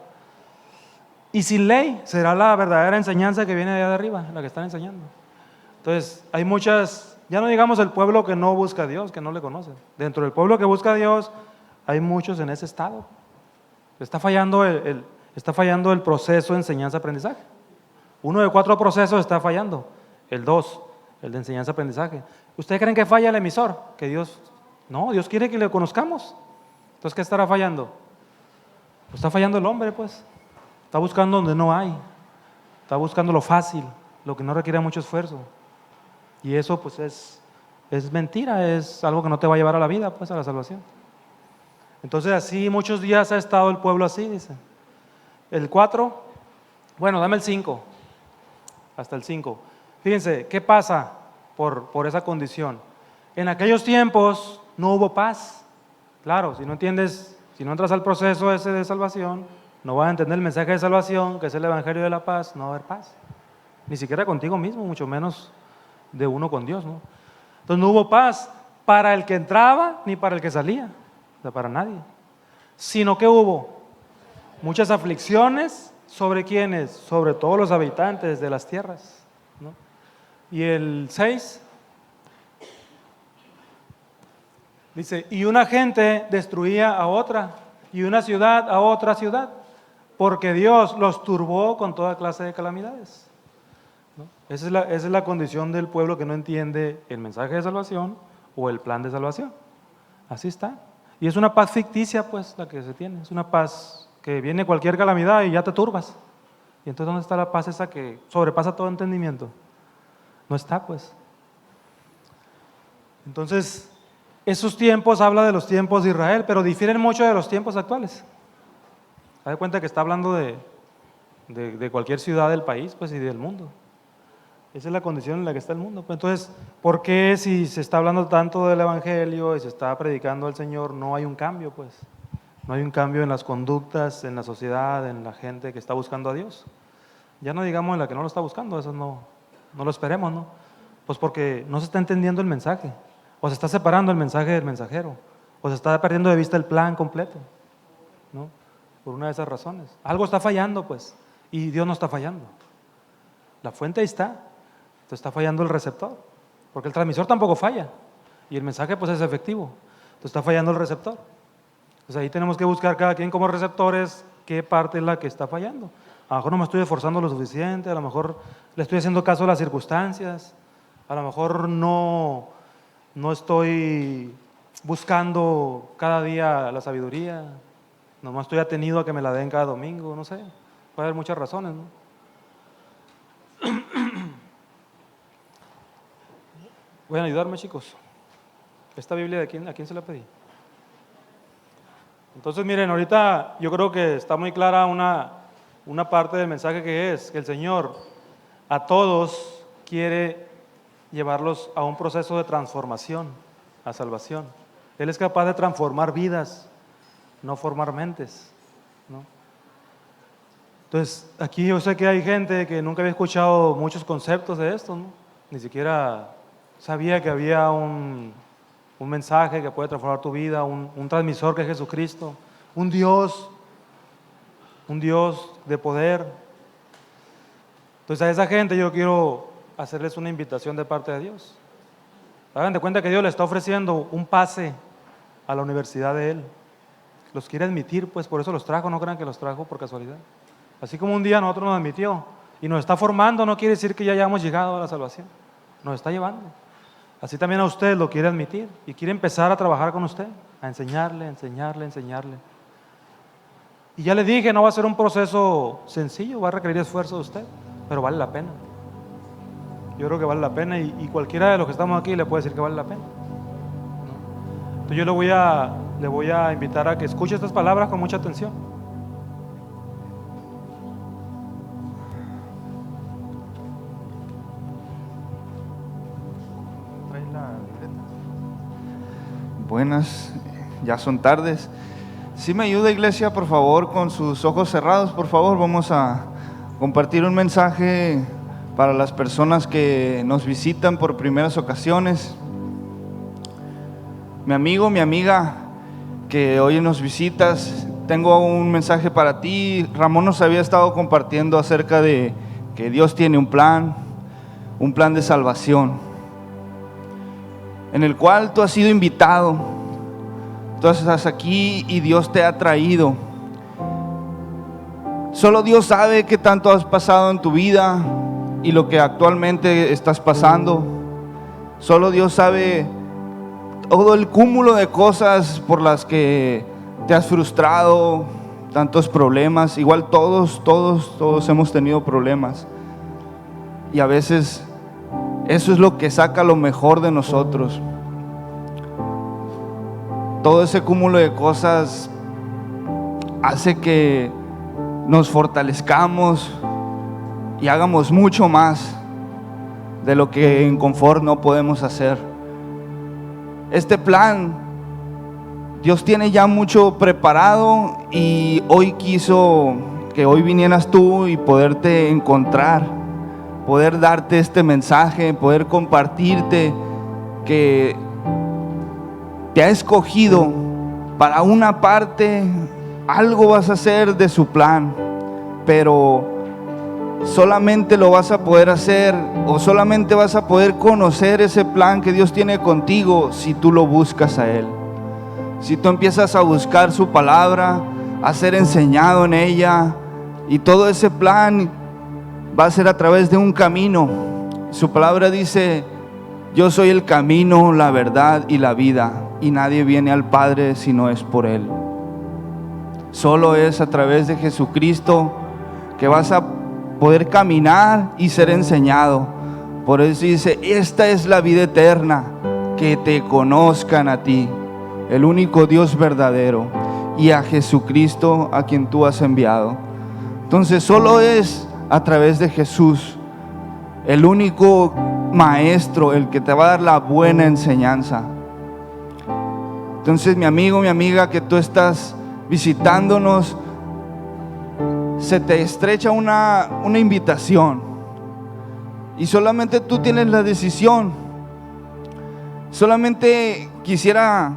Y sin ley será la verdadera enseñanza que viene de allá de arriba, la que están enseñando. Entonces, hay muchas, ya no digamos el pueblo que no busca a Dios, que no le conoce. Dentro del pueblo que busca a Dios, hay muchos en ese estado. Está fallando el proceso de enseñanza-aprendizaje. 1 de 4 procesos está fallando. El 2, el de enseñanza-aprendizaje. ¿Ustedes creen que falla el emisor? Que Dios, no, Dios quiere que le conozcamos. Entonces, ¿qué estará fallando? Pues está fallando el hombre, pues. Está buscando donde no hay. Está buscando lo fácil, lo que no requiere mucho esfuerzo. Y eso, pues, es mentira, es algo que no te va a llevar a la vida, pues, a la salvación. Entonces, así muchos días ha estado el pueblo así, dice. El 4, bueno, dame el 5, hasta el 5. Fíjense, ¿qué pasa por esa condición? En aquellos tiempos no hubo paz. Claro, si no entiendes, si no entras al proceso ese de salvación, no vas a entender el mensaje de salvación, que es el evangelio de la paz, no va a haber paz. Ni siquiera contigo mismo, mucho menos de uno con Dios, ¿no? Entonces no hubo paz para el que entraba ni para el que salía, o sea, para nadie. Sino que hubo muchas aflicciones, ¿sobre quiénes? Sobre todos los habitantes de las tierras, ¿no? Y el 6 dice, y una gente destruía a otra, y una ciudad a otra ciudad, porque Dios los turbó con toda clase de calamidades, ¿no? Esa es la condición del pueblo que no entiende el mensaje de salvación o el plan de salvación. Así está. Y es una paz ficticia, pues, la que se tiene. Es una paz que viene cualquier calamidad y ya te turbas. Y entonces, ¿dónde está la paz esa que sobrepasa todo entendimiento? No está, pues. Entonces, esos tiempos habla de los tiempos de Israel, pero difieren mucho de los tiempos actuales. Haz de cuenta que está hablando de cualquier ciudad del país, pues, y del mundo. Esa es la condición en la que está el mundo. Entonces, ¿por qué si se está hablando tanto del evangelio y se está predicando al Señor, no hay un cambio, pues? No hay un cambio en las conductas, en la sociedad, en la gente que está buscando a Dios. Ya no digamos en la que no lo está buscando, eso no lo esperemos, ¿no? Pues porque no se está entendiendo el mensaje, o se está separando el mensaje del mensajero, o se está perdiendo de vista el plan completo, ¿no? Por una de esas razones. Algo está fallando, pues, y Dios no está fallando. La fuente ahí está. Entonces está fallando el receptor, porque el transmisor tampoco falla, y el mensaje, pues, es efectivo. Entonces está fallando el receptor. Entonces ahí tenemos que buscar cada quien como receptores qué parte es la que está fallando. A lo mejor no me estoy esforzando lo suficiente, a lo mejor le estoy haciendo caso a las circunstancias, a lo mejor no estoy buscando cada día la sabiduría, no estoy atenido a que me la den cada domingo, no sé, puede haber muchas razones, ¿no? ¿Pueden ayudarme, chicos? ¿Esta Biblia a quién se la pedí? Entonces, miren, ahorita yo creo que está muy clara una parte del mensaje, que es que el Señor a todos quiere llevarlos a un proceso de transformación, a salvación. Él es capaz de transformar vidas, no formar mentes, ¿no? Entonces, aquí yo sé que hay gente que nunca había escuchado muchos conceptos de esto, ¿no? Ni siquiera sabía que había un mensaje que puede transformar tu vida, un transmisor que es Jesucristo, un Dios de poder. Entonces, a esa gente yo quiero hacerles una invitación de parte de Dios. Hagan de cuenta que Dios le está ofreciendo un pase a la universidad de Él. Los quiere admitir, pues por eso los trajo, no crean que los trajo por casualidad. Así como un día nosotros nos admitió y nos está formando, no quiere decir que ya hayamos llegado a la salvación. Nos está llevando. Así también a usted lo quiere admitir y quiere empezar a trabajar con usted, a enseñarle. Y ya le dije, no va a ser un proceso sencillo, va a requerir esfuerzo de usted, pero vale la pena. Yo creo que vale la pena y cualquiera de los que estamos aquí le puede decir que vale la pena, ¿no? Entonces yo le voy a invitar a que escuche estas palabras con mucha atención. Buenas, ya son tardes. Si me ayuda, iglesia, por favor, con sus ojos cerrados, por favor, vamos a compartir un mensaje para las personas que nos visitan por primeras ocasiones. Mi amigo, mi amiga, que hoy nos visitas, tengo un mensaje para ti. Ramón nos había estado compartiendo acerca de que Dios tiene un plan de salvación, en el cual tú has sido invitado. Tú estás aquí y Dios te ha traído. Solo Dios sabe qué tanto has pasado en tu vida y lo que actualmente estás pasando. Solo Dios sabe todo el cúmulo de cosas por las que te has frustrado, tantos problemas. Igual todos hemos tenido problemas. Y a veces eso es lo que saca lo mejor de nosotros. Todo ese cúmulo de cosas hace que nos fortalezcamos y hagamos mucho más de lo que en confort no podemos hacer. Este plan, Dios tiene ya mucho preparado, y hoy quiso que hoy vinieras tú y poderte encontrar, poder darte este mensaje, poder compartirte que te ha escogido para una parte. Algo vas a hacer de su plan, pero solamente lo vas a poder hacer, o solamente vas a poder conocer ese plan que Dios tiene contigo si tú lo buscas a Él. Si tú empiezas a buscar su palabra, a ser enseñado en ella, y todo ese plan va a ser a través de un camino. Su palabra dice: yo soy el camino, la verdad y la vida, y nadie viene al Padre si no es por Él. Solo es a través de Jesucristo que vas a poder caminar y ser enseñado. Por eso dice: esta es la vida eterna, que te conozcan a ti, el único Dios verdadero, y a Jesucristo, a quien tú has enviado. Entonces solo es a través de Jesús, el único maestro, el que te va a dar la buena enseñanza. Entonces, mi amigo, mi amiga, que tú estás visitándonos, se te estrecha una invitación, y solamente tú tienes la decisión. Solamente quisiera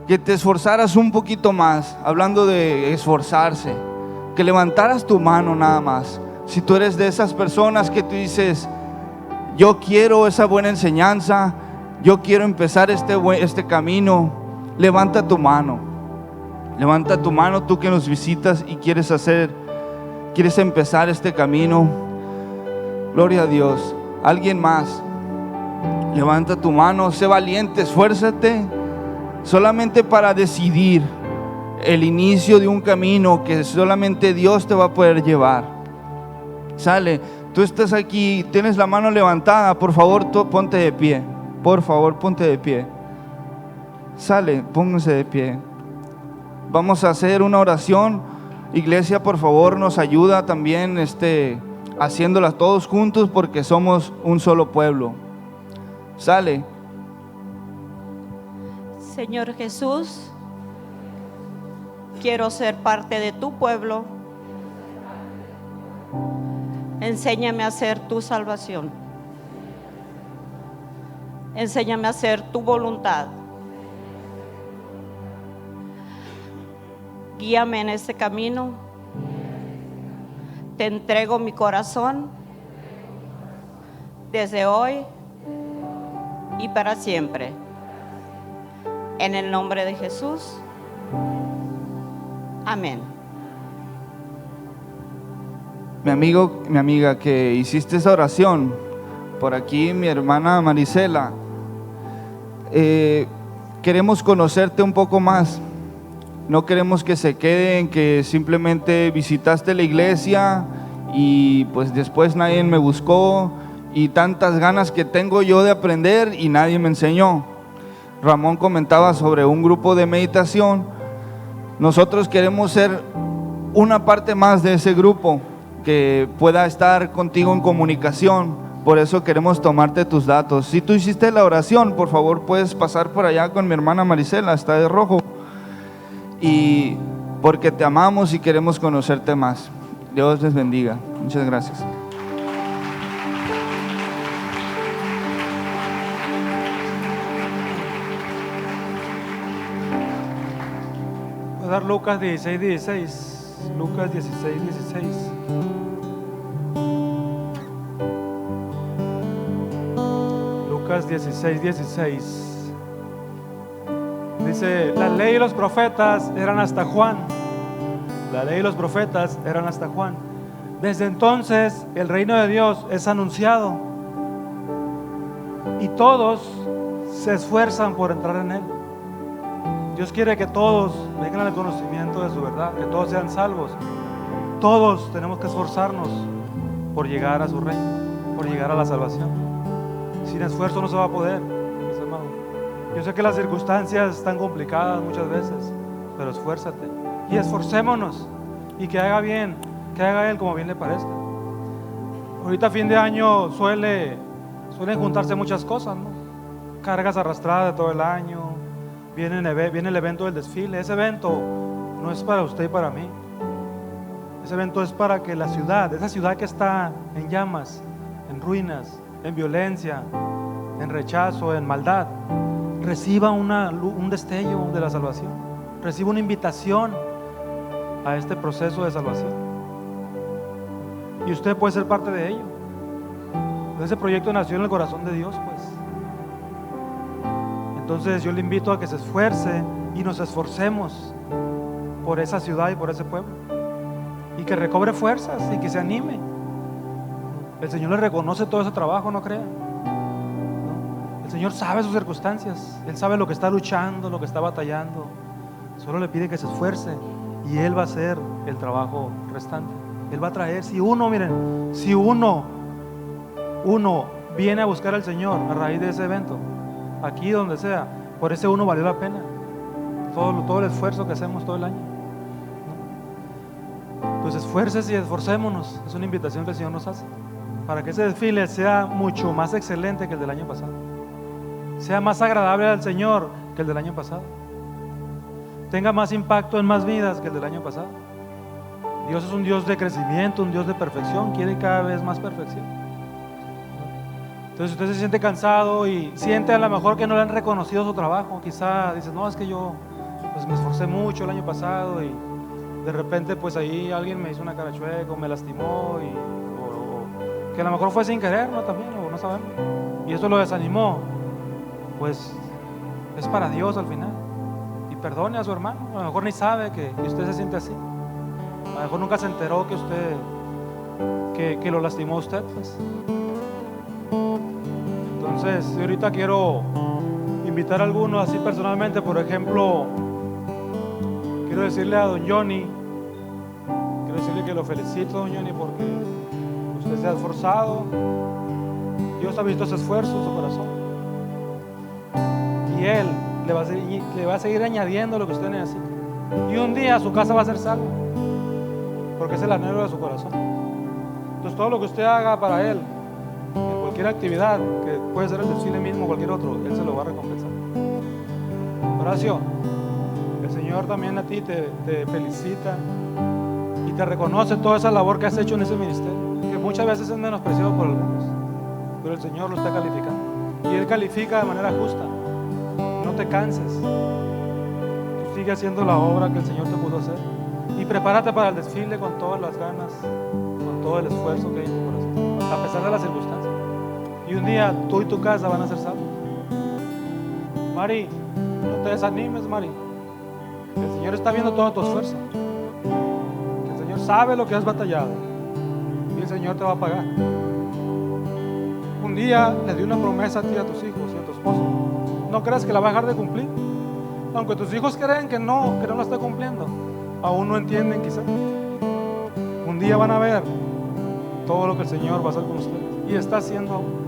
que te esforzaras un poquito más. Hablando de esforzarse, que levantaras tu mano nada más. Si tú eres de esas personas que tú dices: yo quiero esa buena enseñanza, yo quiero empezar este camino, levanta tu mano. Levanta tu mano, tú que nos visitas y quieres empezar este camino. Gloria a Dios. Alguien más, levanta tu mano, sé valiente, esfuérzate, solamente para decidir el inicio de un camino que solamente Dios te va a poder llevar. Sale, tú estás aquí, tienes la mano levantada, por favor, tú ponte de pie. Por favor, ponte de pie. Sale, pónganse de pie. Vamos a hacer una oración. Iglesia, por favor, nos ayuda también haciéndola todos juntos, porque somos un solo pueblo. Sale. Señor Jesús, quiero ser parte de tu pueblo. Enséñame a hacer tu salvación. Enséñame a hacer tu voluntad. Guíame en este camino. Te entrego mi corazón desde hoy y para siempre. En el nombre de Jesús. Amén. Mi amigo, mi amiga, que hiciste esa oración, por aquí mi hermana Marisela, queremos conocerte un poco más. No queremos que se quede en que simplemente visitaste la iglesia y pues después nadie me buscó, y tantas ganas que tengo yo de aprender y nadie me enseñó. Ramón comentaba sobre un grupo de meditación. Nosotros queremos ser una parte más de ese grupo que pueda estar contigo en comunicación. Por eso queremos tomarte tus datos. Si tú hiciste la oración, por favor puedes pasar por allá con mi hermana Marisela, está de rojo. Y porque te amamos y queremos conocerte más. Dios les bendiga. Muchas gracias. Voy a dar Lucas 16:16. Lucas 16:16. Lucas 16:16. Dice, la ley y los profetas eran hasta Juan. La ley y los profetas eran hasta Juan. Desde entonces el reino de Dios es anunciado y todos se esfuerzan por entrar en él. Dios quiere que todos vengan al conocimiento de su verdad, que todos sean salvos. Todos tenemos que esforzarnos por llegar a su reino, por llegar a la salvación. Sin esfuerzo no se va a poder, mis hermanos. Yo sé que las circunstancias están complicadas muchas veces, pero esfuérzate y esforcémonos y que haga bien, que haga Él como bien le parezca. Ahorita a fin de año suelen juntarse muchas cosas, ¿no? Cargas arrastradas de todo el año, viene el evento del desfile. Ese evento no es para usted y para mí. Ese evento es para que la ciudad, esa ciudad que está en llamas, en ruinas, en violencia, en rechazo, en maldad, reciba un destello de la salvación, reciba una invitación a este proceso de salvación. Y usted puede ser parte de ello. Ese proyecto nació en el corazón de Dios, pues. Entonces yo le invito a que se esfuerce y nos esforcemos por esa ciudad y por ese pueblo, y que recobre fuerzas y que se anime. El Señor le reconoce todo ese trabajo, no crea. ¿No? El Señor sabe sus circunstancias, Él sabe lo que está luchando, lo que está batallando. Solo le pide que se esfuerce y Él va a hacer el trabajo restante. Él va a traer, si uno viene a buscar al Señor a raíz de ese evento, aquí donde sea, por ese uno valió la pena todo el esfuerzo que hacemos todo el año. Entonces esfuércese y esforcémonos. Es una invitación que el Señor nos hace para que ese desfile sea mucho más excelente que el del año pasado, sea más agradable al Señor que el del año pasado, tenga más impacto en más vidas que el del año pasado. Dios es un Dios de crecimiento, un Dios de perfección, quiere cada vez más perfección. Entonces, si usted se siente cansado y siente a lo mejor que no le han reconocido su trabajo, quizá dice, no, es que yo pues me esforcé mucho el año pasado y de repente pues ahí alguien me hizo una cara chueca o me lastimó, o que a lo mejor fue sin querer, ¿no? También, o no sabemos, y eso lo desanimó. Pues es para Dios al final, y perdone a su hermano. A lo mejor ni sabe que usted se siente así, a lo mejor nunca se enteró que usted que lo lastimó a usted, pues. Entonces, yo ahorita quiero invitar a algunos así personalmente. Por ejemplo, quiero decirle a don Johnny, quiero decirle que lo felicito, don Johnny, porque usted se ha esforzado. Dios ha visto ese esfuerzo en su corazón, y Él le va a seguir añadiendo lo que usted necesita. Y un día su casa va a ser salva, porque es el anhelo de su corazón. Entonces, todo lo que usted haga para Él, en cualquier actividad, que puede ser el desfile mismo o cualquier otro, Él se lo va a recompensar. Horacio, el Señor también a ti te felicita y te reconoce toda esa labor que has hecho en ese ministerio, que muchas veces es menospreciado por algunos, pero el Señor lo está calificando, y Él califica de manera justa. No te canses, tú sigue haciendo la obra que el Señor te pudo hacer, y prepárate para el desfile con todas las ganas, con todo el esfuerzo que hay en tu corazón, a pesar de las circunstancias. Y un día tú y tu casa van a ser salvos. Mari, no te desanimes, Mari. El Señor está viendo todo tu esfuerzo. El Señor sabe lo que has batallado, y el Señor te va a pagar. Un día le dio una promesa a ti, a tus hijos y a tu esposo. No creas que la va a dejar de cumplir. Aunque tus hijos creen que no la está cumpliendo, aún no entienden quizá. Un día van a ver todo lo que el Señor va a hacer con ustedes, y está haciendo aún.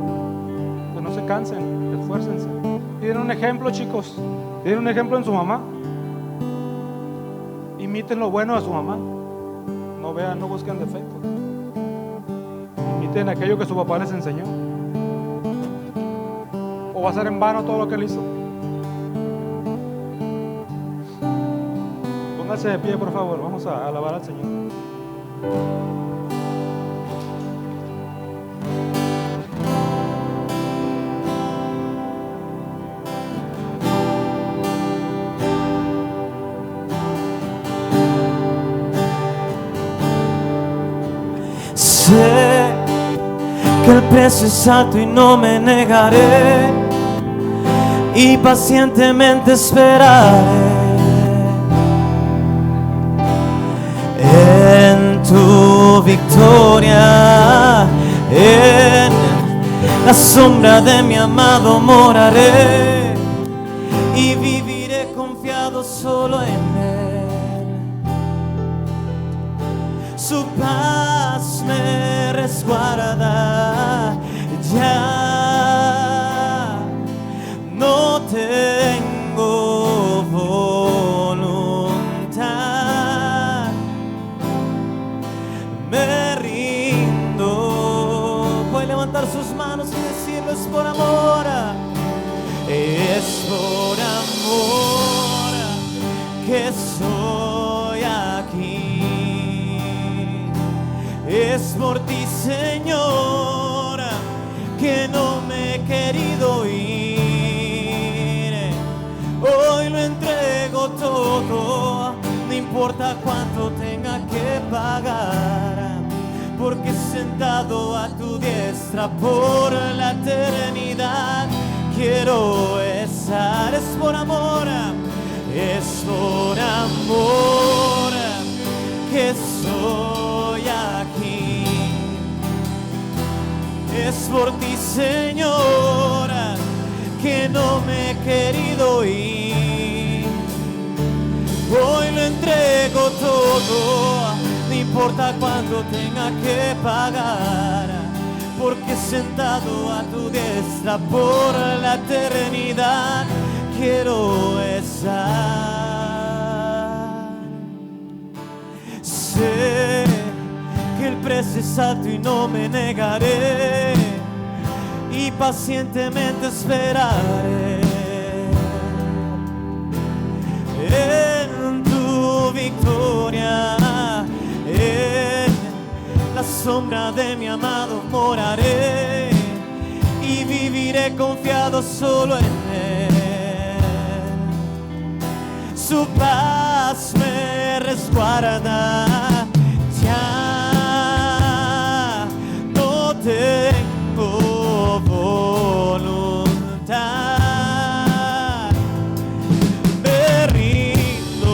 Que no se cansen, esfuércense. Tienen un ejemplo, chicos. Tienen un ejemplo en su mamá. Imiten lo bueno de su mamá. No busquen defectos. Imiten aquello que su papá les enseñó. O va a ser en vano todo lo que él hizo. Pónganse de pie, por favor. Vamos a alabar al Señor. precio es alto y no me negaré, y pacientemente esperaré en tu victoria. En la sombra de mi amado moraré y viviré confiado solo en Él. Su paz me resguarda, ya no tengo voluntad, me rindo. Puede levantar sus manos y decirlo: es por amor, es por amor que estoy aquí, es por ti, Señor, que no me he querido ir. Hoy lo entrego todo, no importa cuánto tenga que pagar, porque sentado a tu diestra por la eternidad quiero estar. Es por amor que estoy aquí, es por ti, Señor, que no me he querido ir. Hoy lo entrego todo, no importa cuánto tenga que pagar, porque sentado a tu diestra por la eternidad quiero estar. Sé que el precio es alto y no me negaré, y pacientemente esperaré en tu victoria. En la sombra de mi amado moraré y viviré confiado solo en Él. Su paz me resguarda, ya no tengo voluntad, me rindo.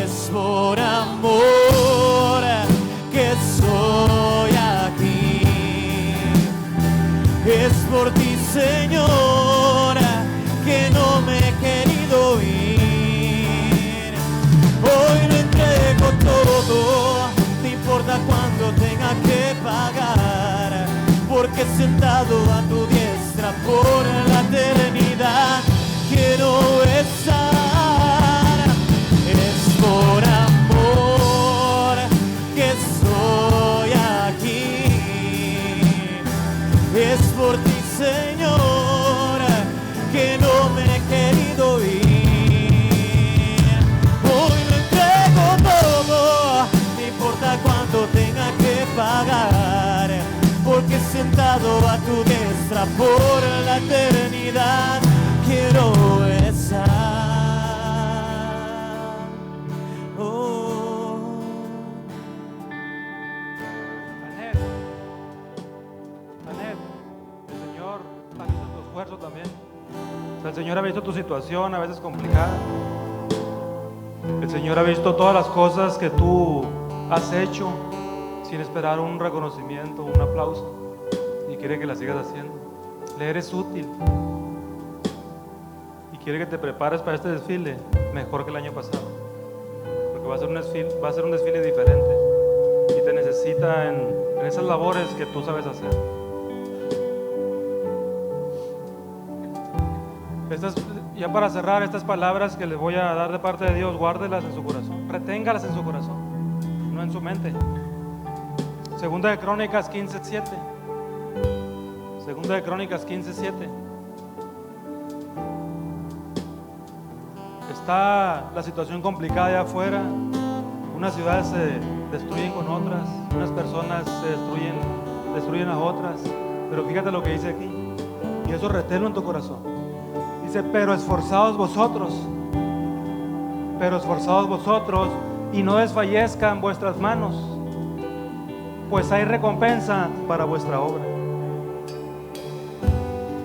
Es por amor que estoy aquí, es por ti, Señor, que no me he querido ir. Hoy lo entrego todo, no importa cuánto tenga que pagar, porque sentado a tu diestra por la eternidad quiero estar. Es por amor que estoy aquí, es por ti, Señor, que no me he querido ir. Hoy lo entrego todo, no importa cuánto tenga que pagar, porque sentado a tu diestra por la eternidad quiero estar. Oh. Anet, el Señor ha visto tu esfuerzo también. O sea, el Señor ha visto tu situación a veces complicada. El Señor ha visto todas las cosas que tú has hecho sin esperar un reconocimiento, un aplauso, y quiere que las sigas haciendo. Le eres útil y quiere que te prepares para este desfile mejor que el año pasado, porque va a ser un desfile diferente y te necesita en esas labores que tú sabes hacer. Ya para cerrar, estas palabras que les voy a dar de parte de Dios, guárdelas en su corazón, reténgalas en su corazón, no en su mente. Segunda de Crónicas 15:7. Segunda de Crónicas 15:7. Está la situación complicada allá afuera. Unas ciudades se destruyen con otras, unas personas se destruyen a otras. Pero fíjate lo que dice aquí, y eso reténlo en tu corazón. Dice: pero esforzaos vosotros, y no desfallezcan vuestras manos, pues hay recompensa para vuestra obra.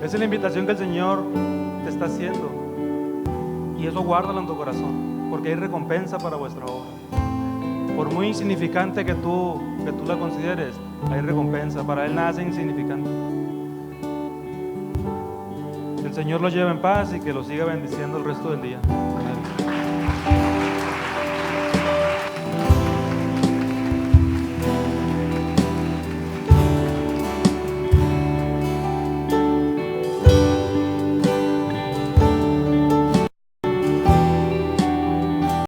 Esa es la invitación que el Señor te está haciendo. Y eso guárdalo en tu corazón, porque hay recompensa para vuestra obra. Por muy insignificante que tú la consideres, hay recompensa. Para Él nada es insignificante. Que el Señor los lleve en paz y que los siga bendiciendo el resto del día.